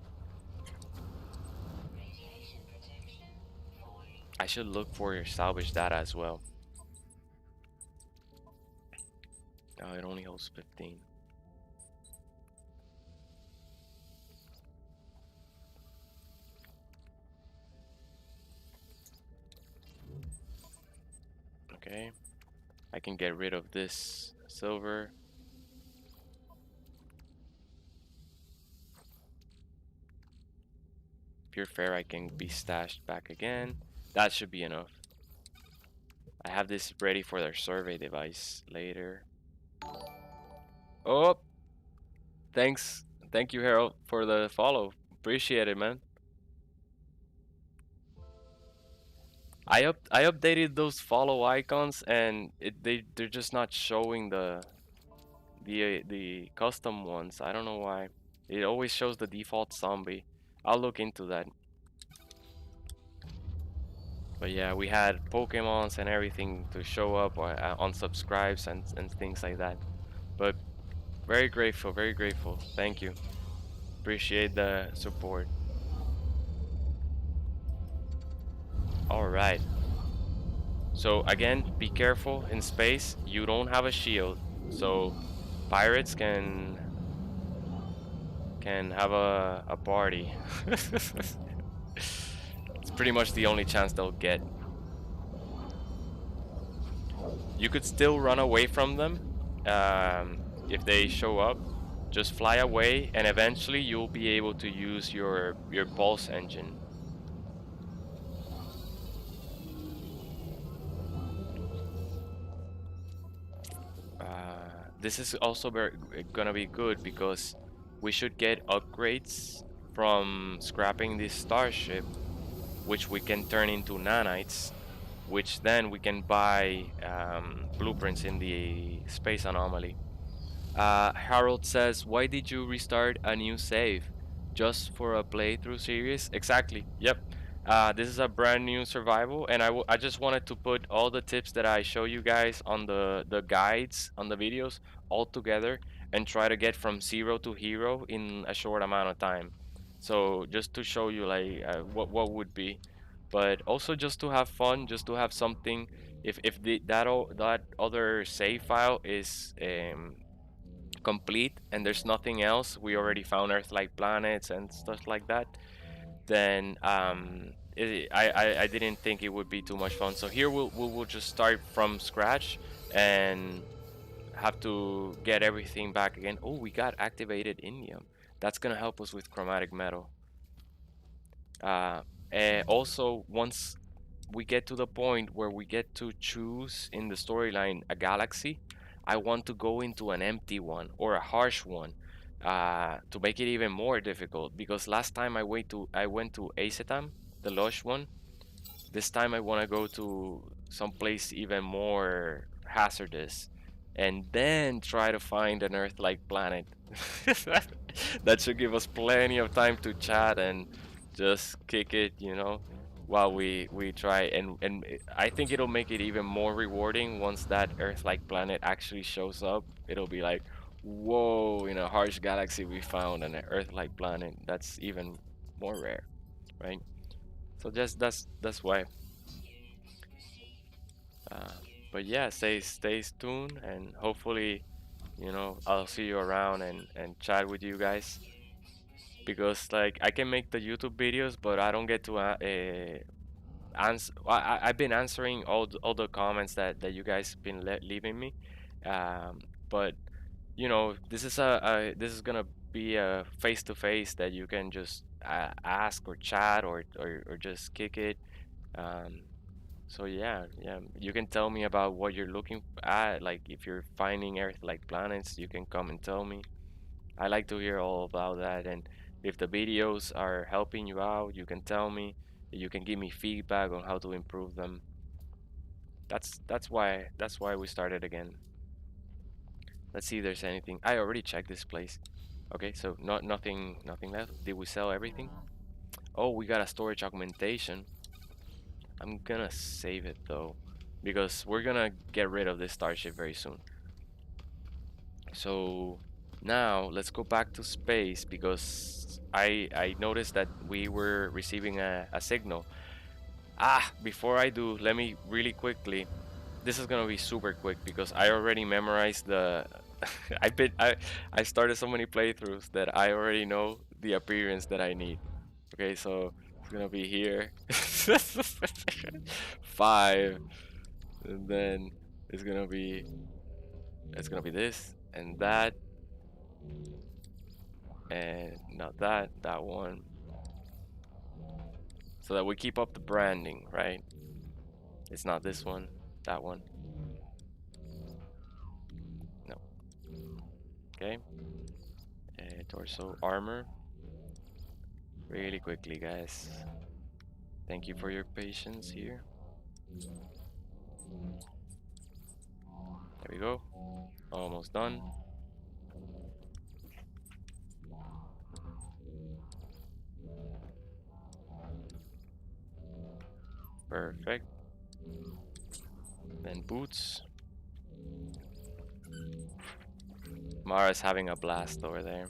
I should look for your salvage data as well. Oh, it only holds 15. Okay. I can get rid of this silver. Pure ferrite can be stashed back again. That should be enough. I have this ready for their survey device later. Oh, thanks. Thank you, Harold, for the follow. Appreciate it, man. I updated those follow icons and they're just not showing the custom ones. I don't know why. It always shows the default zombie. I'll look into that. But yeah, we had Pokemons and everything to show up on subscribes and things like that. But very grateful, very grateful. Thank you. Appreciate the support. All right. So again, be careful in space. You don't have a shield, so pirates can have a party. It's pretty much the only chance they'll get. You could still run away from them if they show up. Just fly away, and eventually you'll be able to use your pulse engine. This is also gonna be good because we should get upgrades from scrapping this starship, which we can turn into nanites, which then we can buy blueprints in the space anomaly. Harold says, "Why did you restart a new save? Just for a playthrough series?" Exactly. Yep. This is a brand new survival, and I just wanted to put all the tips that I show you guys on the guides on the videos all together and try to get from zero to hero in a short amount of time. So just to show you like what would be, but also just to have fun, just to have something. If that other save file is complete and there's nothing else, we already found Earth-like planets and stuff like that, then I didn't think it would be too much fun. So here we'll just start from scratch and have to get everything back again. Oh, we got activated indium. That's gonna help us with chromatic metal. And also, once we get to the point where we get to choose in the storyline a galaxy, I want to go into an empty one or a harsh one to make it even more difficult. Because last time I went to Acetam, the lush one. This time I want to go to some place even more hazardous and then try to find an Earth-like planet. That should give us plenty of time to chat and just kick it, while we try and I think it'll make it even more rewarding once that Earth-like planet actually shows up. It'll be like, whoa, in a harsh galaxy we found an Earth-like planet. That's even more rare, right? So just that's why. Uh, but yeah, stay tuned and hopefully, I'll see you around and chat with you guys because like I can make the YouTube videos, but I don't get to answer. I've been answering all the comments that you guys been leaving me, um, but this is gonna be a face to face that you can just ask or chat or just kick it. Um, So yeah, you can tell me about what you're looking at. Like if you're finding Earth-like planets, you can come and tell me. I like to hear all about that. And if the videos are helping you out, you can tell me. You can give me feedback on how to improve them. That's why we started again. Let's see if there's anything. I already checked this place. Okay, so nothing left. Did we sell everything? Oh, we got a storage augmentation. I'm gonna save it though, because we're gonna get rid of this starship very soon. So now let's go back to space because I noticed that we were receiving a signal. Before I do, let me really quickly. This is gonna be super quick because I already memorized the. I started so many playthroughs that I already know the appearance that I need. Okay, so it's gonna be here. 5, and then it's gonna be this and that, and not that one, so that we keep up the branding, right? It's not this one, that one. No. Okay. Torso armor. Really quickly, guys. Thank you for your patience here. There we go. Almost done. Perfect. Then boots. Mara's having a blast over there.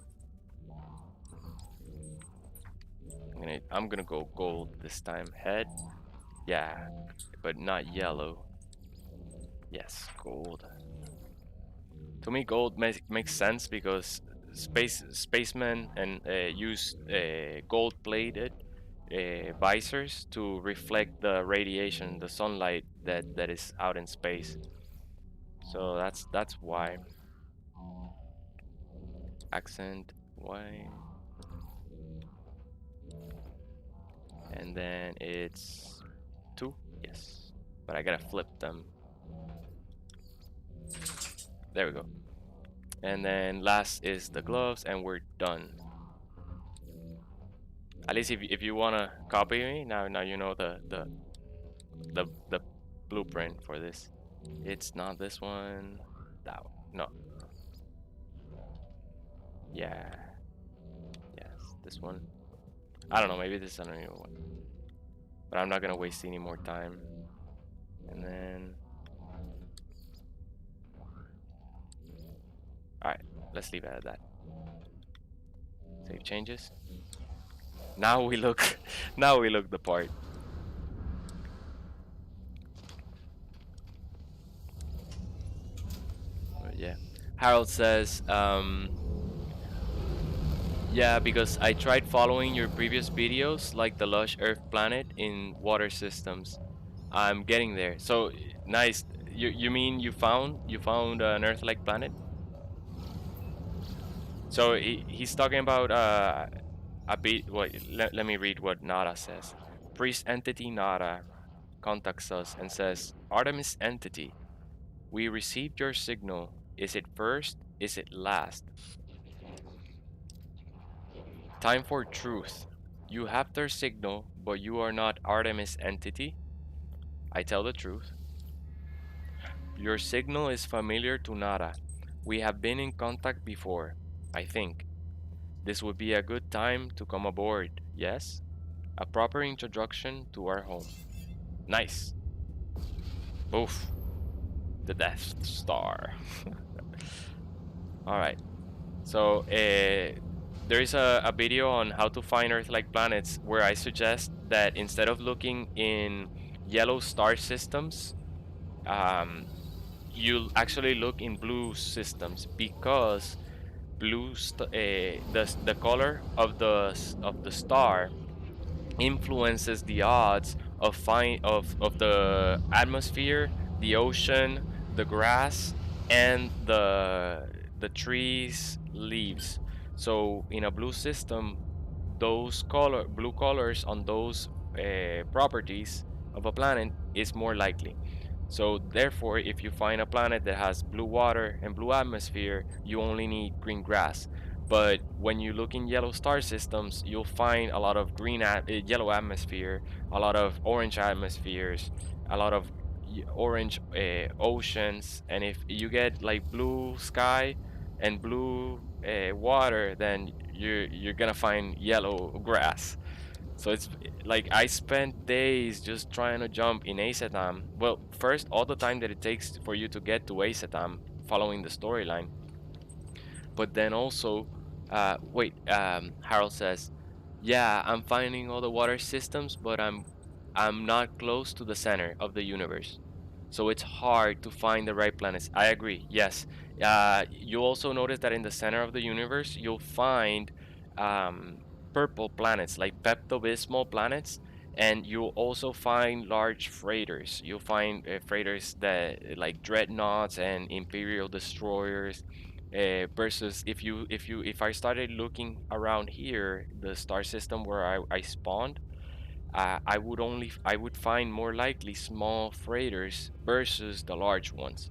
I'm gonna go gold this time. Head, yeah, but not yellow. Yes, gold. To me, gold makes sense because spacemen and use gold-plated visors to reflect the radiation, the sunlight that is out in space. So that's why. Accent white, and then it's two. Yes, but I gotta flip them. There we go. And then last is the gloves, and we're done. At least if you wanna copy me, now you know the blueprint for this. It's not this one. That one. No. Yeah. Yes, this one. I don't know. Maybe this is another one. But I'm not gonna waste any more time. And then, all right. Let's leave it at that. Save changes. Now we look. Now we look the part. But yeah. Harold says, yeah, because I tried following your previous videos, like the lush Earth planet in water systems. I'm getting there. So nice. You mean you found an Earth-like planet? So he's talking about a bit. Wait, let me read what Nara says. Priest entity Nara contacts us and says, Artemis entity, we received your signal. Is it first? Is it last? Time for truth. You have their signal, but you are not Artemis entity. I tell the truth. Your signal is familiar to Nara. We have been in contact before, I think. This would be a good time to come aboard, yes? A proper introduction to our home. Nice. Oof. The Death Star. Alright. So, there is a video on how to find Earth-like planets where I suggest that instead of looking in yellow star systems, um, you'll actually look in blue systems because the color of the star influences the odds of the atmosphere, the ocean, the grass, and the trees leaves. So in a blue system, those blue colors on those properties of a planet is more likely. So therefore, if you find a planet that has blue water and blue atmosphere, you only need green grass. But when you look in yellow star systems, you'll find a lot of yellow atmosphere, a lot of orange atmospheres, a lot of orange oceans, and if you get like blue sky and blue water, then you're gonna find yellow grass. So it's like I spent days just trying to jump in Asatam. Well, first, all the time that it takes for you to get to Asatam, following the storyline. But then also, wait, Harold says, yeah, I'm finding all the water systems, but I'm not close to the center of the universe. So it's hard to find the right planets. I agree. Yes. You also notice that in the center of the universe, you'll find um, purple planets, like Pepto-Bismol planets, and you'll also find large freighters. You'll find freighters that like dreadnoughts and imperial destroyers. Versus if I started looking around here, the star system where I spawned, I would find more likely small freighters versus the large ones.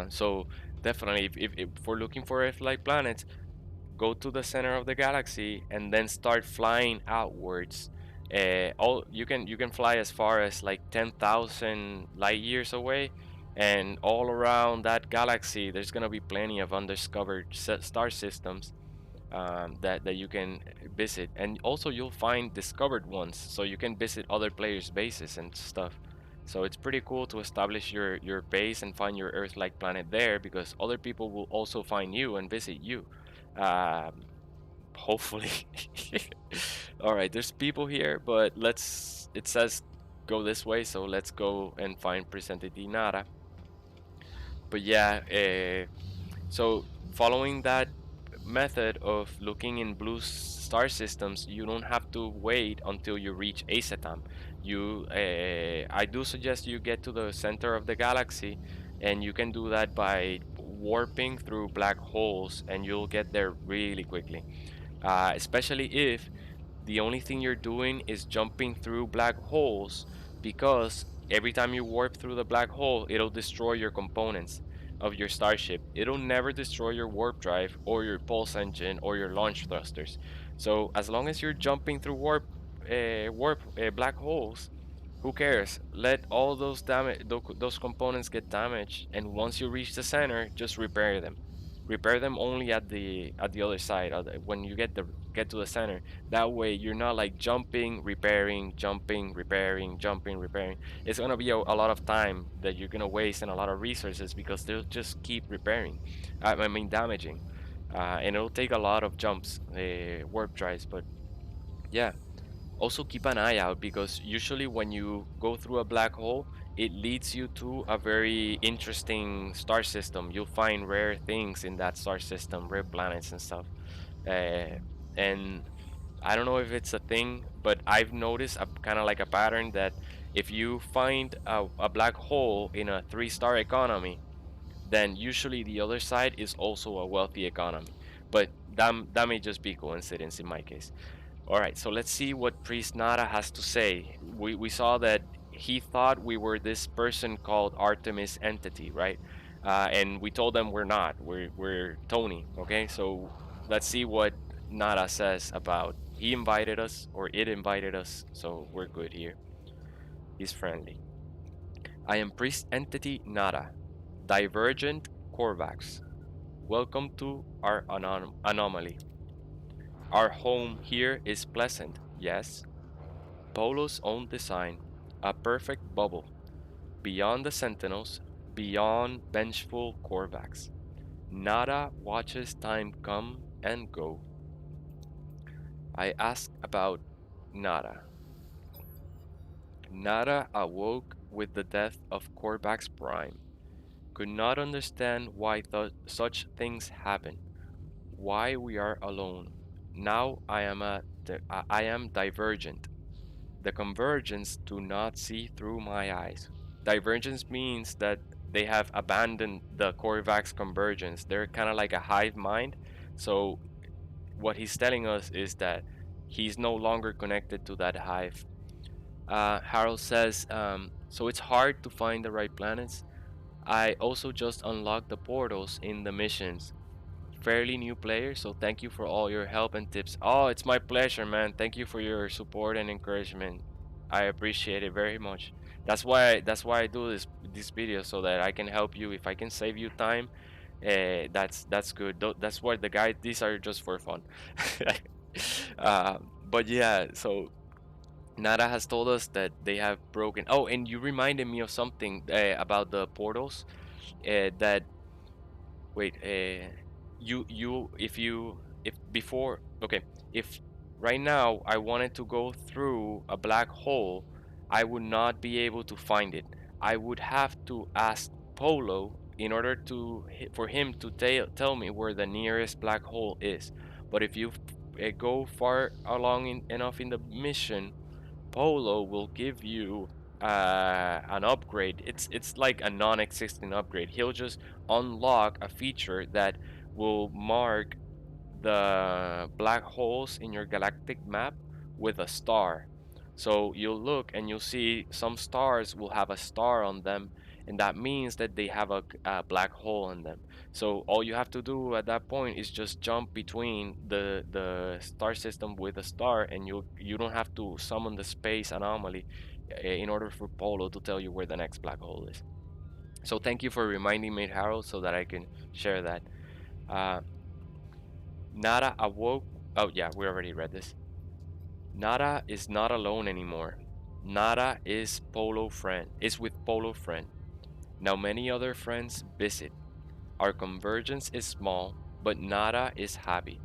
So definitely, if we're looking for Earth-like planets, go to the center of the galaxy and then start flying outwards. All you can fly as far as like 10,000 light years away, and all around that galaxy, there's gonna be plenty of undiscovered star systems that you can visit, and also you'll find discovered ones, so you can visit other players' bases and stuff. So it's pretty cool to establish your base and find your Earth-like planet there, because other people will also find you and visit you. Um, Hopefully. All right, there's people here, but it says go this way, so let's go and find Presente Dinara. But yeah, so following that method of looking in blue star systems, you don't have to wait until you reach Asatam. I do suggest you get to the center of the galaxy, and you can do that by warping through black holes, and you'll get there really quickly. Especially if the only thing you're doing is jumping through black holes, because every time you warp through the black hole, it'll destroy your components of your starship. It'll never destroy your warp drive or your pulse engine or your launch thrusters. So as long as you're jumping through black holes, who cares? Let all those components get damaged, and once you reach the center, just repair them. Repair them only at the other side, when you get to the center. That way, you're not like jumping, repairing, jumping, repairing, jumping, repairing. It's gonna be a lot of time that you're gonna waste and a lot of resources, because they'll just keep repairing. I mean, damaging, and it'll take a lot of jumps, warp drives. But yeah, also keep an eye out, because usually when you go through a black hole, it leads you to a very interesting star system. You'll find rare things in that star system, rare planets and stuff. And I don't know if it's a thing, but I've noticed a kind of like a pattern that if you find a black hole in a three-star economy, then usually the other side is also a wealthy economy. But that may just be coincidence in my case. All right, so let's see what Priest Nara has to say. We saw that he thought we were this person called Artemis Entity, right? And we told them we're not. We're Tony. Okay, so let's see what Nara says about he invited us or it invited us, so we're good here. He's friendly. I am Priest Entity Nara, Divergent Corvax. Welcome to our anomaly. Our home here is pleasant, yes. Polo's own design, a perfect bubble, beyond the sentinels, beyond vengeful Korvax. Nada watches time come and go. I ask about Nada. Nada awoke with the death of Korvax Prime. Could not understand why such things happen, why we are alone. Now I am divergent. The convergence do not see through my eyes. Divergence means that they have abandoned the Corvax convergence. They're kind of like a hive mind. So what he's telling us is that he's no longer connected to that hive. Harold says, so it's hard to find the right planets. I also just unlocked the portals in the missions. Fairly new player, so thank you for all your help and tips. Oh, it's my pleasure, man. Thank you for your support and encouragement. I appreciate it very much. That's why I do this video, so that I can help you. If I can save you time, that's good. That's why the guys, these are just for fun. But yeah, so Nara has told us that they have broken. Oh, and you reminded me of something about the portals. That Wait, if before, okay, if right now I wanted to go through a black hole, I would not be able to find it. I would have to ask Polo in order for him to tell me where the nearest black hole is. But if you go far along enough in the mission, Polo will give you an upgrade. It's like a non-existing upgrade. He'll just unlock a feature that will mark the black holes in your galactic map with a star. So you'll look and you'll see some stars will have a star on them, and that means that they have a black hole in them. So all you have to do at that point is just jump between the star system with a star, and you don't have to summon the space anomaly in order for Polo to tell you where the next black hole is. So thank you for reminding me, Harold, so that I can share that. Uh, Nara awoke. Oh yeah, we already read this. Nara is not alone anymore. Nara is with Polo friend. Now many other friends visit. Our convergence is small, but Nara is happy.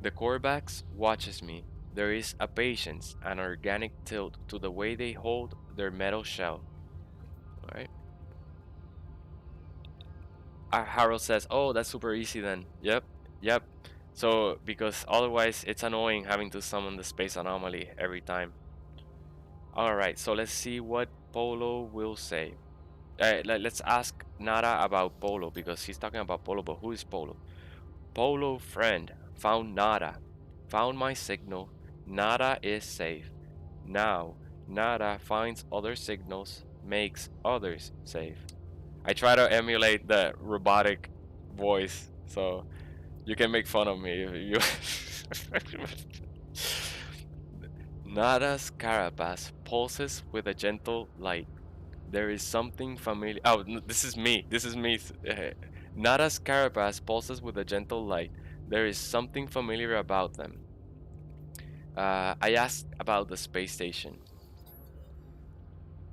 The Korvax watches me. There is a patience, an organic tilt to the way they hold their metal shell. Alright. Harold says, "Oh, that's super easy then." Yep, yep. So because otherwise it's annoying having to summon the space anomaly every time. All right, so let's see what Polo will say. Let's ask Nara about Polo because he's talking about Polo, but who is Polo? Polo friend found Nara, found my signal. Nara is safe. Now, Nara finds other signals, makes others safe. I try to emulate the robotic voice, so you can make fun of me if you. Nara's carapace pulses with a gentle light. There is something familiar. Oh, this is me. This is me. Nara's carapace pulses with a gentle light. There is something familiar about them. I asked about the space station.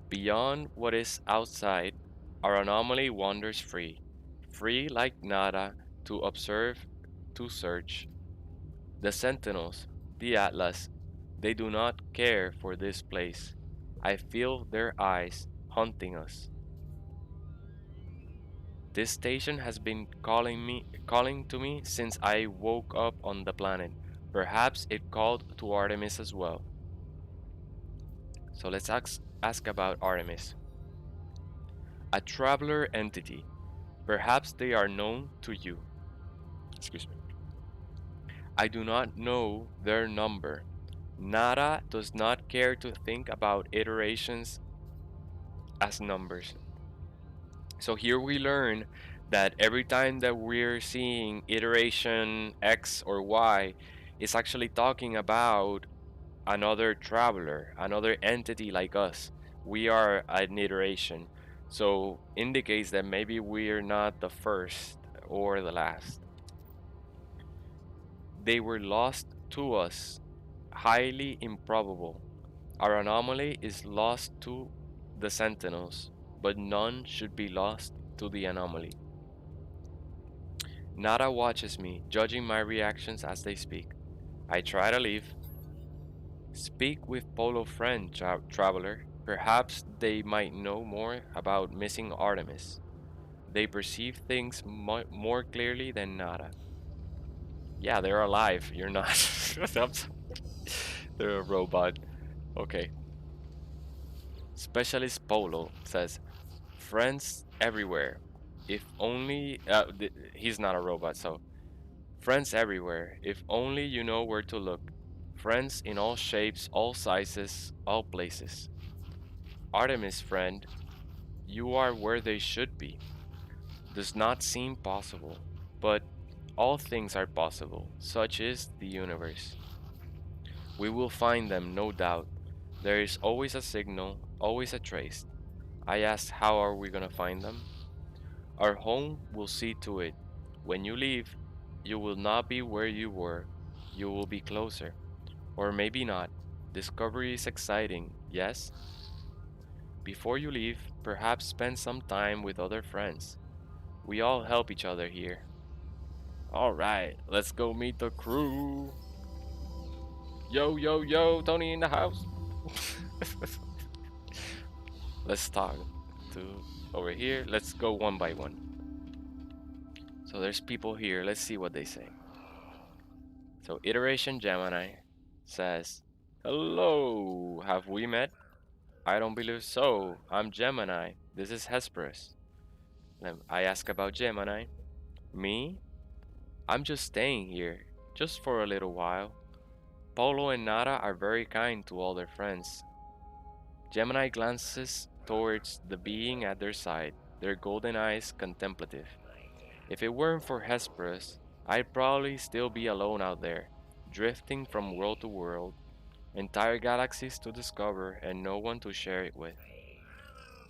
Beyond what is outside, our anomaly wanders free, free like Nara to observe, to search. The sentinels, the Atlas, they do not care for this place. I feel their eyes hunting us. This station has been calling to me since I woke up on the planet. Perhaps it called to Artemis as well. So let's ask about Artemis. A traveler entity. Perhaps they are known to you. Excuse me. I do not know their number. Nara does not care to think about iterations as numbers. So here we learn that every time that we're seeing iteration X or Y, it's actually talking about another traveler, another entity like us. We are an iteration. So indicates that maybe we're not the first or the last. They were lost to us, highly improbable. Our anomaly is lost to the sentinels, but none should be lost to the anomaly. Nara watches me, judging my reactions as they speak. I try to leave. Speak with Polo friend, traveler. Perhaps they might know more about missing Artemis. They perceive things more clearly than Nara. Yeah, they're alive. You're not. They're a robot. Okay. Specialist Polo says, friends everywhere. If only. He's not a robot, so. Friends everywhere. If only you know where to look. Friends in all shapes, all sizes, all places. Artemis, friend, you are where they should be. Does not seem possible, but all things are possible. Such is the universe. We will find them, no doubt. There is always a signal, always a trace. I asked, how are we gonna find them? Our home will see to it. When you leave, you will not be where you were. You will be closer. Or maybe not. Discovery is exciting, yes? Before you leave, perhaps spend some time with other friends. We all help each other here. Alright, let's go meet the crew. Yo, yo, yo, Tony in the house. Let's talk to over here. Let's go one by one. So there's people here. Let's see what they say. So Iteration Gemini says, hello, have we met? I don't believe so. I'm Gemini. This is Hesperus. Then I ask about Gemini. Me? I'm just staying here, just for a little while. Polo and Nara are very kind to all their friends. Gemini glances towards the being at their side, their golden eyes contemplative. If it weren't for Hesperus, I'd probably still be alone out there, drifting from world to world, entire galaxies to discover and no one to share it with.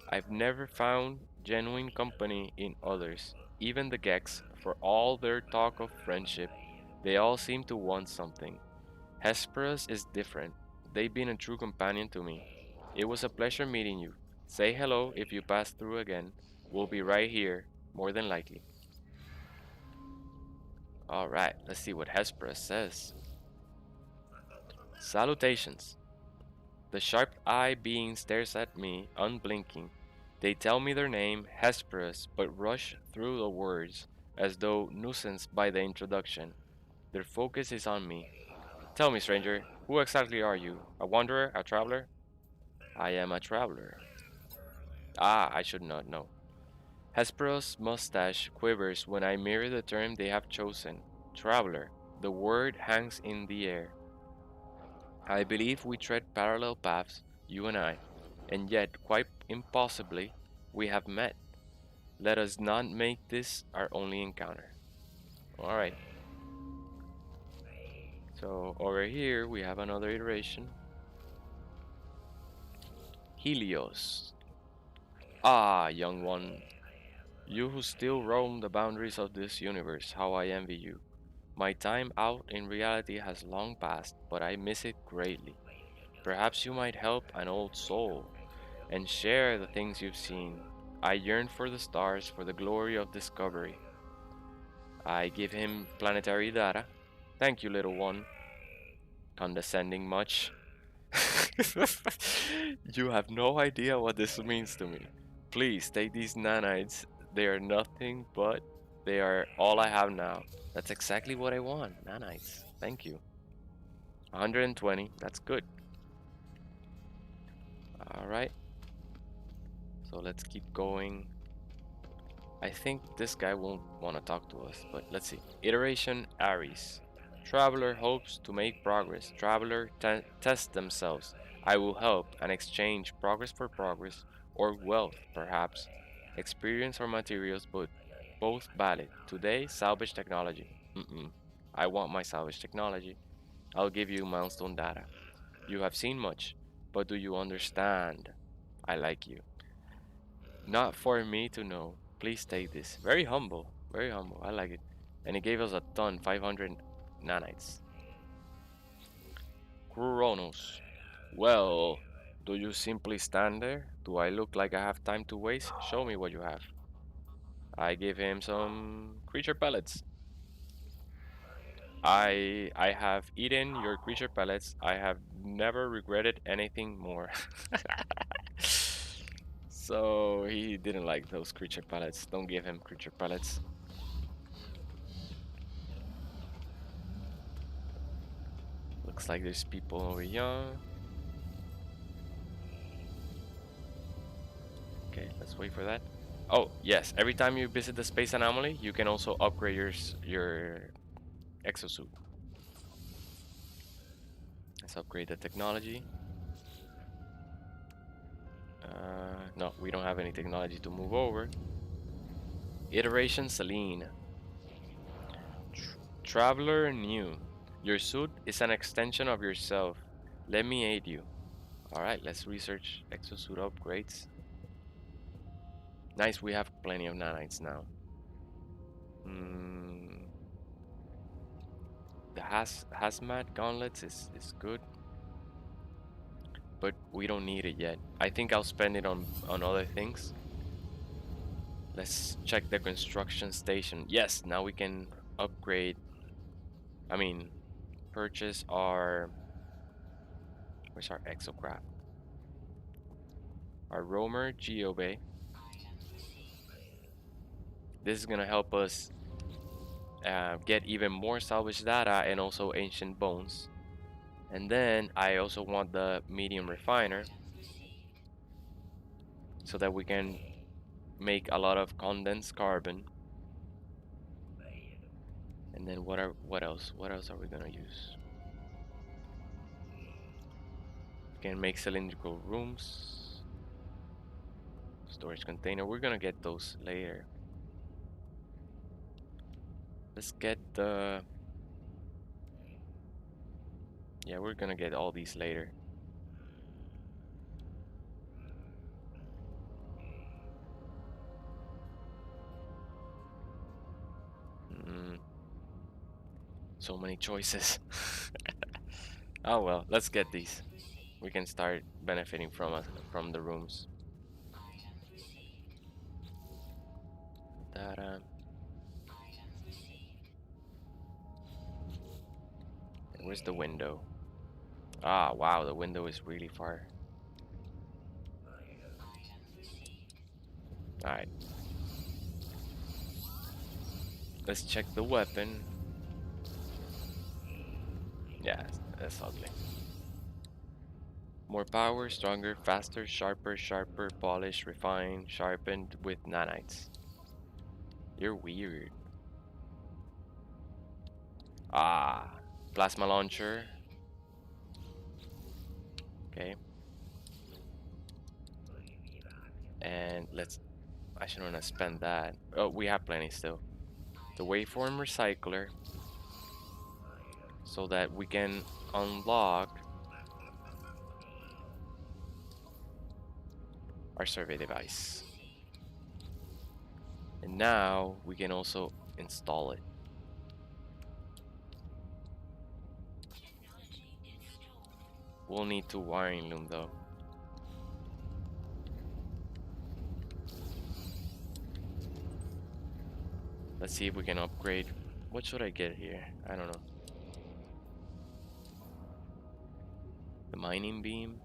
I've never found genuine company in others, even the Gex, for all their talk of friendship, they all seem to want something. Hesperus is different. They've been a true companion to me. It was a pleasure meeting you. Say hello if you pass through again. We'll be right here, more than likely. Alright, let's see what Hesperus says. Salutations. The sharp-eyed being stares at me, unblinking. They tell me their name, Hesperus, but rush through the words as though nuisance by the introduction. Their focus is on me. Tell me, stranger, who exactly are you? A wanderer? A traveler? I am a traveler. Ah, I should not know. Hesperus' mustache quivers when I mirror the term they have chosen. Traveler. The word hangs in the air. I believe we tread parallel paths, you and I, and yet, quite impossibly, we have met. Let us not make this our only encounter. Alright, so over here we have another iteration. Helios. Ah, young one, you who still roam the boundaries of this universe, how I envy you. My time out in reality has long passed, but I miss it greatly. Perhaps you might help an old soul and share the things you've seen. I yearn for the stars, for the glory of discovery. I give him planetary data. Thank you, little one. Condescending much? You have no idea what this means to me. Please take these nanites. They are nothing but they are all I have now. That's exactly what I want. Nanites. Thank you. 120. That's good. All right. So let's keep going. I think this guy won't want to talk to us, but let's see. Iteration Aries. Traveler hopes to make progress. Traveler test themselves. I will help and exchange progress for progress, or wealth, perhaps. Experience or materials, but both valid. Today, salvage technology. I want my salvage technology. I'll give you milestone data. You have seen much, but do you understand? I like you. Not for me to know. Please take this. Very humble. Very humble. I like it. And he gave us a ton, 500 nanites. Kronos. Well, do you simply stand there? Do I look like I have time to waste? Show me what you have. I give him some creature pellets. I have eaten your creature pellets. I have never regretted anything more. So he didn't like those creature pellets. Don't give him creature pellets. Looks like there's people over here. Okay, let's wait for that. Oh, yes. Every time you visit the space anomaly, you can also upgrade your exosuit. Let's upgrade the technology. No, we don't have any technology to move over. Iteration Celine. Traveler new. Your suit is an extension of yourself. Let me aid you. Alright, let's research exosuit upgrades. Nice, we have plenty of nanites now. The hazmat gauntlets is good, but we don't need it yet. I think I'll spend it on other things. Let's check the construction station. Yes, now we can upgrade. I mean, purchase our. Where's our exocraft? Our roamer geobay. This is gonna help us get even more salvage data and also ancient bones. And then I also want the medium refiner so that we can make a lot of condensed carbon. And then what else? What else are we gonna use? We can make cylindrical rooms, storage container. We're gonna get those later. Let's get the. Yeah, we're gonna get all these later. So many choices. Oh well, let's get these. We can start benefiting from the rooms. Data. Where's the window? Ah, wow, the window is really far. Alright, let's check the weapon. Yeah, that's ugly. More power, stronger, faster, sharper, sharper, polished, refined, sharpened with nanites. You're weird. Ah, plasma launcher. Okay, and let's. I shouldn't have spent that. Oh, we have plenty still. The waveform recycler, so that we can unlock our survey device. And now we can also install it. We'll need two wiring loom though. Let's see if we can upgrade. What should I get here? I don't know. The mining beam.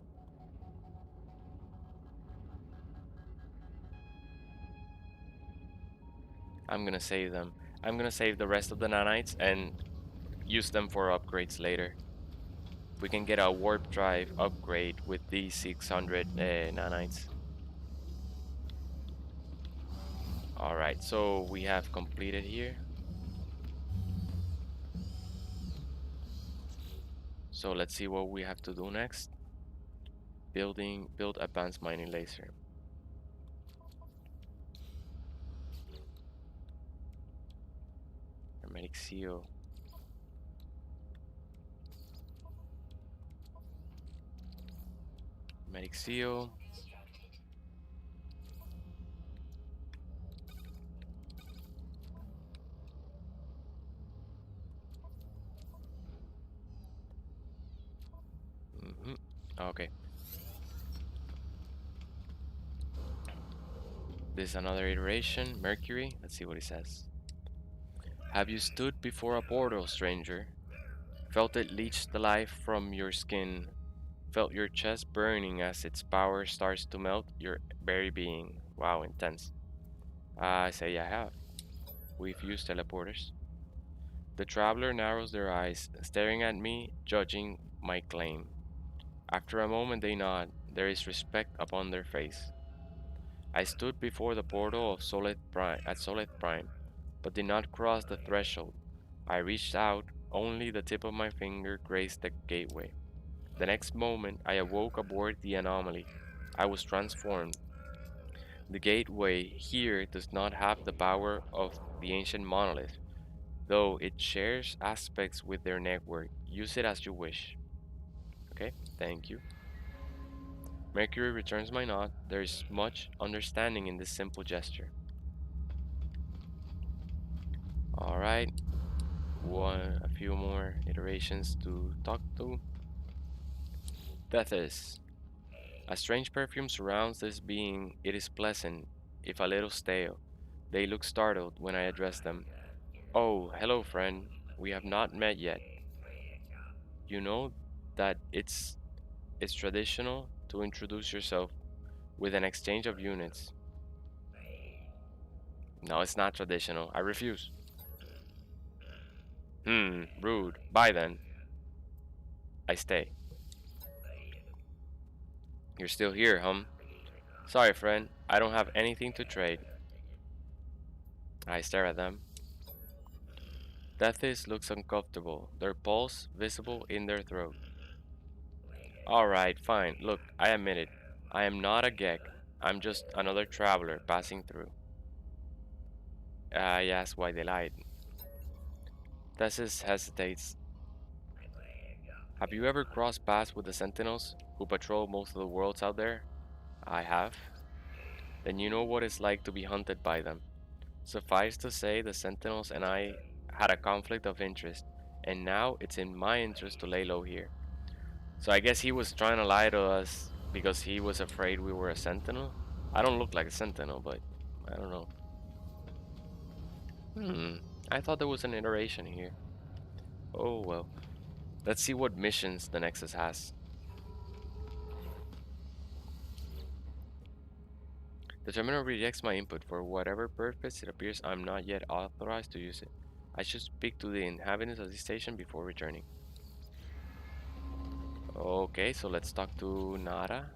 I'm gonna save them. I'm gonna save the rest of the nanites and use them for upgrades later. We can get a warp drive upgrade with these 600 nanites. Alright, so we have completed here. So let's see what we have to do next. Build advanced mining laser. Hermetic seal. Hermetic seal. Okay. This is another iteration. Mercury. Let's see what it says. Have you stood before a portal, stranger? Felt it leach the life from your skin? Felt your chest burning as its power starts to melt your very being? Wow, intense. I say I have. We've used teleporters. The traveler narrows their eyes, staring at me, judging my claim. After a moment they nod. There is respect upon their face. I stood before the portal of Solith Prime, but did not cross the threshold. I reached out, only the tip of my finger grazed the gateway. The next moment I awoke aboard the Anomaly. I was transformed. The gateway here does not have the power of the ancient monolith, though it shares aspects with their network. Use it as you wish. Okay, thank you. Mercury returns my nod. There is much understanding in this simple gesture. Alright, a few more iterations to talk to. Death is. A strange perfume surrounds this being. It is pleasant, if a little stale. They look startled when I address them. Oh, hello, friend. We have not met yet. You know that it's traditional to introduce yourself with an exchange of units. No, it's not traditional. I refuse. Rude. Bye then. I stay. You're still here, hum? Sorry, friend. I don't have anything to trade. I stare at them. Deathis looks uncomfortable, their pulse visible in their throat. Alright, fine. Look, I admit it. I am not a geek. I'm just another traveler passing through. I ask why they lied. Thesis hesitates. Have you ever crossed paths with the Sentinels, who patrol most of the worlds out there? I have. Then you know what it's like to be hunted by them. Suffice to say, the Sentinels and I had a conflict of interest, and now it's in my interest to lay low here. So I guess he was trying to lie to us because he was afraid we were a Sentinel? I don't look like a Sentinel, but I don't know. I thought there was an iteration here. Oh well. Let's see what missions the Nexus has. The terminal rejects my input for whatever purpose it appears I'm not yet authorized to use it. I should speak to the inhabitants of the station before returning. Okay, so let's talk to Nara.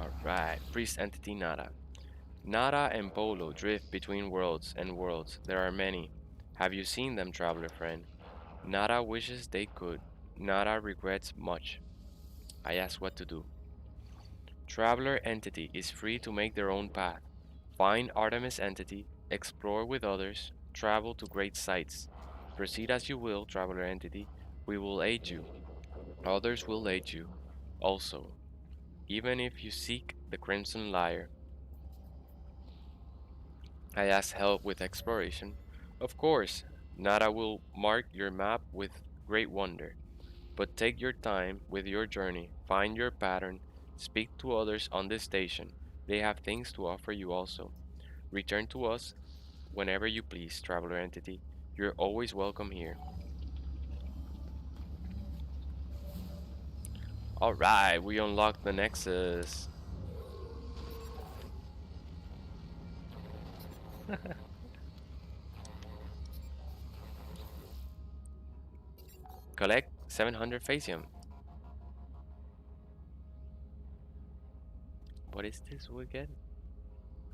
Alright, priest entity Nara. Nara and Polo drift between worlds and worlds. There are many. Have you seen them, traveler friend? Nara wishes they could. Nara regrets much. I ask what to do. Traveler entity is free to make their own path. Find Artemis entity, explore with others, travel to great sights. Proceed as you will, traveler entity. We will aid you. Others will aid you. Also, even if you seek the Crimson Lyre, I ask help with exploration. Of course, Nara will mark your map with great wonder. But take your time with your journey, find your pattern, speak to others on this station. They have things to offer you also. Return to us whenever you please, traveler entity. You're always welcome here. Alright, we unlocked the Nexus. Collect 700 Phasium. What is this we get?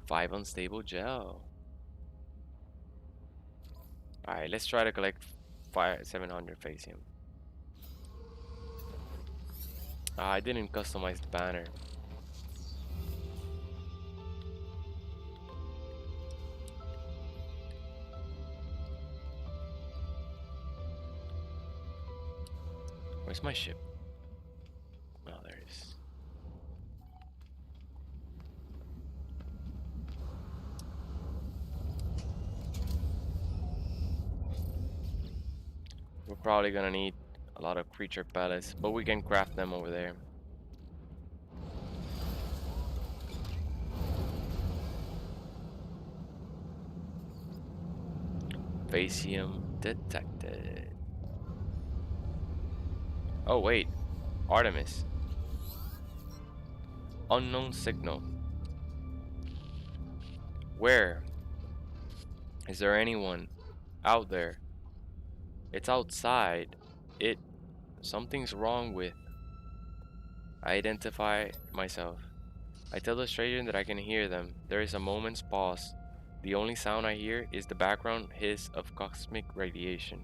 5 unstable gel. Alright, let's try to collect 700 Phasium. I didn't customize the banner. Where's my ship? Oh, there it is. We're probably gonna need a lot of creature pellets, but we can craft them over there. Phasium detected. Oh wait, Artemis. Unknown signal. Where? Is there anyone out there? It's outside. It. Something's wrong with. I identify myself. I tell the stranger that I can hear them. There is a moment's pause. The only sound I hear is the background hiss of cosmic radiation.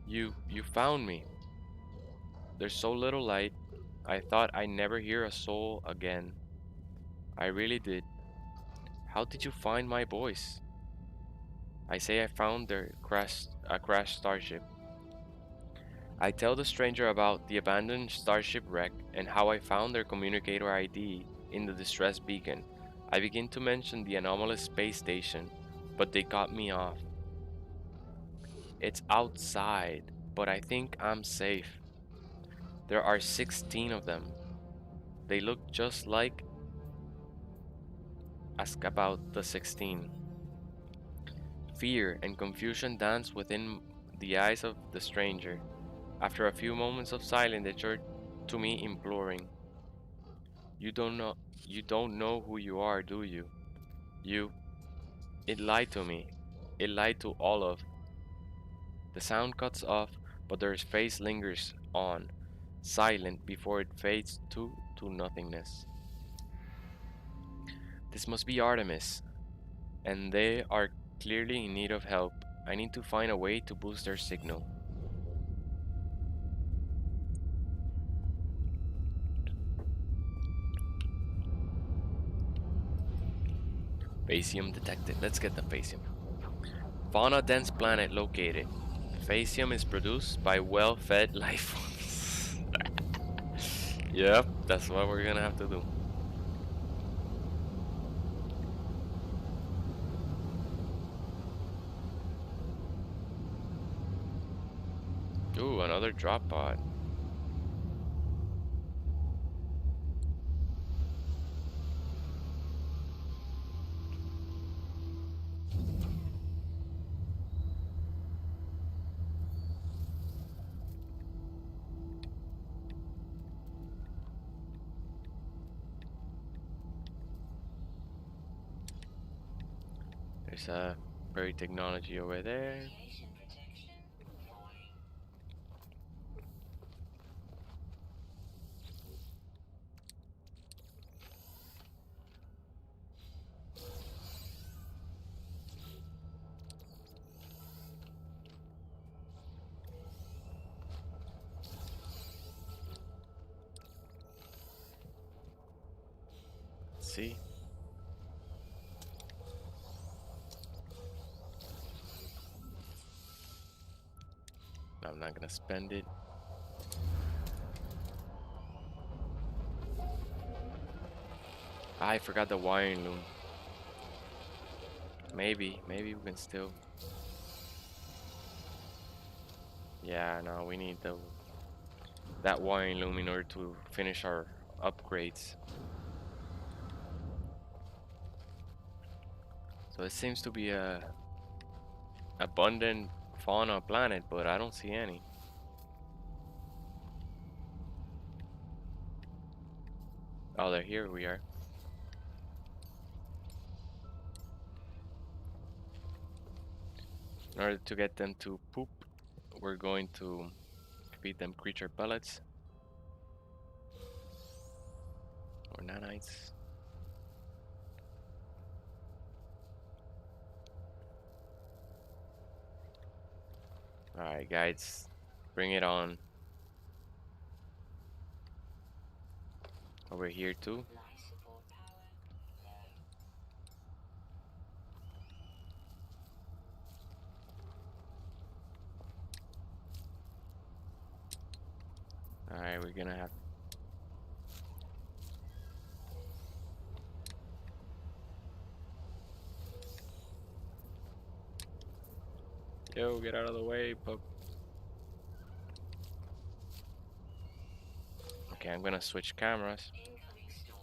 You found me. There's so little light. I thought I'd never hear a soul again. I really did. How did you find my voice? I say I found a crashed starship. I tell the stranger about the abandoned starship wreck and how I found their communicator ID in the distress beacon. I begin to mention the anomalous space station, but they cut me off. It's outside, but I think I'm safe. There are 16 of them. They look just like. Ask about the 16. Fear and confusion dance within the eyes of the stranger. After a few moments of silence, they turn to me imploring. You don't know you don't know who you are, do you? You It lied to me. It lied to all of. The sound cuts off, but their face lingers on, silent before it fades to nothingness. This must be Artemis, and they are clearly in need of help. I need to find a way to boost their signal. Phasium detected. Let's get the Phasium. Fauna dense planet located. Phasium is produced by well fed life forms. Yep, that's what we're gonna have to do. Ooh, another drop pod. There's a berry technology over there. Radiation protection falling. Let's see. I'm not gonna spend it. I forgot the wiring loom. Maybe we can still. Yeah, no, we need that wiring loom in order to finish our upgrades. So it seems to be a abundant fauna planet, but I don't see any. Oh, they're here. We are. In order to get them to poop, we're going to feed them creature pellets or nanites. Alright, guys, bring it on. Over here, too. Life support power low. Alright, we're gonna have. Yo, get out of the way, pup. Okay, I'm gonna switch cameras. Incoming storm.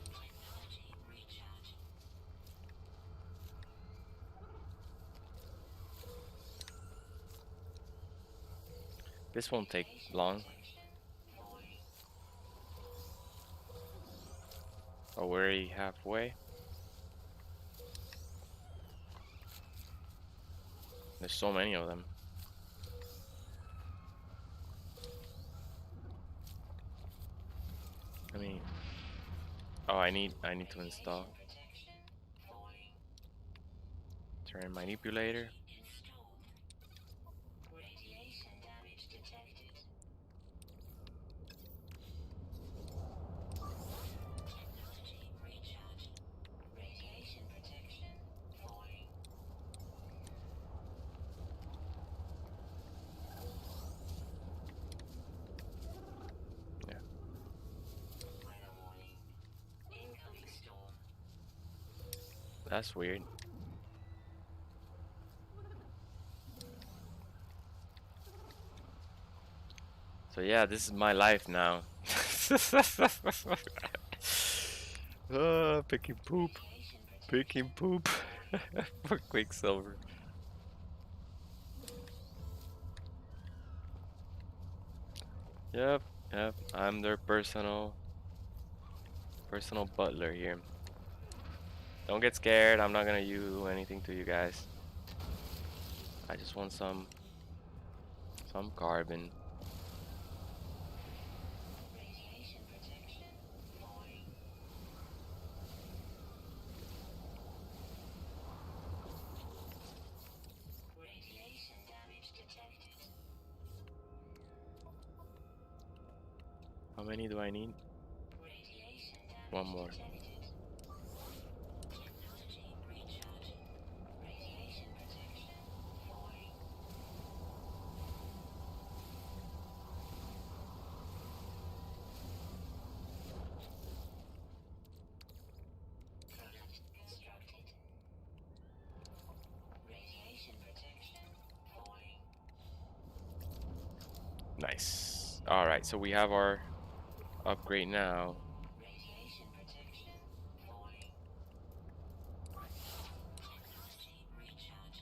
Technology recharge. This won't take Radiation long. protection falling. Oh, we're already halfway. There's so many of them. I mean, oh, I need to install. Radiation protection falling. Turn manipulator. Installed. Radiation damage detected. Technology recharge. Radiation protection falling. Yeah, Weather warning. Incoming storm. that's weird. So yeah, this is my life now. Picking poop, Radiation protection picking poop falling. for Quicksilver. Yep, yep. I'm their personal butler here. Don't get scared. I'm not gonna do anything to you guys. I just want some carbon. Radiation protection falling. Radiation damage detected. How many do I need? Radiation One damage more. detected. Technology recharge. Radiation protection falling. Product constructed. Radiation protection falling. Nice. All right, so we have our upgrade now. Radiation protection falling. Technology recharge.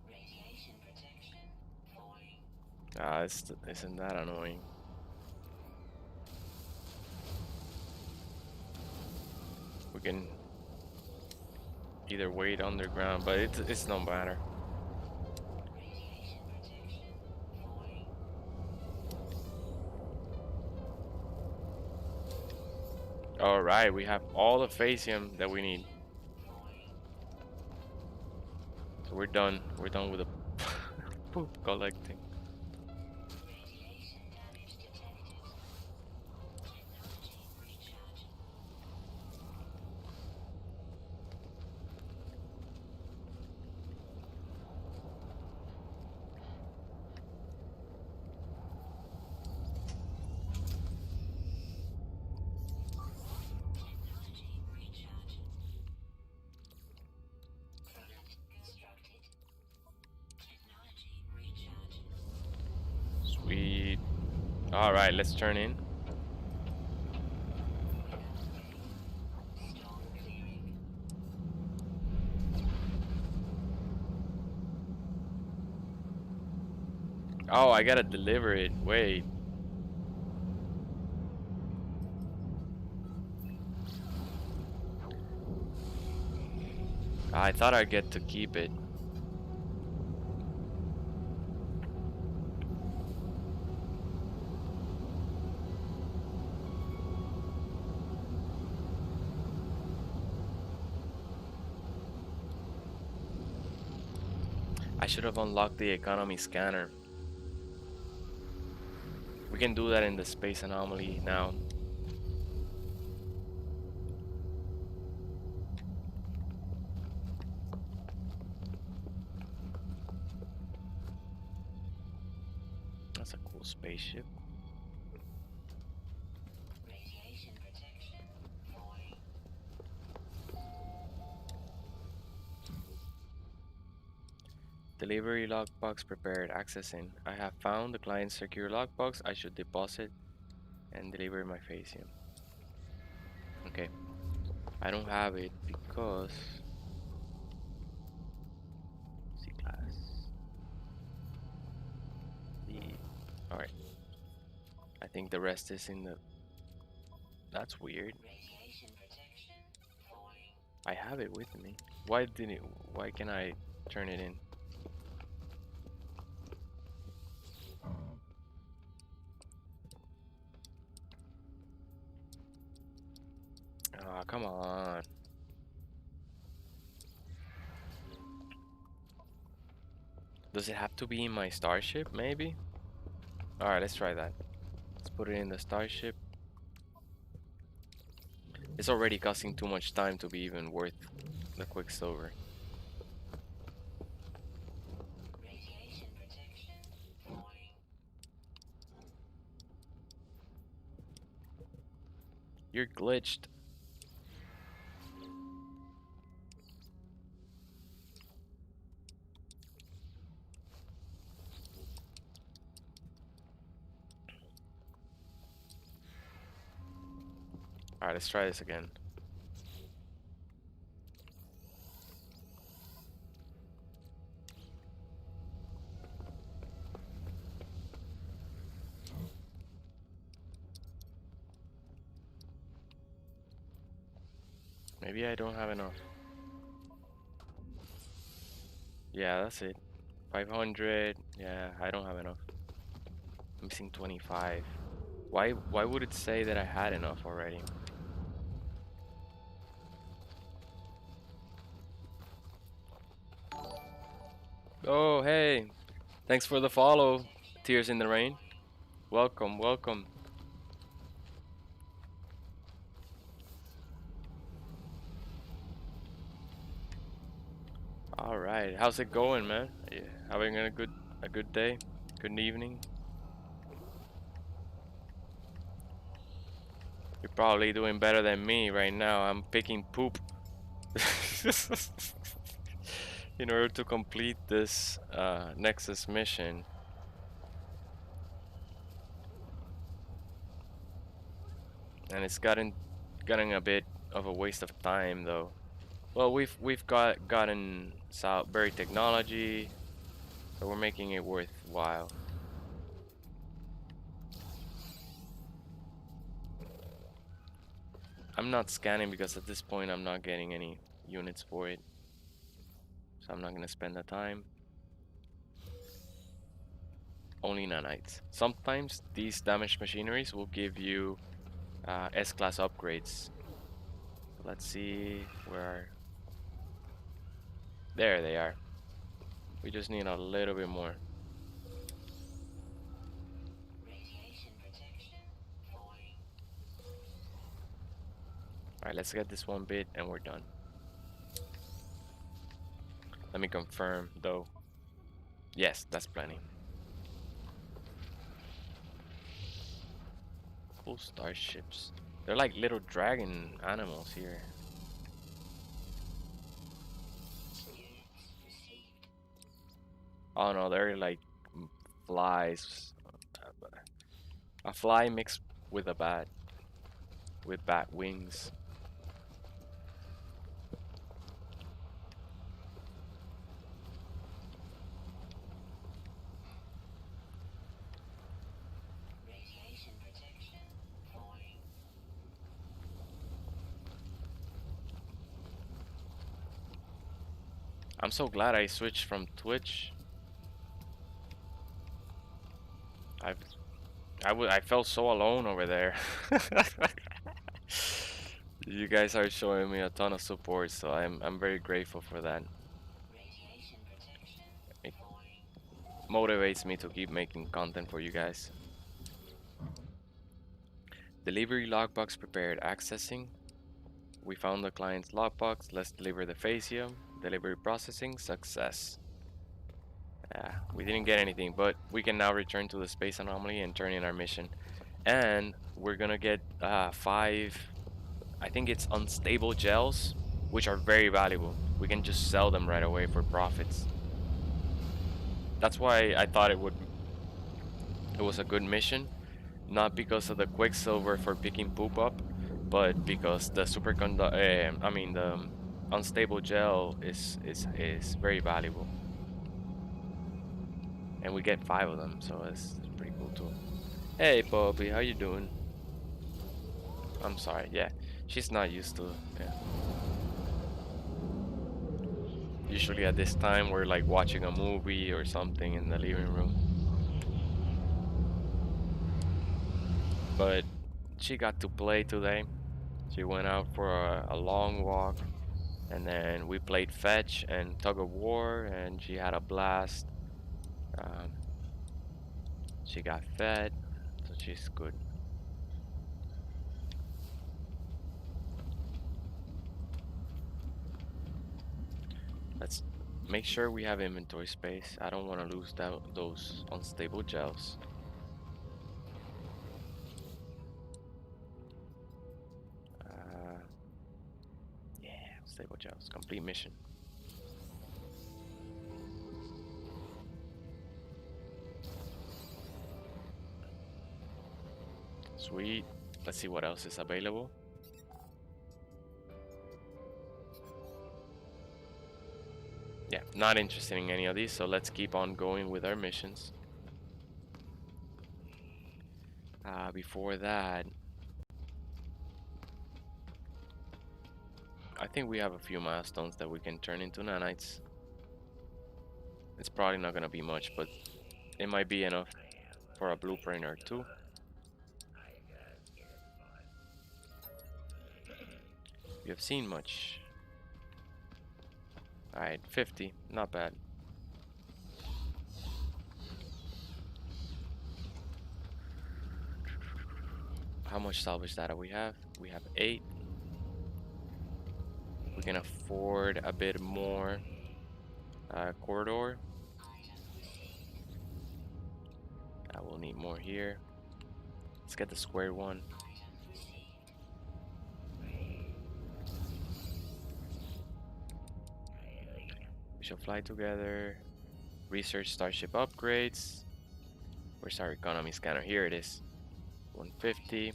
Radiation protection falling. Ah, isn't that annoying? We can either wait underground, but it's no matter. Radiation protection falling. All right, we have all the phasium that we need, Falling. so we're done. We're done with the poop collecting. Radiation damage detected. Technology recharge. Technology recharge. Product constructed. Technology recharge. Sweet. All right, let's turn in. Weather update. Storm clearing. Oh, I gotta deliver it. Wait. I thought I'd get to keep it. I should have unlocked the economy scanner. We can do that in the space anomaly now. That's a cool spaceship. Radiation protection falling. Delivery lockbox prepared. Accessing. I have found the client's secure lockbox. I should deposit and deliver my phasium. Okay. I don't have it because C class. The alright. I think the rest is in the that's weird. Radiation protection falling. I have it with me. Why didn't it why can I turn it in? Ah, come on. Does it have to be in my starship, maybe? Alright, let's try that. Let's put it in the starship. It's already costing too much time to be even worth the Quicksilver. Radiation protection falling. You're glitched. Alright, let's try this again. Maybe I don't have enough. Yeah, that's it. 500. Yeah, I don't have enough. I'm missing 25. Why would it say that I had enough already? Oh, hey. Thanks for the follow. Tears in the Rain. Welcome, welcome. All right. How's it going, man? Yeah, having a good day? Good evening? You're probably doing better than me right now. I'm picking poop in order to complete this Nexus mission. And it's gotten a bit of a waste of time though. Well, we've gotten berry technology, so we're making it worthwhile. I'm not scanning because at this point I'm not getting any units for it. so I'm not gonna spend the time. Only nanites. Sometimes these damaged machineries will give you S-class upgrades. Let's see where. There they are. We just need a little bit more. Radiation protection falling. Alright, let's get this one bit and we're done. Let me confirm though. Yes, that's plenty. Cool starships. They're like little dragon animals here. Units received. Oh no, they're like flies. A fly mixed with a bat. With bat wings. Radiation protection falling. I'm so glad I switched from Twitch. I've I felt so alone over there. You guys are showing me a ton of support, so I'm very grateful for that. Radiation protection It falling. motivates me to keep making content for you guys. Delivery logbox prepared. Accessing. We found the client's logbox. Let's deliver the fascia. Delivery processing success. We didn't get anything, but we can now return to the space anomaly and turn in our mission. And we're gonna get 5, I think it's unstable gels, which are very valuable. We can just sell them right away for profits. That's why I thought it was a good mission, not because of the quicksilver for picking poop up, but because the the unstable gel is very valuable, and we get 5 of them, so it's pretty cool too. Hey, Bobby, how you doing? I'm sorry. Yeah, she's not used to. Yeah. Usually at this time we're like watching a movie or something in the living room, but she got to play today. She went out for a long walk, and then we played fetch and tug of war, and she had a blast. Um, she got fed, so she's good. Let's make sure we have inventory space. I don't want to lose those unstable gels. Uh, yeah, unstable gels. Complete mission. Sweet. Let's see what else is available. Yeah, not interested in any of these, so let's keep on going with our missions. Before that, I think we have a few milestones that we can turn into nanites. It's probably not gonna be much, but it might be enough for a blueprint or two. We have seen much. Alright, 50, not bad. How much salvage data we have? We have 8. We can afford a bit more corridor. We'll need more here. Let's get the square one. We shall fly together. Research starship upgrades. Where's our economy scanner? Here it is. 150.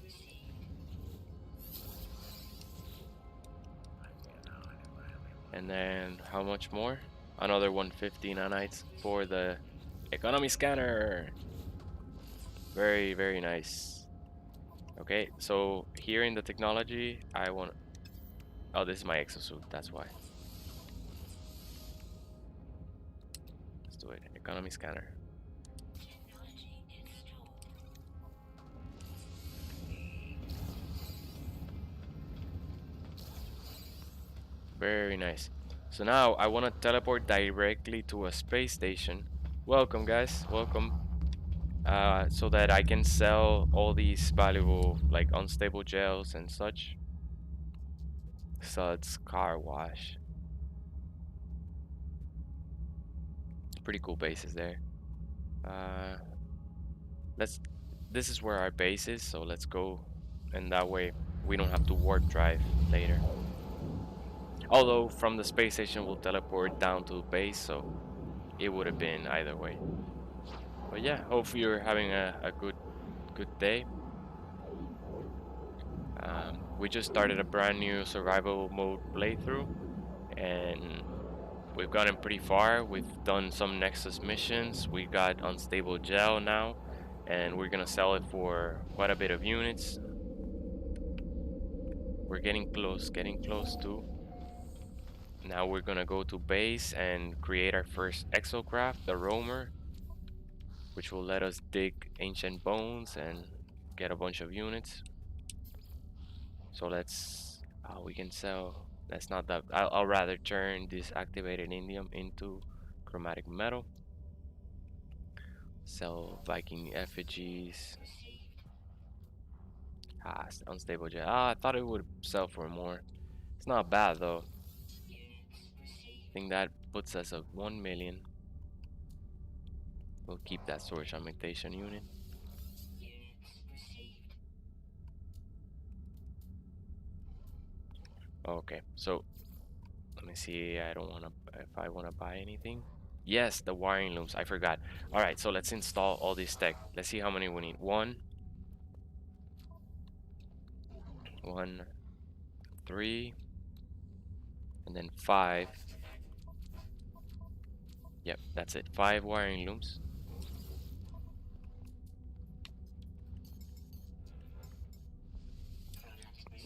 And then how much more? Another 150 nanites for the economy scanner. Very, very nice. Okay, so here in the technology, I want. Oh, this is my exosuit. That's why. do it. Economy scanner. Technology installed. Very nice. So now I want to teleport directly to a space station. Welcome, guys. Welcome. So that I can sell all these valuable, like unstable gels and such. Suds car wash. Pretty cool bases there. Uh, let's. This is where our base is, so let's go, and that way we don't have to warp drive later. Although from the space station we'll teleport down to the base, so it would have been either way. But yeah, hopefully you're having a good day. We just started a brand new survival mode playthrough, and we've gotten pretty far. We've done some Nexus missions. We got unstable gel now, and we're gonna sell it for quite a bit of units. We're getting close to. Now we're gonna go to base and create our first exocraft, the roamer, which will let us dig ancient bones and get a bunch of units. So let's, we can sell, that's not that, I'll rather turn this activated indium into chromatic metal. Sell Viking effigies. Unstable jet. I thought it would sell for more. It's not bad though. I think that puts us at 1 million. We'll keep that storage augmentation unit. Okay, so let me see. I don't want to, if I want to buy anything. Yes, the wiring looms. I forgot. All right, so let's install all this tech. Let's see how many we need. One, three, and then five. Yep, that's it. 5 wiring looms.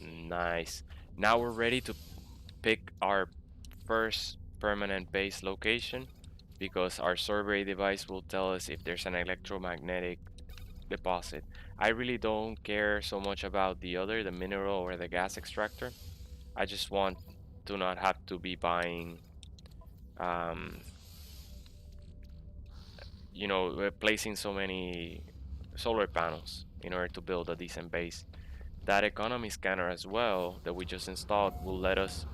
Nice. Now we're ready to pick our first permanent base location, because our survey device will tell us if there's an electromagnetic deposit. I really don't care so much about the mineral or the gas extractor. I just want to not have to be buying, um, placing so many solar panels in order to build a decent base. That economy scanner as well that we just installed will let us.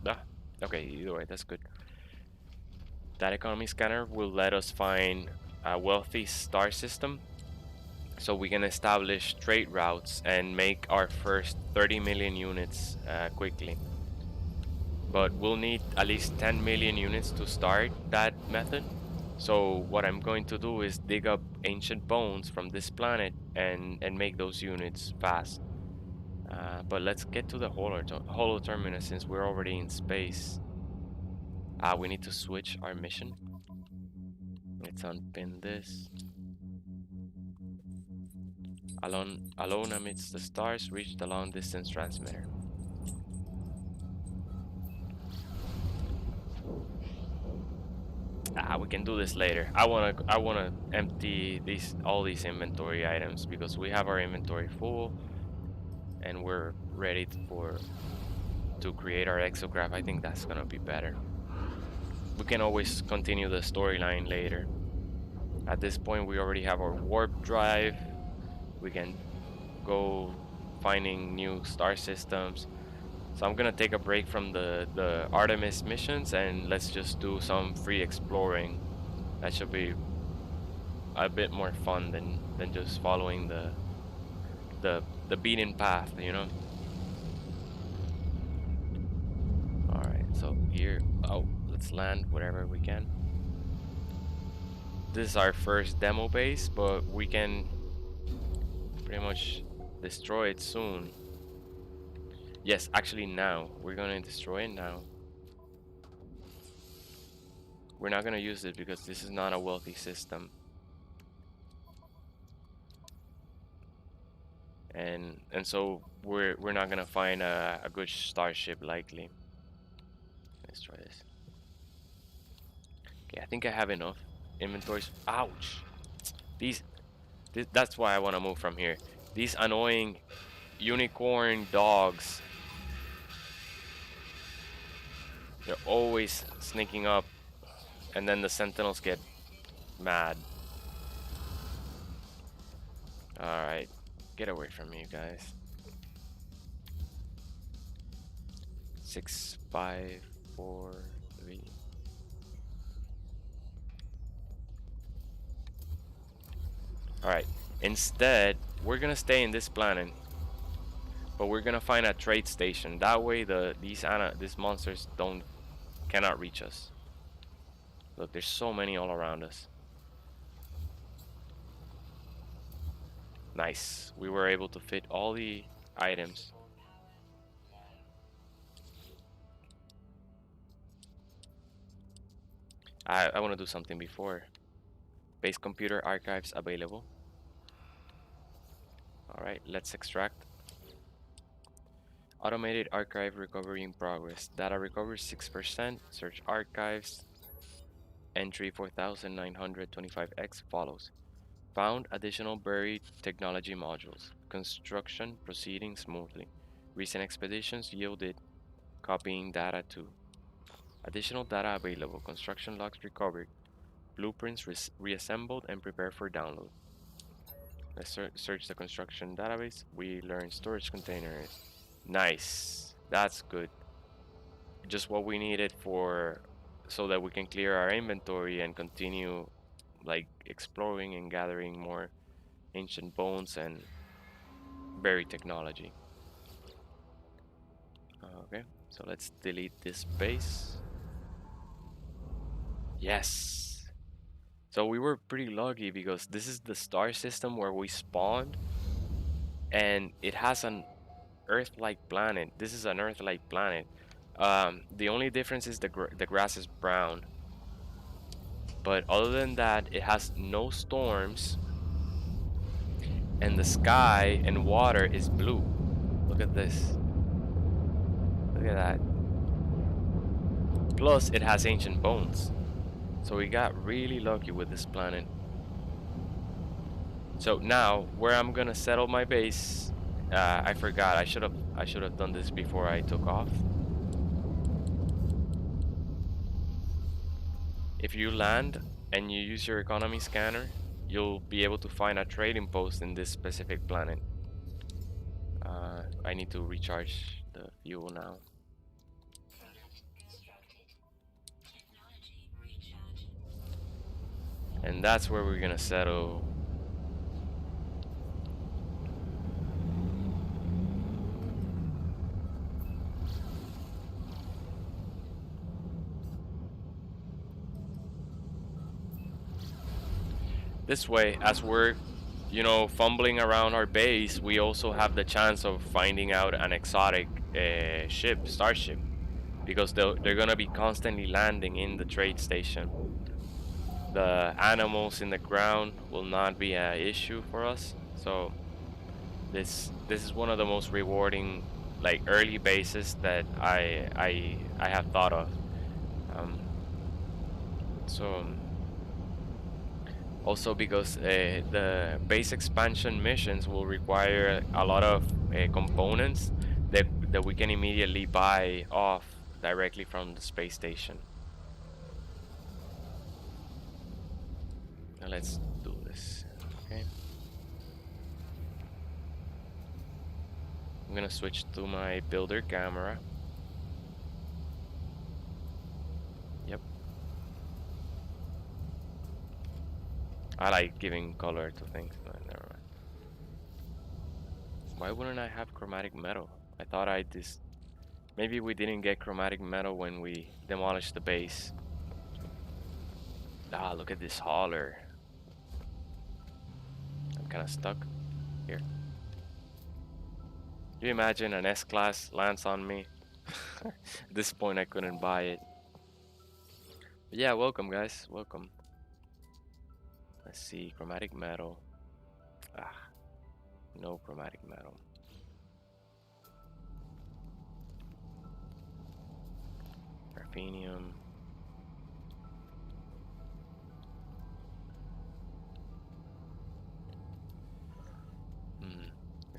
Ah, okay, either way, that's good. That economy scanner will let us find a wealthy star system, so we can establish trade routes and make our first 30 million units quickly. But we'll need at least 10 million units to start that method. So what I'm going to do is dig up ancient bones from this planet and make those units fast. But let's get to the holo terminus since we're already in space. We need to switch our mission. Let's unpin this. Alone amidst the stars, reach the long distance transmitter. We can do this later. I wanna empty all these inventory items because we have our inventory full and we're ready to create our exocraft. I think that's gonna be better. We can always continue the storyline later. At this point, we already have our warp drive. We can go finding new star systems. So I'm gonna take a break from the Artemis missions and let's just do some free exploring. That should be a bit more fun than just following the beaten path, you know. All right, so here, let's land wherever we can. This is our first demo base, but we can pretty much destroy it soon. Yes, actually now. We're gonna destroy it now. We're not gonna use it because this is not a wealthy system. And so we're not gonna find a good starship likely. Let's try this. Okay, I think I have enough. inventories. Ouch. These, that's why I want to move from here. These annoying unicorn dogs. They're always sneaking up, and then the sentinels get mad. Alright. Get away from me, you guys. 6, 5, 4, 3. Alright. Instead, we're gonna stay in this planet. But we're gonna find a trade station. That way these monsters cannot reach us. Look, there's so many all around us. Nice. We were able to fit all the items. I want to do something before. Base computer archives available. Alright, let's extract. Automated archive recovery in progress. Data recovery 6%. Search archives. Entry 4925X follows. Found additional buried technology modules. Construction proceeding smoothly. Recent expeditions yielded copying data to. Additional data available. Construction logs recovered. Blueprints reassembled and prepared for download. Let's search the construction database. We learned storage containers. Nice. That's good. Just what we needed for so that we can clear our inventory and continue like exploring and gathering more ancient bones and buried technology. Okay, so let's delete this base. Yes. So we were pretty lucky because this is the star system where we spawned, and it has an Earth-like planet. This is an Earth-like planet. The only difference is the grass is brown. But other than that, it has no storms, and the sky and water is blue. Look at this. Look at that. Plus, it has ancient bones. So we got really lucky with this planet. So now, where I'm gonna settle my base, I forgot. I should have done this before I took off. If you land and you use your economy scanner, you'll be able to find a trading post in this specific planet. I need to recharge the fuel now. And that's where we're gonna settle. This way, as we're, fumbling around our base, we also have the chance of finding out an exotic starship, because they're gonna be constantly landing in the trade station. The animals in the ground will not be an issue for us, so this is one of the most rewarding, like, early bases that I have thought of. So also because the base expansion missions will require a lot of components that we can immediately buy off directly from the space station. Now let's do this. Okay. I'm gonna switch to my builder camera. Yep. I like giving color to things, but never mind. Why wouldn't I have chromatic metal? I thought maybe we didn't get chromatic metal when we demolished the base. Ah, look at this hauler. I'm kind of stuck here. Can you imagine an S-Class lands on me? At this point, I couldn't buy it. But yeah, welcome, guys. Welcome. Let's see. Chromatic metal. Ah, no chromatic metal. Graphenium.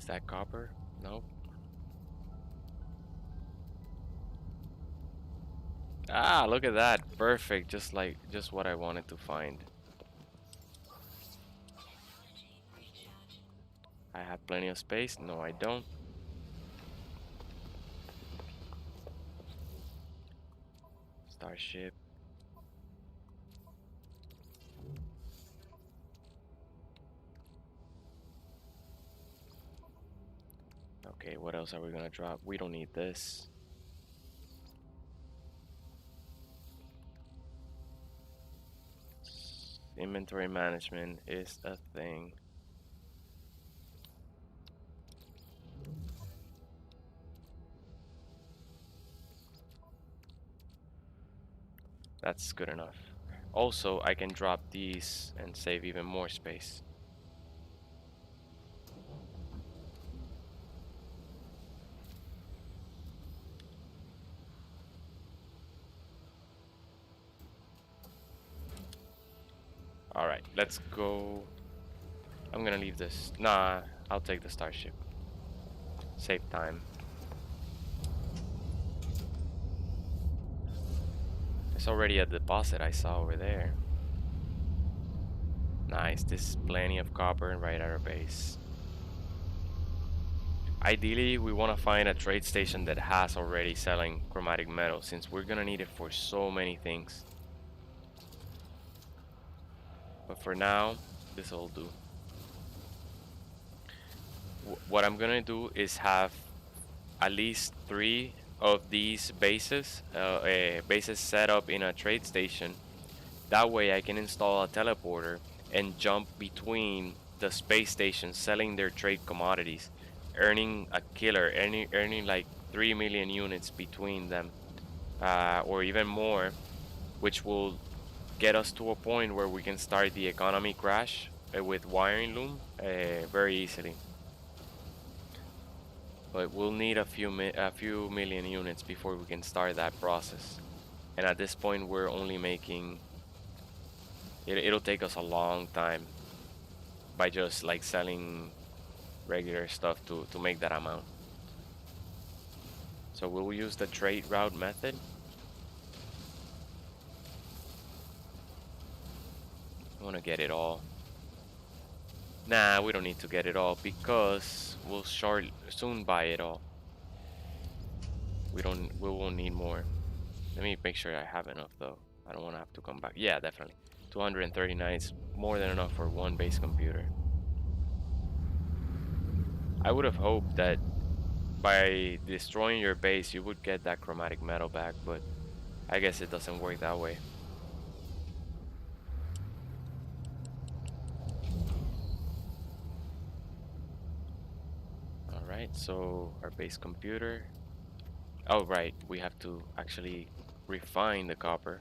Is that copper? No. Ah, look at that. Perfect. Just what I wanted to find. Technology recharge. I have plenty of space. No, I don't. Starship. Okay, what else are we gonna drop? We don't need this. Inventory management is a thing. That's good enough. Also, I can drop these and save even more space. Alright, let's go. I'm gonna leave this. Nah, I'll take the starship. Save time. There's already a deposit I saw over there. Nice, this is plenty of copper right at our base. Ideally, we want to find a trade station that has already selling chromatic metal, since we're gonna need it for so many things. But for now, this will do. What I'm gonna do is have at least 3 of these bases set up in a trade station. That way I can install a teleporter and jump between the space stations selling their trade commodities, earning a killer, earning like 3 million units between them, or even more, which will get us to a point where we can start the economy crash with wiring loom very easily. But we'll need a few million units before we can start that process. And at this point, we're only making it'll take us a long time by just like selling regular stuff to make that amount. So we'll use the trade route method. I want to get it all. Nah, we don't need to get it all because we'll soon buy it all. We won't need more. Let me make sure I have enough though. I don't want to have to come back. Yeah, definitely. 239 is more than enough for one base computer. I would have hoped that by destroying your base you would get that chromatic metal back, but I guess it doesn't work that way. Alright, so our base computer. Oh right, we have to actually refine the copper.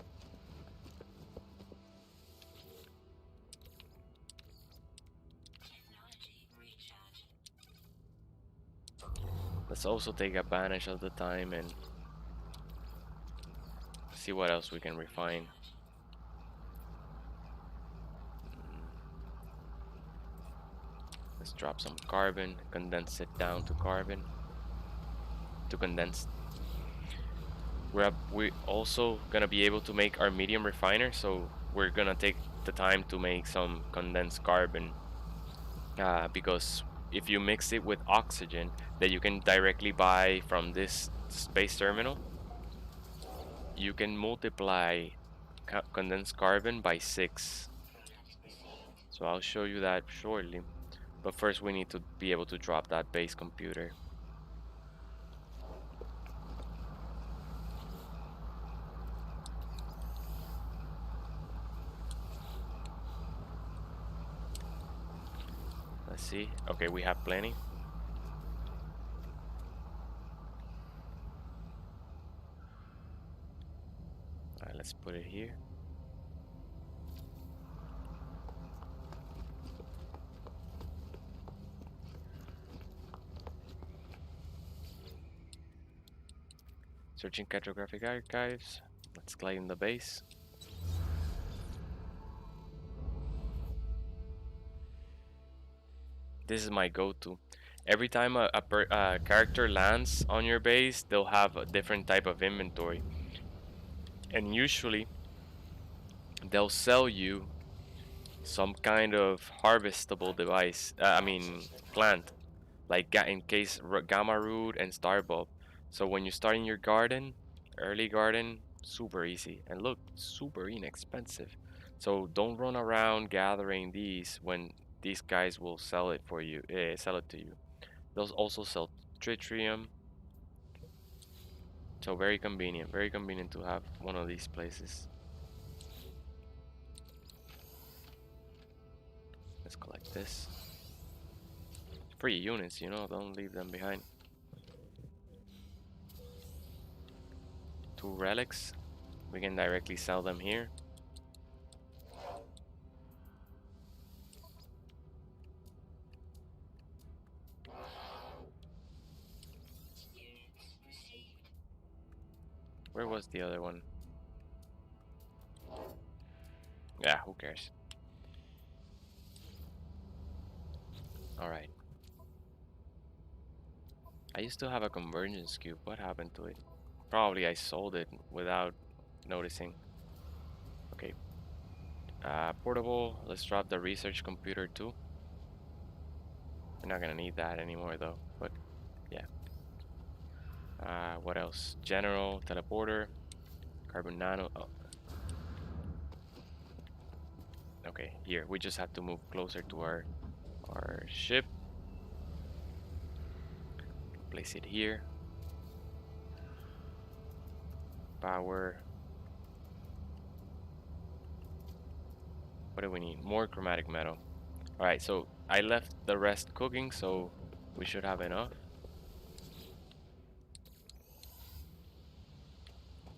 Technology recharge. Let's also take advantage of the time and see what else we can refine. Let's drop some carbon, condense it down to carbon, to condensed. We also gonna be able to make our medium refiner, so we're gonna take the time to make some condensed carbon, because if you mix it with oxygen that you can directly buy from this space terminal, you can multiply condensed carbon by 6. So I'll show you that shortly. But first we need to be able to drop that base computer. Let's see. Okay, we have plenty. Alright, let's put it here. Searching cartographic archives. Let's claim the base. This is my go-to. Every time a character lands on your base, they'll have a different type of inventory, and usually they'll sell you some kind of harvestable device. I mean plant, like in case gamma root and star bulb. So when you start in your garden, early garden, super easy, and look, super inexpensive. So don't run around gathering these when these guys will sell it for you. Sell it to you. They'll also sell tritium. So very convenient to have one of these places. Let's collect this. Free units, don't leave them behind. 2 relics. We can directly sell them here. Where was the other one? Yeah, who cares? Alright. I used to have a convergence cube. What happened to it? Probably I sold it without noticing. Okay. Portable. Let's drop the research computer too. We're not gonna need that anymore though. But yeah. What else? General, teleporter, carbon nano. Oh, okay. Here, we just have to move closer to our ship. Place it here. Power. What do we need? More chromatic metal. Alright, so I left the rest cooking, so we should have enough.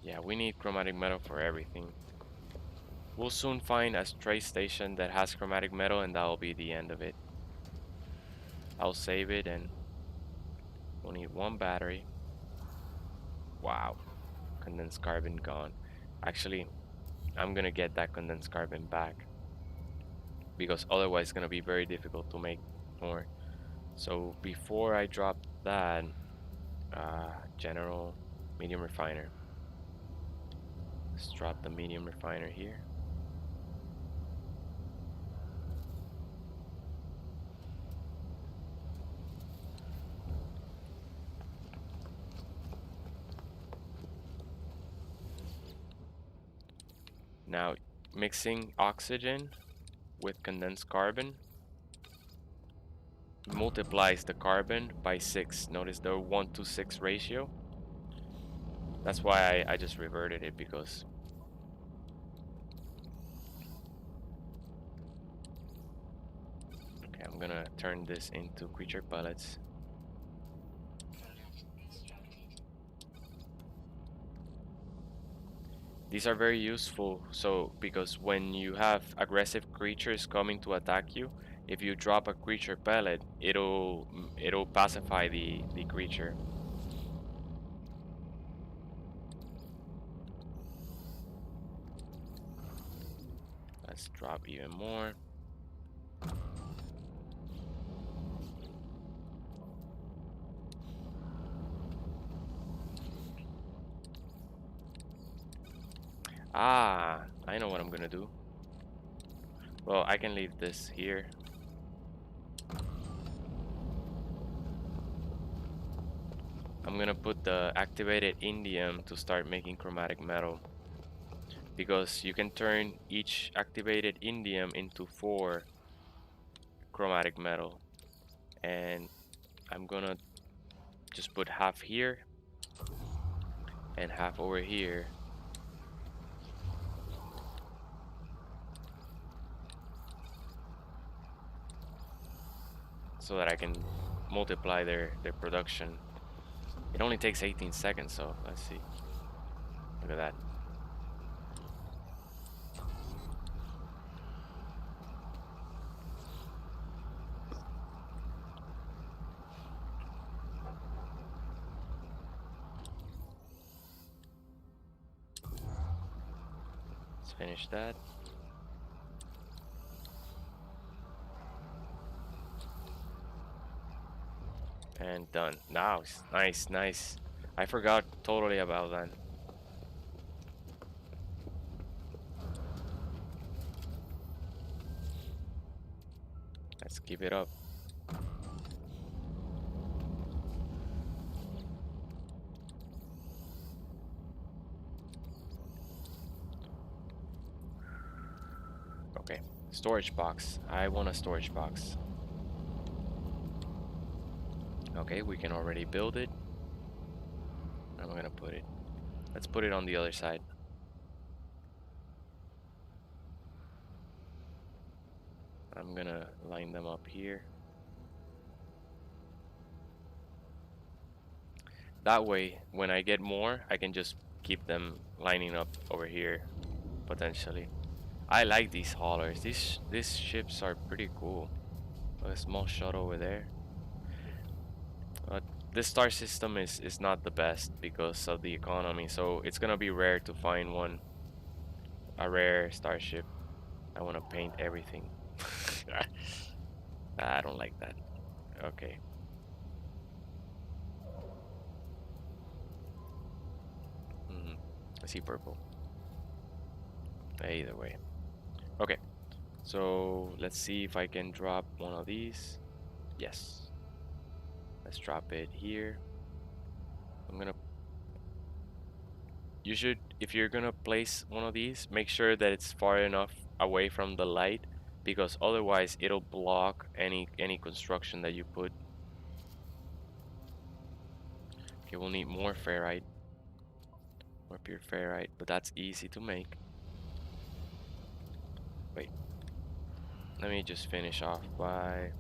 Yeah, we need chromatic metal for everything. We'll soon find a trace station that has chromatic metal, and that'll be the end of it. I'll save it, and we'll need 1 battery. Wow, condensed carbon gone. Actually, I'm gonna get that condensed carbon back, because otherwise it's gonna be very difficult to make more. So before I drop that, general medium refiner. Let's drop the medium refiner here. Now, mixing oxygen with condensed carbon multiplies the carbon by 6. Notice the 1 to 6 ratio. That's why I just reverted it, because okay, I'm gonna turn this into creature pellets. These are very useful, so because when you have aggressive creatures coming to attack you, if you drop a creature pellet, it'll pacify the creature. Let's drop even more. Ah, I know what I'm gonna do. Well, I can leave this here. I'm gonna put the activated indium to start making chromatic metal, because you can turn each activated indium into 4 chromatic metal. And I'm gonna just put half here and half over here. So that I can multiply their production. It only takes 18 seconds, so let's see. Look at that. Let's finish that. And done. Now, nice, nice. I forgot totally about that. Let's keep it up. Okay, storage box. I want a storage box. Okay, we can already build it. I'm gonna put it. Let's put it on the other side. I'm gonna line them up here. That way, when I get more, I can just keep them lining up over here, potentially. I like these haulers. These ships are pretty cool. A small shuttle over there. Uh, this star system is not the best because of the economy, so it's gonna be rare to find one, a rare starship. I want to paint everything. I don't like that. Okay. Mm, I see purple. Either way. Okay. So let's see if I can drop one of these. Yes. Let's drop it here. I'm gonna. You should, if you're gonna place one of these, make sure that it's far enough away from the light, because otherwise it'll block any construction that you put. Okay, we'll need more ferrite, more pure ferrite, but that's easy to make. Wait, let me just finish off by.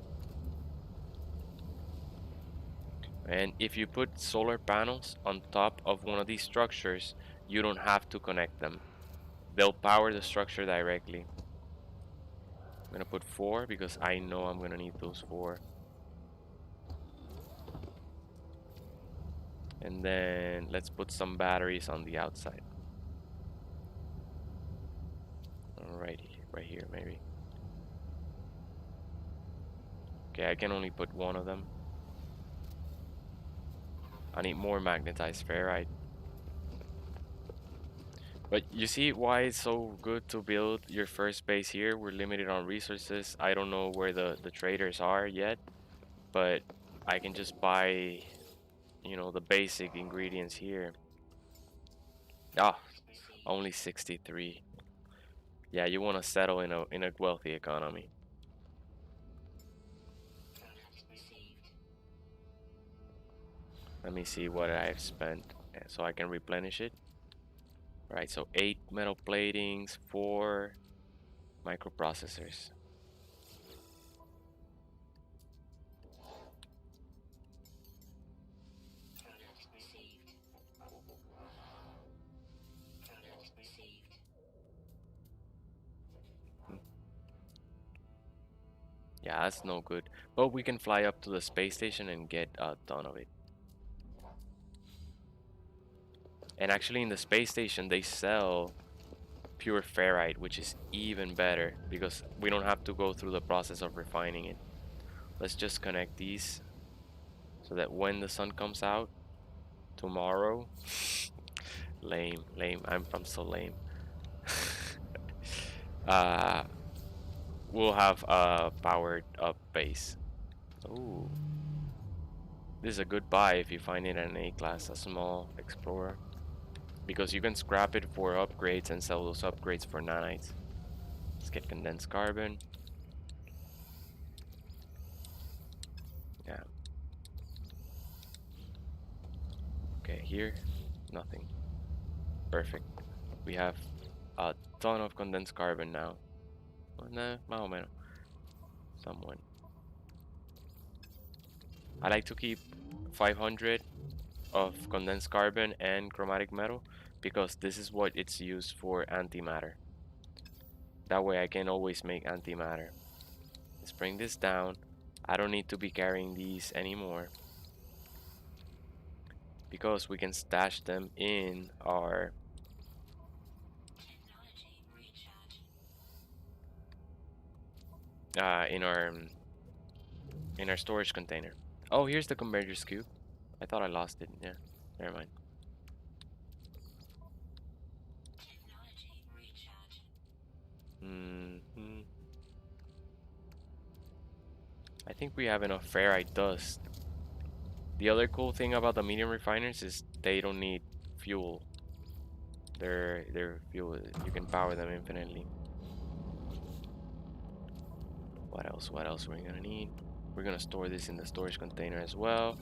And if you put solar panels on top of one of these structures, you don't have to connect them. They'll power the structure directly. I'm gonna put 4 because I know I'm gonna need those 4. And then let's put some batteries on the outside. Right here maybe. Okay, I can only put one of them. I need more magnetized ferrite. But you see why it's so good to build your first base here? We're limited on resources. I don't know where the traders are yet, but I can just buy, the basic ingredients here. Ah, only 63. Yeah, you want to settle in a wealthy economy. Let me see what I've spent so I can replenish it. All right, so 8 metal platings, 4 microprocessors. Hmm. Yeah, that's no good. But we can fly up to the space station and get a ton of it. And actually in the space station they sell pure ferrite, which is even better because we don't have to go through the process of refining it. Let's just connect these so that when the sun comes out tomorrow, lame. I'm so lame. uh, we'll have a powered up base. Ooh, this is a good buy if you find it at an A class, a small explorer, because you can scrap it for upgrades and sell those upgrades for nanites. Let's get condensed carbon. Yeah. Okay, here, nothing. Perfect. We have a ton of condensed carbon now. Well, nah, más o menos. Somewhat. I like to keep 500 of condensed carbon and chromatic metal because this is what it's used for antimatter. That way I can always make antimatter. Let's bring this down. I don't need to be carrying these anymore because we can stash them uh, in our in our storage container. Oh, here's the convergence cube. I thought I lost it. Yeah, never mind. Technology recharge. Hmm. I think we have enough ferrite dust. The other cool thing about the medium refiners is they don't need fuel. Their fuel, you can power them infinitely. What else? What else we're gonna need? We're gonna store this in the storage container as well.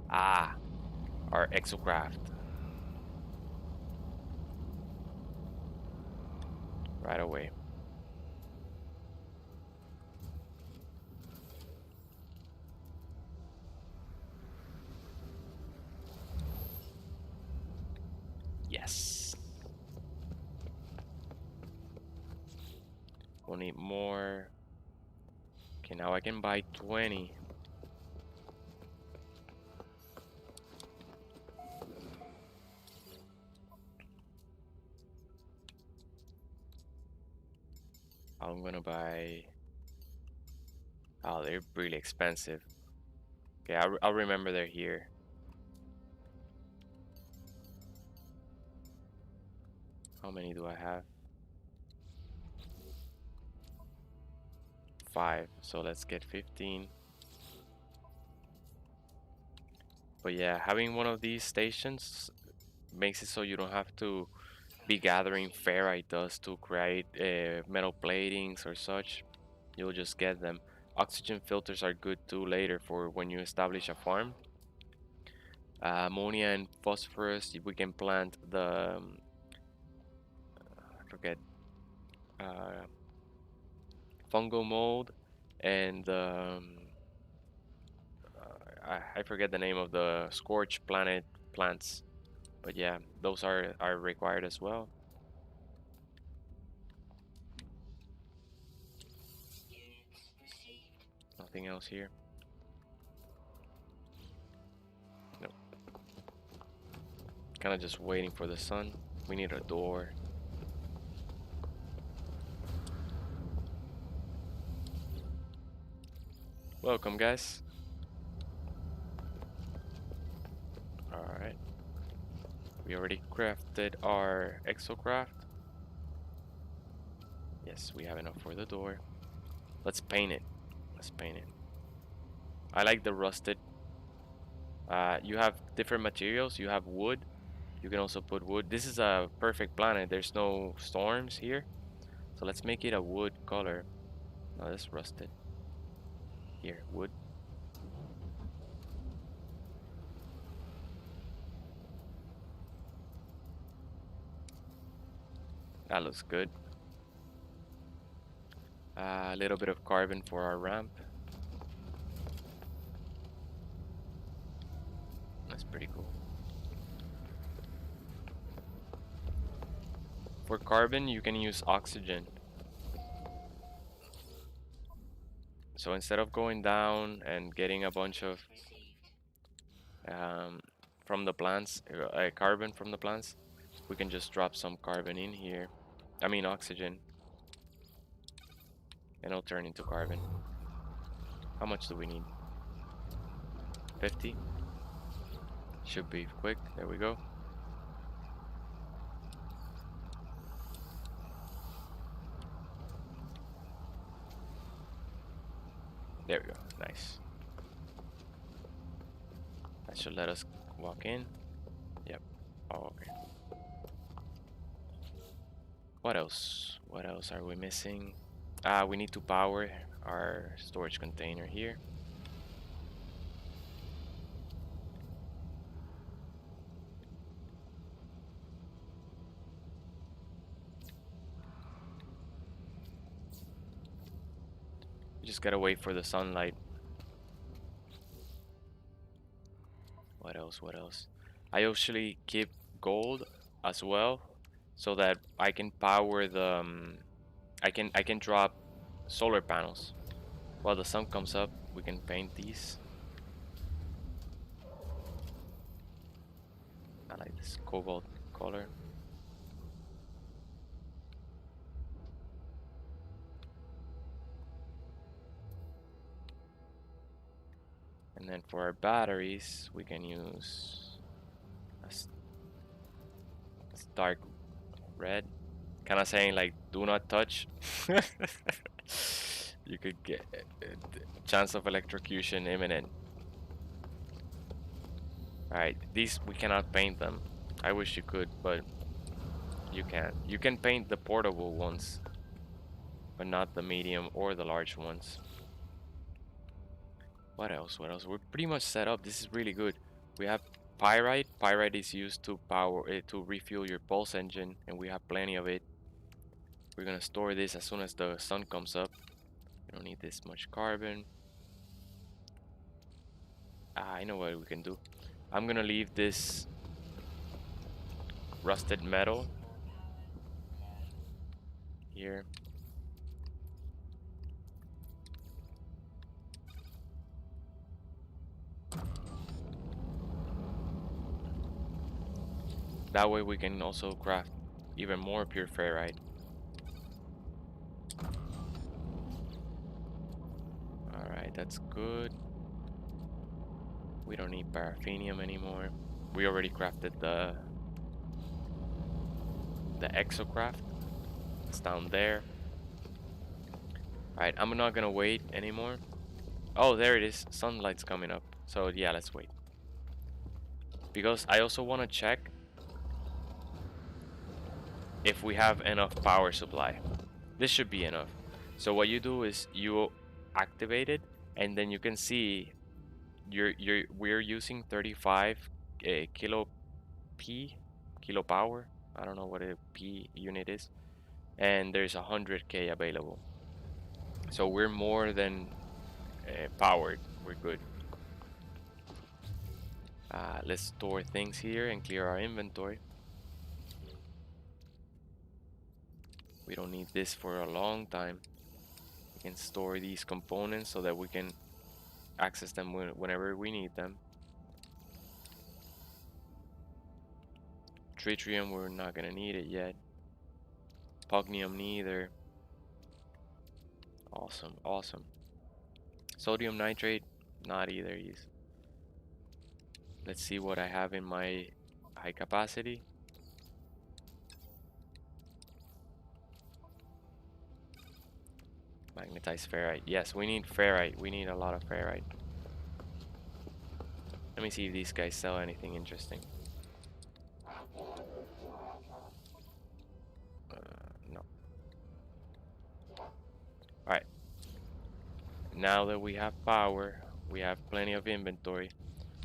Ah, our exocraft. Right away. Yes. We'll need more. Okay, now I can buy 20. I'm gonna buy. Oh, they're really expensive. Okay, I'll remember they're here. How many do I have? 5. So let's get 15. But yeah, having one of these stations makes it so you don't have to be gathering ferrite dust to create metal platings or such. You'll just get them. Oxygen filters are good too later for when you establish a farm. Ammonia and phosphorus, we can plant the I forget, uh, fungal mold and I forget the name of the scorch planet plants. But yeah, those are required as well. Units received. Nothing else here. No, kind of just waiting for the sun. We need a door. Welcome, guys. All right. We already crafted our exocraft. Yes, we have enough for the door. Let's paint it. Let's paint it. I like the rusted. You have different materials. You have wood. You can also put wood. This is a perfect planet. There's no storms here. So let's make it a wood color. No, that's rusted. Here, wood. That looks good. A little bit of carbon for our ramp. That's pretty cool. For carbon, you can use oxygen. So instead of going down and getting a bunch of um, from the plants, carbon from the plants, we can just drop some carbon in here. I mean oxygen, and it'll turn into carbon. How much do we need? 50? Should be quick. There we go. There we go. Nice. That should let us walk in. Yep. Oh, okay. What else? What else are we missing? We need to power our storage container here. You just gotta wait for the sunlight. What else? What else? I usually keep gold as well, so that I can power the. I can drop solar panels. While the sun comes up, we can paint these. I like this cobalt color. And And then for our batteries, we can use a dark red. Kind of saying like, do not touch. You could get chance of electrocution imminent. Alright, these we cannot paint them. I wish you could, but you can't. You can paint the portable ones, but not the medium or the large ones. What else? What else? We're pretty much set up. This is really good. We have pyrite. Pyrite is used to power it to refuel your pulse engine, and we have plenty of it. We're gonna store this as soon as the sun comes up. We don't need this much carbon. I know what we can do. I'm gonna leave this rusted metal here. That way we can also craft even more pure ferrite. Alright, that's good. We don't need paraffinium anymore. We already crafted the exocraft. It's down there. Alright, I'm not gonna wait anymore. Oh, there it is. Sunlight's coming up. So yeah, let's wait. Because I also want to check if we have enough power supply. This should be enough. So what you do is you activate it, and then you can see we're using 35 kilo power. I don't know what a P unit is, and there's 100k available. So we're more than powered. We're good. Let's store things here and clear our inventory. We don't need this for a long time. We can store these components so that we can access them whenever we need them. Tritium, we're not gonna need it yet. Pugnium neither. Awesome, awesome. Sodium nitrate, not either. Let's see what I have in my high capacity. Magnetized ferrite. Yes, we need ferrite. We need a lot of ferrite. Let me see if these guys sell anything interesting. No. Alright. Now that we have power, we have plenty of inventory.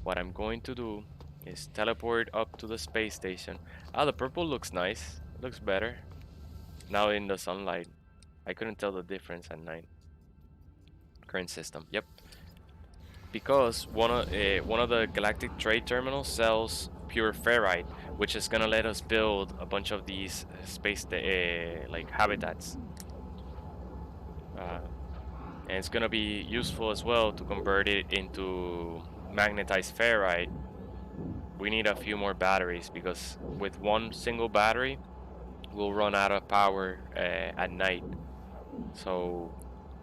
What I'm going to do is teleport up to the space station. Ah, the purple looks nice. It looks better. Now in the sunlight. I couldn't tell the difference at night. Current system. Yep. Because one of the galactic trade terminals sells pure ferrite, which is gonna let us build a bunch of these space like habitats. And it's gonna be useful as well to convert it into magnetized ferrite. We need a few more batteries because with one single battery, we'll run out of power at night. So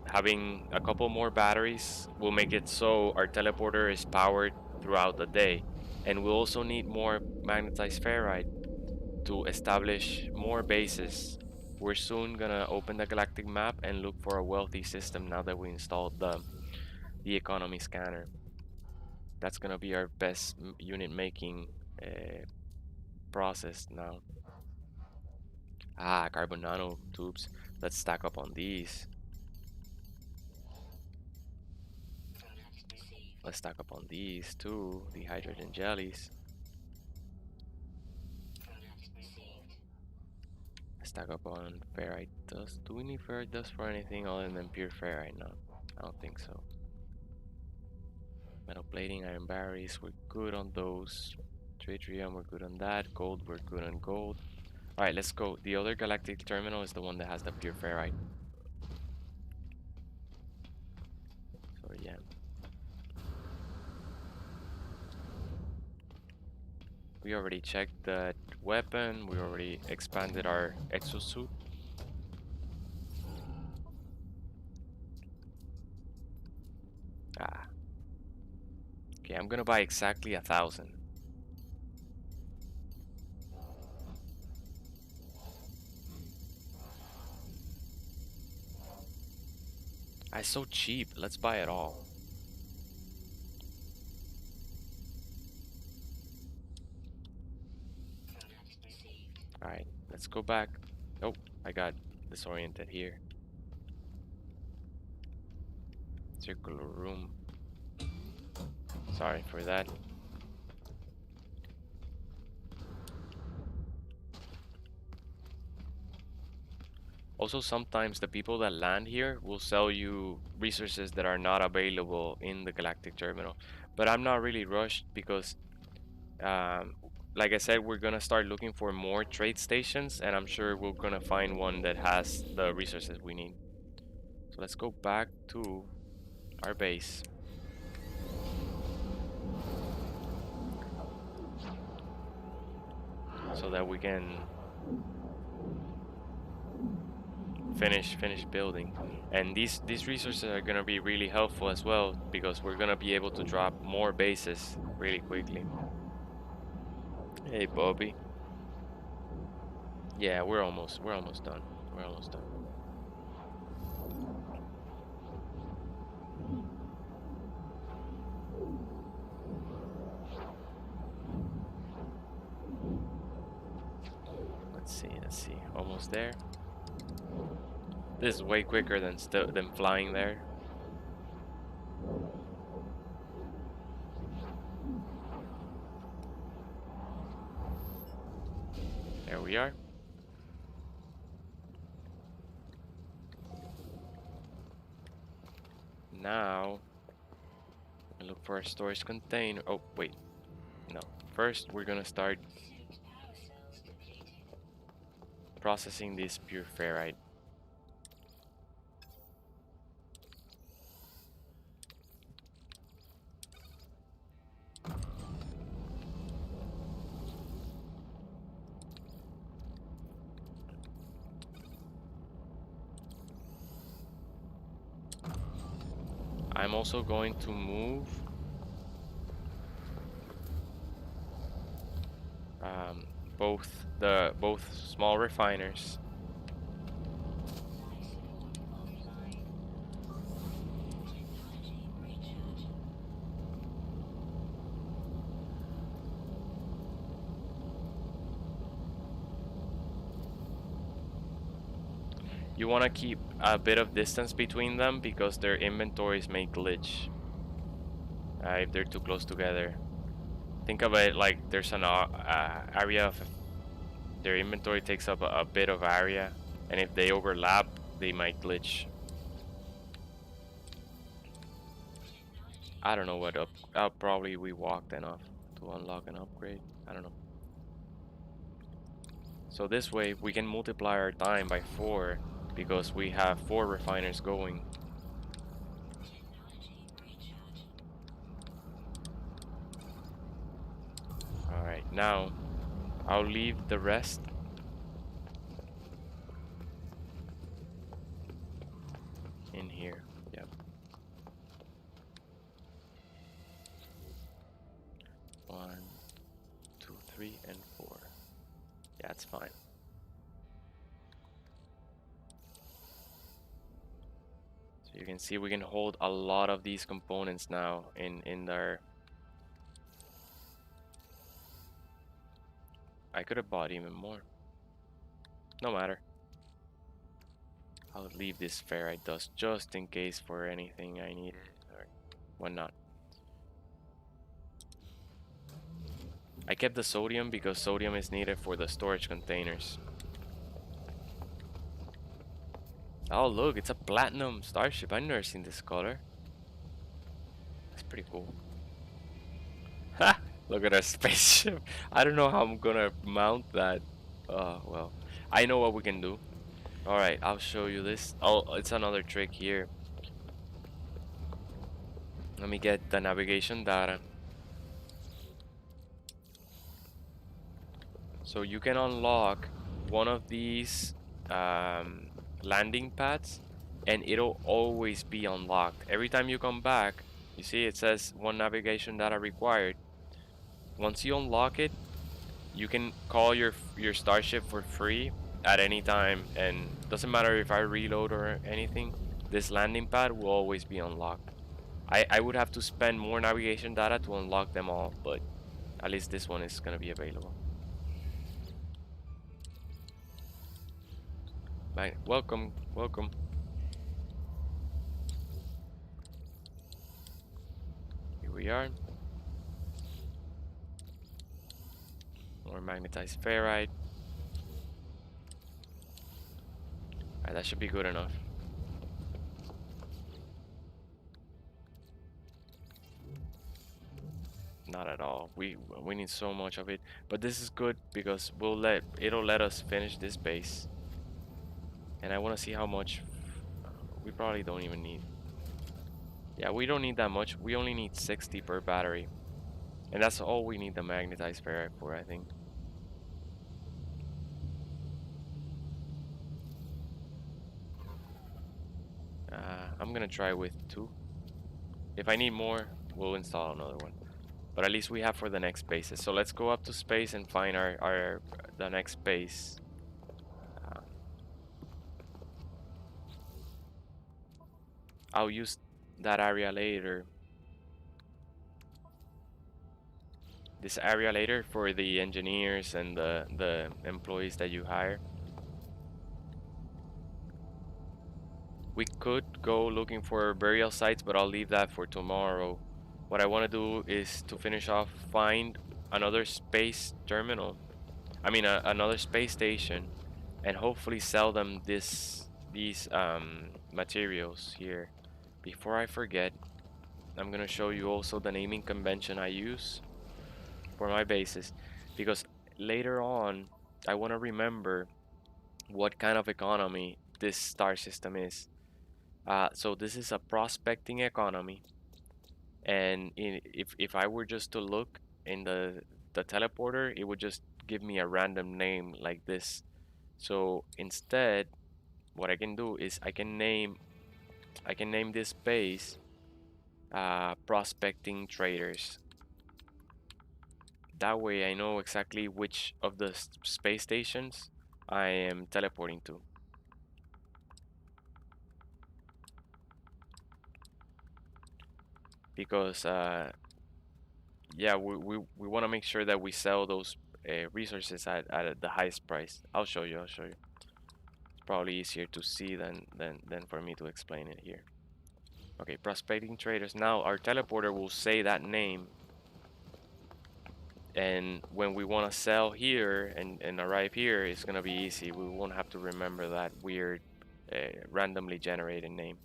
having a couple more batteries will make it so our teleporter is powered throughout the day. And we'll also need more magnetized ferrite to establish more bases. We're soon gonna open the galactic map and look for a wealthy system now that we installed the economy scanner. That's gonna be our best unit making process now. Carbon nanotubes. Let's stack up on these. Let's stack up on these too, the hydrogen jellies. Let's stack up on ferrite dust. Do we need ferrite dust for anything other than pure ferrite? No, I don't think so. Metal plating, iron batteries, we're good on those. Tritium, we're good on that. Gold, we're good on gold. Alright, let's go. The other galactic terminal is the one that has the pure ferrite. So yeah. We already checked that weapon. We already expanded our exosuit. Okay, I'm gonna buy exactly 1,000. It's so cheap. Let's buy it all. Product received. Alright, let's go back. Oh, I got disoriented here. Circular room. Sorry for that. Also, sometimes the people that land here will sell you resources that are not available in the galactic terminal. But I'm not really rushed because, um, like I said, we're gonna start looking for more trade stations, and I'm sure we're gonna find one that has the resources we need. So let's go back to our base so that we can finish building. And these resources are gonna be really helpful as well because we're gonna be able to drop more bases really quickly. Hey, Bobby. Yeah, we're almost done. We're almost done. Let's see. Almost there. This is way quicker than flying there. There we are. Now, we look for a storage container. Oh, wait. No. First, we're gonna start Suit power cells depleted. processing this pure ferrite. I'm also going to move um, both small refiners. Life support offline. Technology recharging. You want to keep a bit of distance between them because their inventories may glitch if they're too close together. Think of it like there's an area of their inventory takes up a bit of area, and if they overlap, they might glitch. Technology I don't know what up. recharging. Probably we walked enough to unlock an upgrade. I don't know. So this way we can multiply our time by 4 because we have 4 refiners going. Technology recharging. Alright, now I'll leave the rest in here. Yep. 1, 2, 3, and 4. Yeah, it's fine. So you can see we can hold a lot of these components now in there. I could have bought even more. No matter. I'll leave this ferrite dust just in case for anything I need or whatnot. I kept the sodium because sodium is needed for the storage containers. Oh look, it's a platinum starship. I've never seen this color. That's pretty cool. Ha! Look at our spaceship. I don't know how I'm gonna mount that. Well, I know what we can do. Alright, I'll show you this. Oh, it's another trick here. Let me get the navigation data. So you can unlock one of these landing pads and it'll always be unlocked. Every time you come back, You see, it says one navigation data required. Once you unlock it, you can call your starship for free at any time, and doesn't matter if I reload or anything, this landing pad will always be unlocked. I would have to spend more navigation data to unlock them all, but at least this one is gonna be available. Right, welcome, welcome. Here we are. More magnetized ferrite. Alright, that should be good enough. Not at all. We need so much of it, but this is good because it'll let us finish this base. And I want to see how much we probably don't even need. Yeah, we don't need that much. We only need 60 per battery, and that's all we need the magnetized ferrite for, I think. I'm gonna try with 2. If I need more, we'll install another one. But at least we have for the next bases. So let's go up to space and find our the next base. Uh, I'll use that area later. This area later for the engineers and the employees that you hire. We could go looking for burial sites, but I'll leave that for tomorrow. What I want to do is to finish off, find another space terminal. I mean, another space station, and hopefully sell them these materials here. Before I forget, I'm gonna show you also the naming convention I use for my bases, because later on I want to remember what kind of economy this star system is. So this is a prospecting economy, and if I were just to look in the teleporter, it would just give me a random name like this. So instead, what I can do is I can name this base prospecting traders. That way I know exactly which of the space stations I am teleporting to. Because yeah, we want to make sure that we sell those resources at the highest price. I'll show you. It's probably easier to see than for me to explain it here. Okay, prospecting traders. Now our teleporter will say that name, and when we want to sell here and arrive here, it's gonna be easy. We won't have to remember that weird randomly generated name.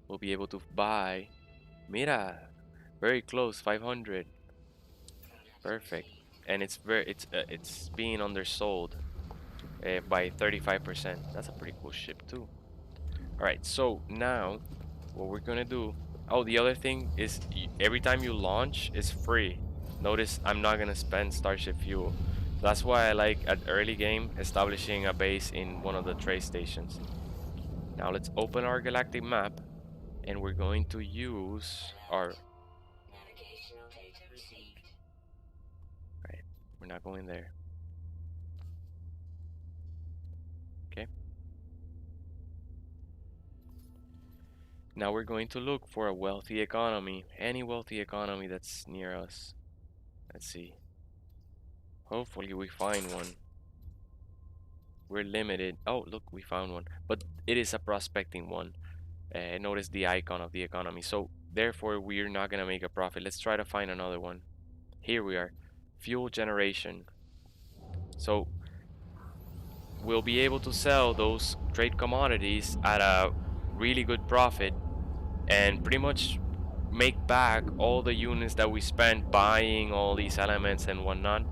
We'll be able to buy. Mira, very close, 500. Perfect. And it's being undersold by 35%. That's a pretty cool ship too. All right, so now what we're gonna do. Oh, the other thing is every time you launch is free. Notice I'm not gonna spend starship fuel. So that's why I like at early game establishing a base in one of the trade stations. Now let's open our galactic map, and we're going to use our. Navigational data received. Right, we're not going there. Okay. Now we're going to look for a wealthy economy, any wealthy economy that's near us. Let's see. Hopefully we find one. We're limited. Oh, look, we found one. But it is a prospecting one. Notice the icon of the economy. So therefore, we're not going to make a profit. Let's try to find another one. Here we are. Fuel generation. So we'll be able to sell those trade commodities at a really good profit and pretty much make back all the units that we spent buying all these elements and whatnot.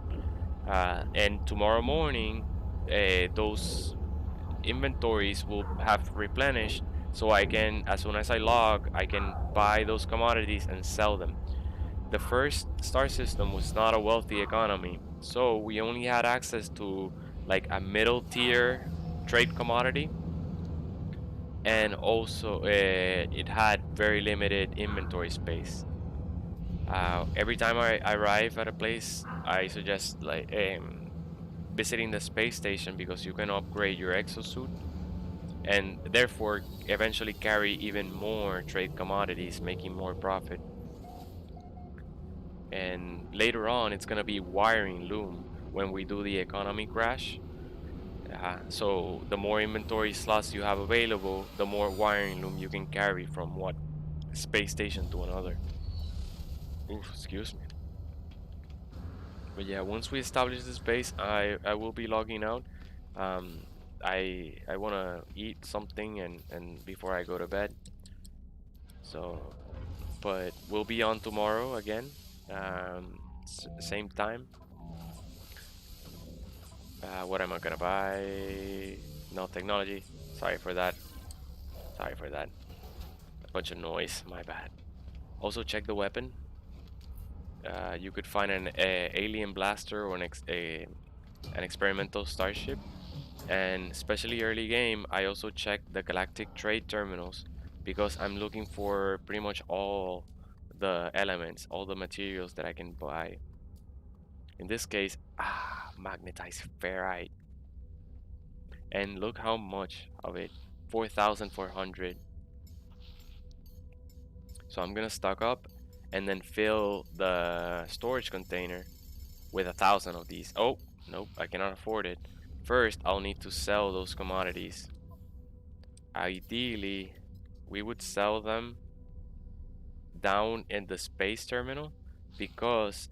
And tomorrow morning, those inventories will have replenished, so I can, as soon as I log, I can buy those commodities and sell them. The first star system was not a wealthy economy, so we only had access to like a middle tier trade commodity. and also it had very limited inventory space. Every time I arrive at a place, I suggest like visiting the space station because you can upgrade your exosuit and therefore eventually carry even more trade commodities, making more profit. And later on, it's gonna be wiring loom when we do the economy crash. So the more inventory slots you have available, the more wiring loom you can carry from one space station to another. Oof, excuse me. But yeah, once we establish this base, I will be logging out. Um, I wanna eat something and before I go to bed. So, but we'll be on tomorrow again. Same time. What am I gonna buy? No technology. Sorry for that. Sorry for that. A bunch of noise. My bad. Also check the weapon. You could find an alien blaster or an experimental starship. And especially early game, I also check the galactic trade terminals because I'm looking for pretty much all the elements, all the materials that I can buy. In this case, magnetized ferrite. And look how much of it, 4,400. So I'm gonna stock up and then fill the storage container with 1,000 of these. Oh, nope, I cannot afford it. First, I'll need to sell those commodities. Ideally, we would sell them down in the space terminal because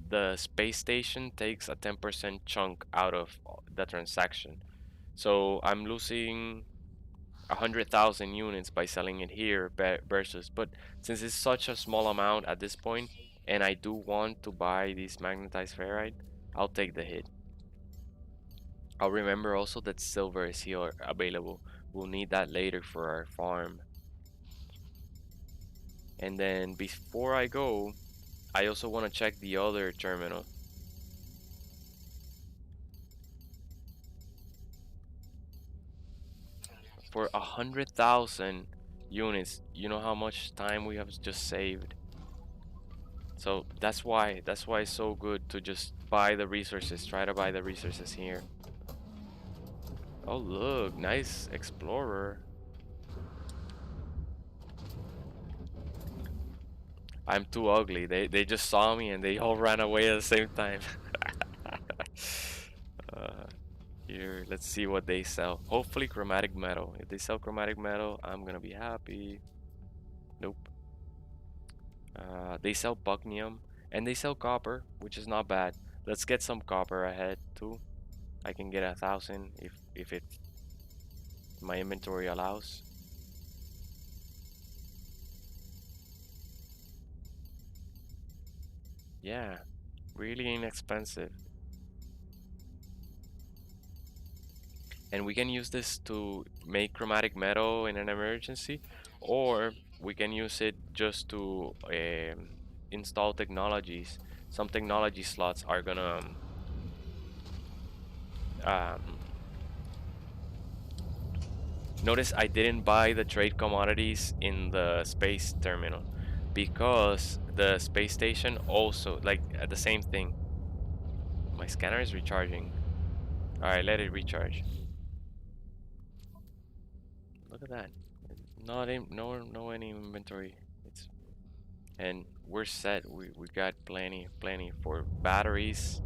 the space station takes a 10% chunk out of the transaction. So I'm losing 100,000 units by selling it here versus, but since it's such a small amount at this point, and I do want to buy this magnetized ferrite, I'll take the hit. I'll remember also that silver is here available. We'll need that later for our farm. And then before I go, I also want to check the other terminal. For 100,000 units, you know how much time we have just saved. So that's why it's so good to just buy the resources. Try to buy the resources here. Oh look, nice explorer. I'm too ugly. They just saw me and they all ran away at the same time. uh, Here, let's see what they sell. Hopefully chromatic metal. If they sell chromatic metal, I'm gonna be happy. Nope. They sell bucnium and they sell copper, which is not bad. Let's get some copper ahead too. I can get 1,000 if it my inventory allows. Yeah, really inexpensive. And we can use this to make chromatic metal in an emergency, or we can use it just to install technologies. Some technology slots are gonna um, notice I didn't buy the trade commodities in the space terminal because the space station also like the same thing. My scanner is recharging. All right, let it recharge. Look at that. Not in, no any inventory. It's and we're set. We got plenty for batteries.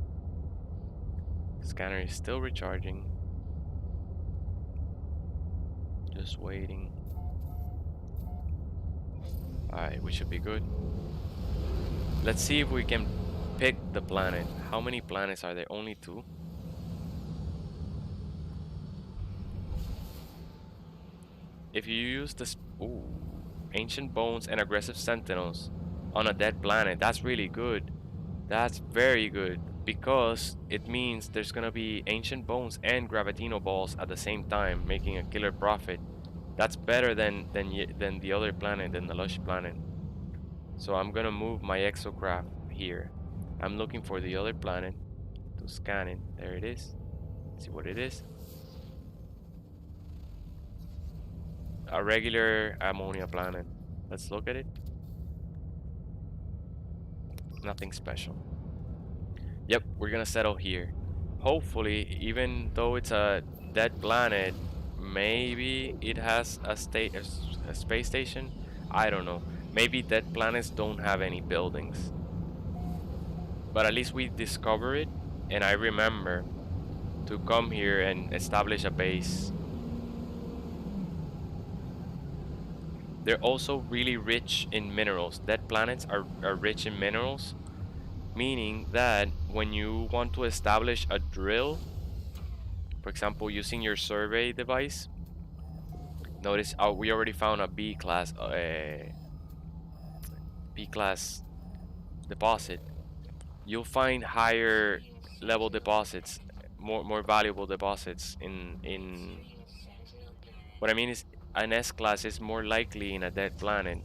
Scanner is still recharging. Just waiting. Alright, we should be good. Let's see if we can pick the planet. How many planets are there? Only two. If you use this, ooh, ancient bones and aggressive sentinels on a dead planet, that's really good. That's very good because it means there's gonna be ancient bones and gravitino balls at the same time, making a killer profit. That's better than the other planet, than the lush planet. So I'm gonna move my exocraft here. I'm looking for the other planet to scan it. There it is. See what it is. a regular ammonia planet. Let's look at it. Nothing special. Yep, we're gonna settle here. Hopefully, even though it's a dead planet, maybe it has a space station. I don't know. Maybe dead planets don't have any buildings, but at least we discover it. And I remember to come here and establish a base. They're also really rich in minerals. Dead planets are rich in minerals, meaning that when you want to establish a drill, for example, using your survey device, notice we already found a B class deposit. You'll find higher level deposits, more valuable deposits in. What I mean is, an S class is more likely in a dead planet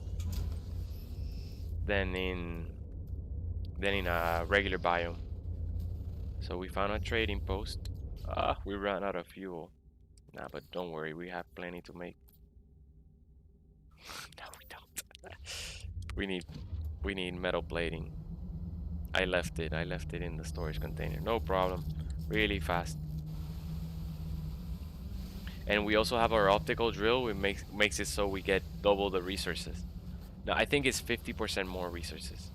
than in a regular biome. So we found a trading post. We ran out of fuel. Nah, but don't worry, we have plenty to make. No, we don't. we need we need metal plating. I left it. I left it in the storage container. No problem. Really fast. And we also have our optical drill. It makes it so we get double the resources. Now I think it's 50% more resources.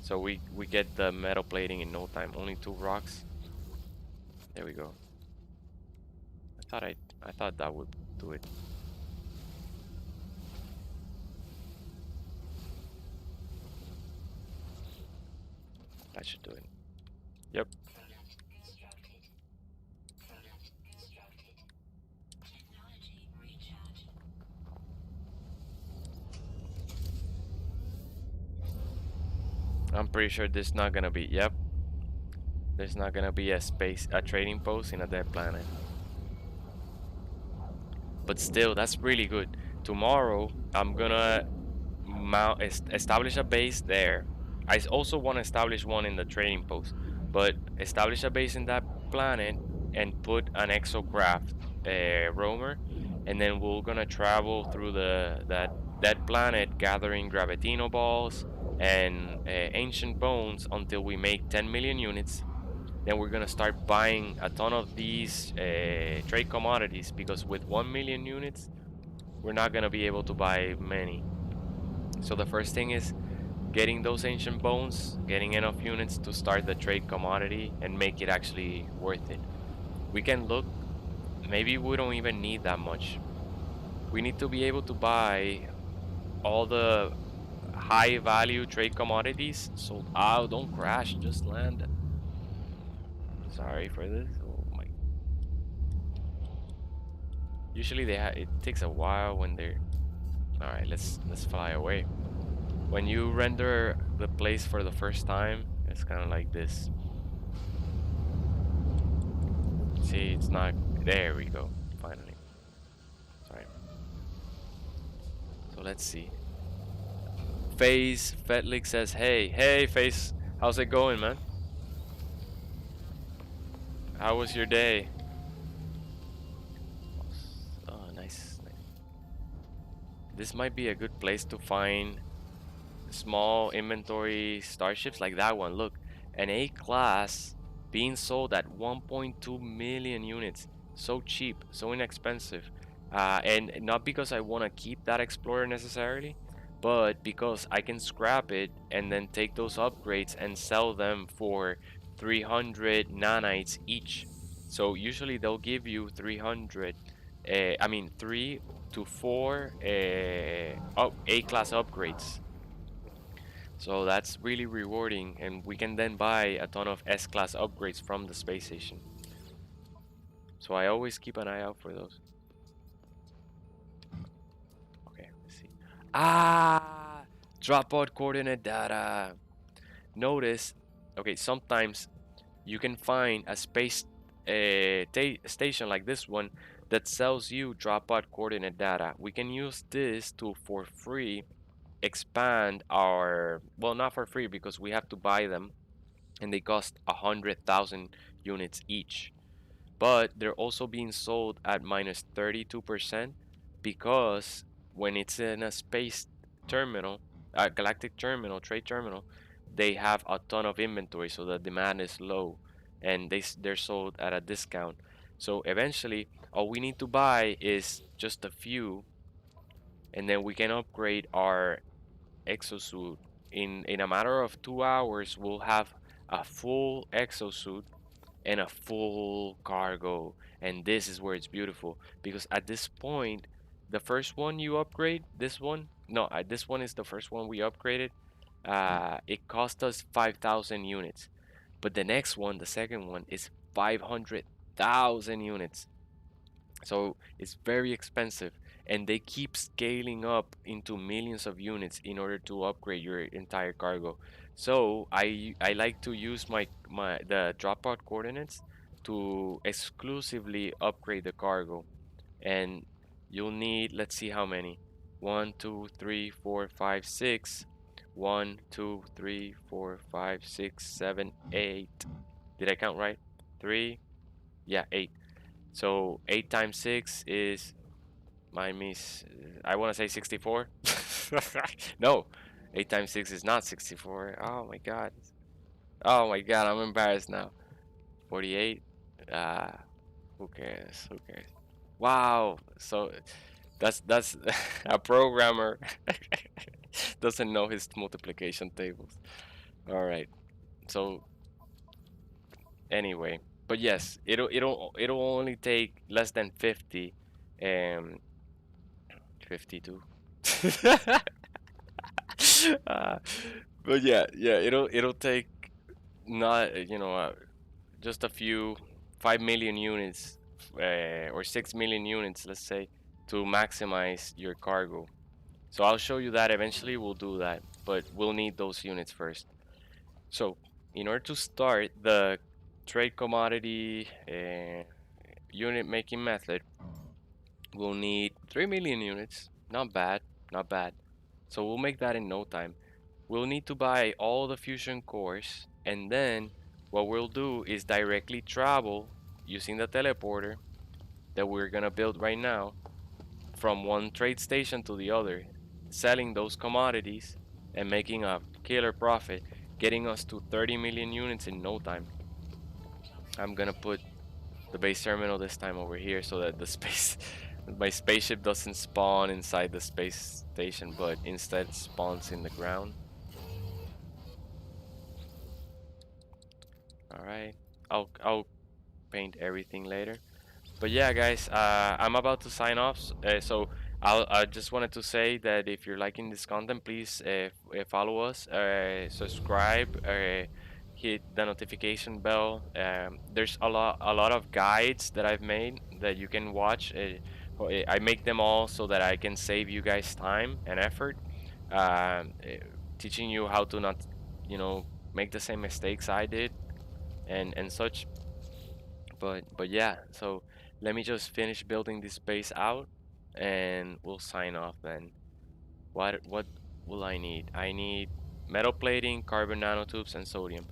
So we get the metal plating in no time. Only 2 rocks. There we go. I thought that would do it. That should do it. Yep. I'm pretty sure there's not gonna be. Yep. There's not gonna be a trading post in a dead planet. But still, that's really good. Tomorrow, I'm gonna establish a base there. I also want to establish one in the trading post, but establish a base in that planet and put an exocraft roamer, and then we're gonna travel through that planet, gathering gravitino balls and ancient bones until we make 10 million units. Then we're gonna start buying a ton of these trade commodities, because with 1 million units, we're not gonna be able to buy many. So the first thing is getting those ancient bones, getting enough units to start the trade commodity and make it actually worth it. We can look, maybe we don't even need that much. We need to be able to buy all the high value trade commodities. So, oh, don't crash, just land. Sorry for this. Oh my. Usually it takes a while when they're. All right, let's fly away. When you render the place for the first time, it's kind of like this. See, it's not. There we go. Finally. Sorry. So let's see. Face Fetlik says, hey, Face. How's it going, man? How was your day? Oh, nice. This might be a good place to find small inventory starships like that one. Look, an A class being sold at 1.2 million units. So cheap, so inexpensive. And not because I want to keep that Explorer necessarily, but because I can scrap it and then take those upgrades and sell them for 300 nanites each. So usually they'll give you 300, 3 to 4 A class upgrades. So that's really rewarding, and we can then buy a ton of S-class upgrades from the space station. So I always keep an eye out for those. Okay, let's see. Drop pod coordinate data. Notice, okay, sometimes you can find a space station like this one that sells you drop pod coordinate data. We can use this to, for free, expand our, well, not for free because we have to buy them, and they cost 100,000 units each. But they're also being sold at minus 32%. because when it's in a space terminal, a galactic terminal, trade terminal, they have a ton of inventory, so the demand is low, and they're sold at a discount. So eventually, all we need to buy is just a few, and then we can upgrade our exosuit. In a matter of 2 hours, we'll have a full exosuit and a full cargo. And this is where it's beautiful because at this point, the first one you upgrade, this one, no, this one is the first one we upgraded. It cost us 5,000 units, but the next one, the second one, is 500,000 units. So it's very expensive, and they keep scaling up into millions of units in order to upgrade your entire cargo. So I like to use the dropout coordinates to exclusively upgrade the cargo. And you'll need, let's see how many. 1, 2, 3, 4, 5, 6. 1, 2, 3, 4, 5, 6, 7, 8. Did I count right? 3, yeah, 8. So 8 times 6 is, my miss, I want to say 64. No, 8 times 6 is not 64. Oh my god. Oh my god, I'm embarrassed now. 48. Uh, who cares? Who cares? Wow. So that's a programmer doesn't know his multiplication tables. All right. So anyway, but yes, it'll only take less than 50 um 52. uh, but yeah, it'll take not just a few 5 million units or 6 million units, let's say, to maximize your cargo. So I'll show you that eventually. We'll do that, but we'll need those units first. So in order to start the trade commodity unit making method, we'll need 3 million units. Not bad, not bad. So we'll make that in no time. We'll need to buy all the fusion cores, and then what we'll do is directly travel using the teleporter that we're gonna build right now from one trade station to the other, selling those commodities and making a killer profit, getting us to 30 million units in no time. I'm gonna put the base terminal this time over here so that the space my spaceship doesn't spawn inside the space station but instead spawns in the ground. All right, I'll paint everything later. But yeah, guys, I'm about to sign off. So I just wanted to say that if you're liking this content, please follow us, subscribe, hit the notification bell. There's a lot of guides that I've made that you can watch. I make them all so that I can save you guys time and effort, teaching you how to not, you know, make the same mistakes I did and such. But yeah, so let me just finish building this base out and we'll sign off then. What will I need? I need metal plating, carbon nanotubes, and sodium.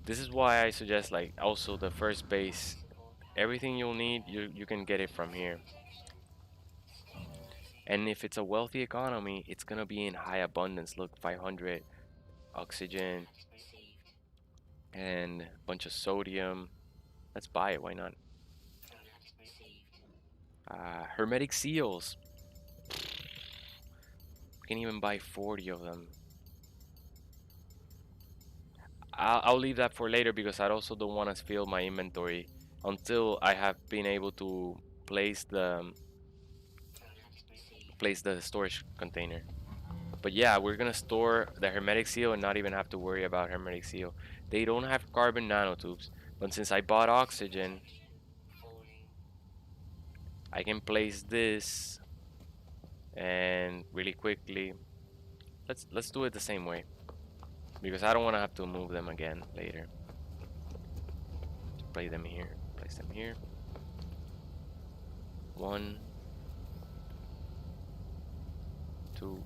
This is why I suggest like also the first base. Everything you'll need, you can get it from here. And if it's a wealthy economy, it's gonna be in high abundance. Look, 500 oxygen and a bunch of sodium. Let's buy it, why not? Hermetic seals. We can even buy 40 of them. I'll leave that for later because I also don't want to fill my inventory until I have been able to place the storage container. But yeah, we're gonna store the hermetic seal and not even have to worry about hermetic seal. They don't have carbon nanotubes, but since I bought oxygen, I can place this and really quickly. Let's do it the same way because I don't want to have to move them again later. Place them here. Place them here. 1, 2.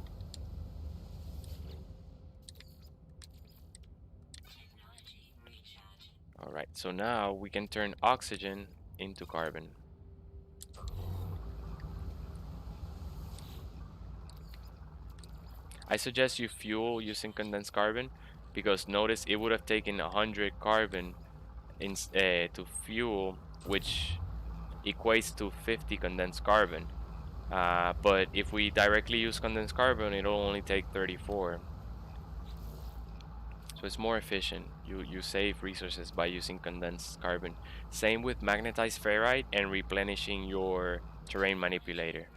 Alright, so now we can turn oxygen into carbon. I suggest you fuel using condensed carbon because notice it would have taken 100 carbon to fuel, which equates to 50 condensed carbon. But if we directly use condensed carbon, it'll only take 34. So it's more efficient. You save resources by using condensed carbon. Same with magnetized ferrite and replenishing your terrain manipulator.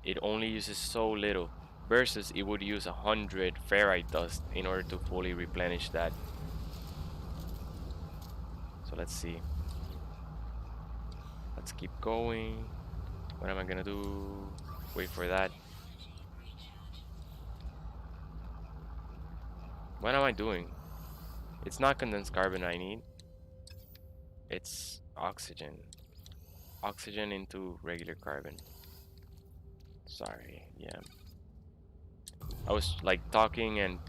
It only uses so little versus it would use 100 ferrite dust in order to fully replenish that. So let's see. Let's keep going. What am I gonna do? Wait for that. What am I doing? It's not condensed carbon I need. It's oxygen. Oxygen into regular carbon. Sorry, yeah. I was like talking and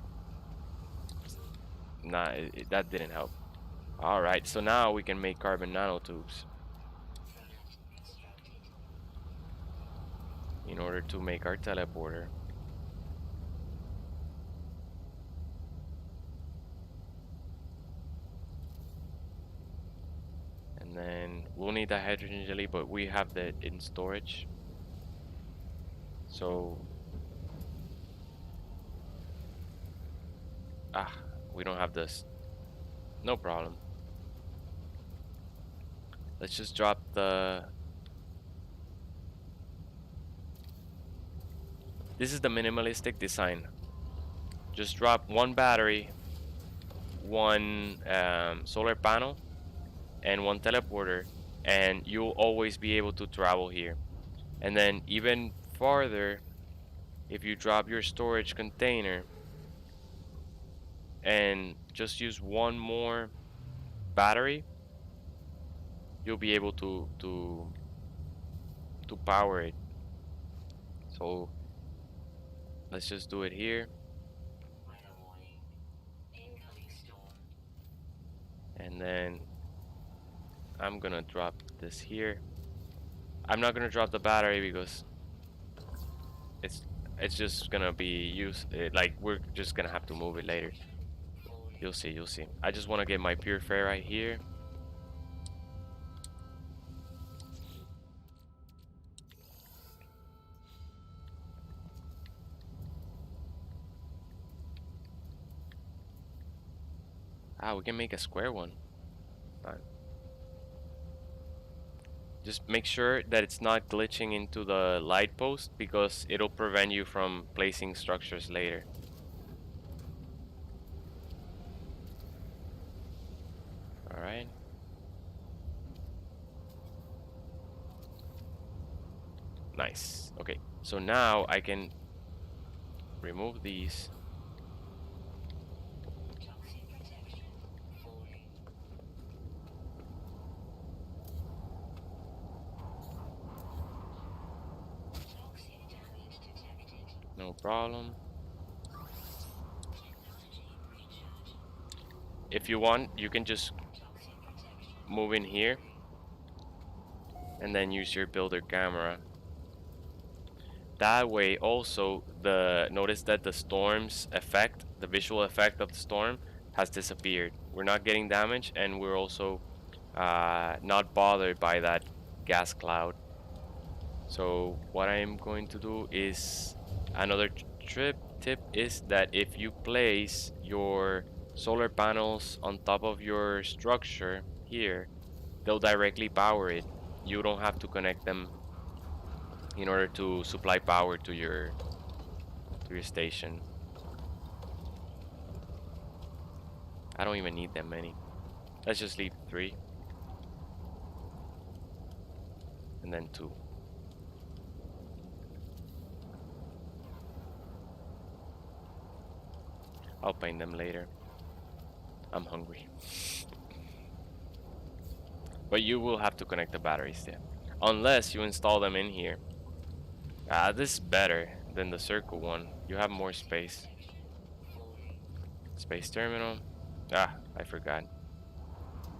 nah, that didn't help. Alright, so now we can make carbon nanotubes in order to make our teleporter. And then we'll need the hydrogen jelly, but we have that in storage. So, we don't have this. No problem. Let's just drop the... This is the minimalistic design. Just drop one battery, one solar panel, and one teleporter, and you'll always be able to travel here. And then even farther, if you drop your storage container and just use one more battery, you'll be able to power it. So let's just do it here. And then I'm gonna drop this here. I'm not gonna drop the battery because it's just gonna be used. Like we're just gonna have to move it later. You'll see, you'll see. I just want to get my pure ferrite here. We can make a square one. Fine. Just make sure that it's not glitching into the light post because it'll prevent you from placing structures later. Alright. Nice. Okay, so now I can remove these. No problem. If you want, you can just move in here and then use your builder camera. That way also notice that the storm's effect, the visual effect of the storm has disappeared. We're not getting damage and we're also not bothered by that gas cloud. So what I'm going to do is another tip is that if you place your solar panels on top of your structure here, they'll directly power it. You don't have to connect them in order to supply power to your station. I don't even need that many. Let's just leave 3 and then 2. I'll paint them later. I'm hungry. But you will have to connect the batteries there. Unless you install them in here. This is better than the circle one. You have more space. Space terminal. I forgot.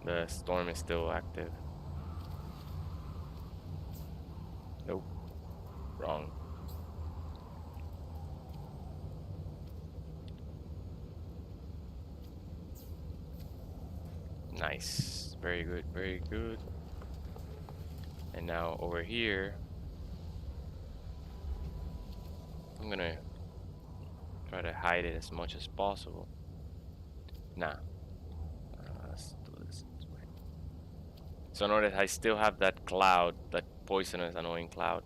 The storm is still active. Nope. Wrong. Nice. Very good. Very good. And now over here, I'm gonna try to hide it as much as possible. Nah. Let's do this way. So notice I still have that cloud, that poisonous, annoying cloud.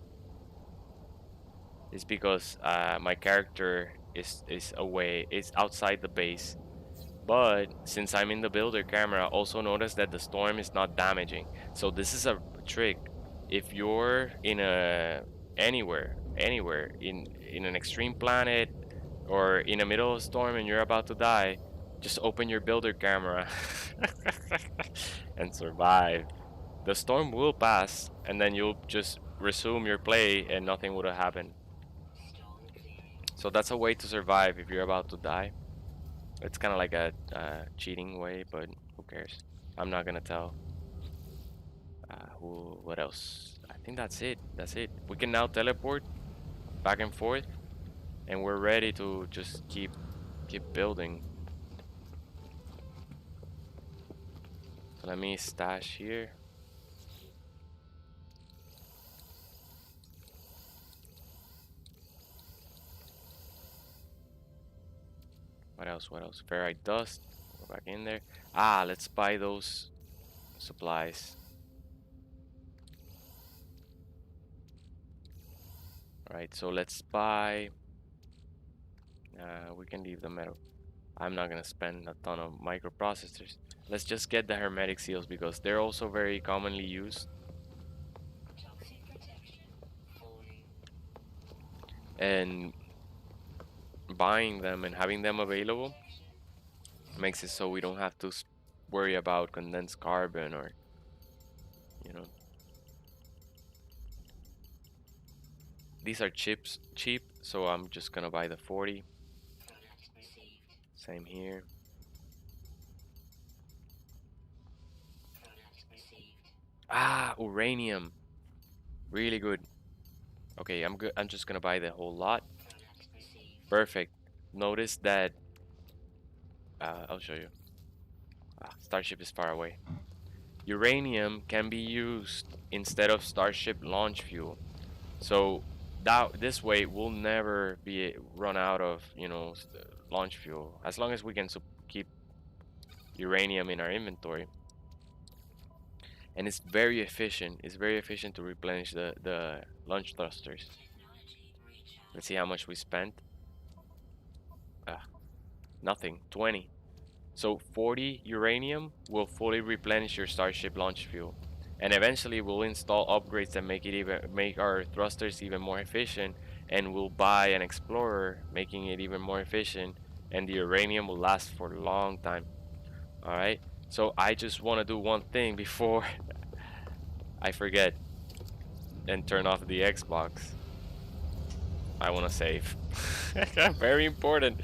It's because my character is away, is outside the base. But since I'm in the builder camera, also notice that the storm is not damaging. So this is a trick. If you're in a anywhere in an extreme planet or in the middle of a storm and you're about to die, just open your builder camera and survive. The storm will pass, and then you'll just resume your play, and nothing would have happened. So that's a way to survive if you're about to die. It's kind of like a cheating way, but who cares? I'm not gonna tell. Who? What else? I think that's it. That's it. We can now teleport back and forth, and we're ready to just keep building. So let me stash here. What else? What else? Ferrite dust. Go back in there. Ah, let's buy those supplies. All right. So let's buy. We can leave the metal. I'm not gonna spend a ton of microprocessors. Let's just get the hermetic seals because they're also very commonly used. And buying them and having them available makes it so we don't have to worry about condensed carbon or, you know. These are cheap, so I'm just gonna buy the 40. Same here. Ah, uranium. Really good. Okay, I'm good. I'm just gonna buy the whole lot. Perfect. Notice that I'll show you. Starship is far away. Uranium can be used instead of Starship launch fuel. So that this way we'll never be run out of, launch fuel as long as we can keep uranium in our inventory. And it's very efficient. It's very efficient to replenish the launch thrusters. Let's see how much we spent. Ah, nothing. 20. So 40 uranium will fully replenish your Starship launch fuel. And eventually we'll install upgrades that make our thrusters even more efficient, and we'll buy an explorer making it even more efficient, and the uranium will last for a long time. All right? So I just want to do one thing before I forget and turn off the Xbox. I want to save. Very important.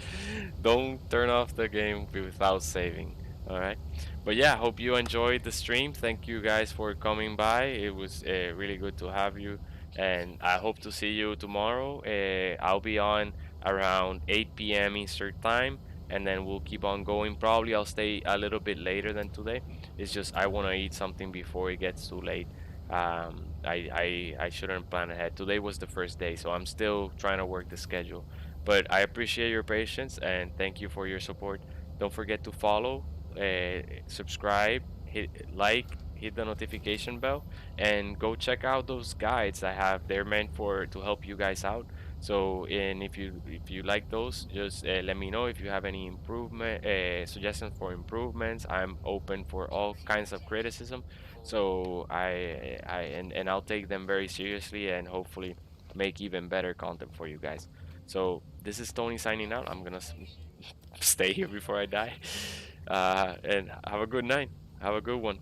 Don't turn off the game without saving. All right. But yeah, hope you enjoyed the stream. Thank you guys for coming by. It was really good to have you, and I hope to see you tomorrow. I'll be on around 8 p.m. Eastern time, and then we'll keep on going. Probably I'll stay a little bit later than today. It's just I want to eat something before it gets too late. I shouldn't plan ahead. Today was the first day, so I'm still trying to work the schedule. But I appreciate your patience and thank you for your support. Don't forget to follow, subscribe, hit like, hit the notification bell, and go check out those guides I have. They're meant for to help you guys out. So, and if you like those, just let me know if you have any improvement suggestions for improvements. I'm open for all kinds of criticism. So and I'll take them very seriously and hopefully make even better content for you guys. So this is Tony signing out. I'm gonna stay here before I die. And have a good night. Have a good one.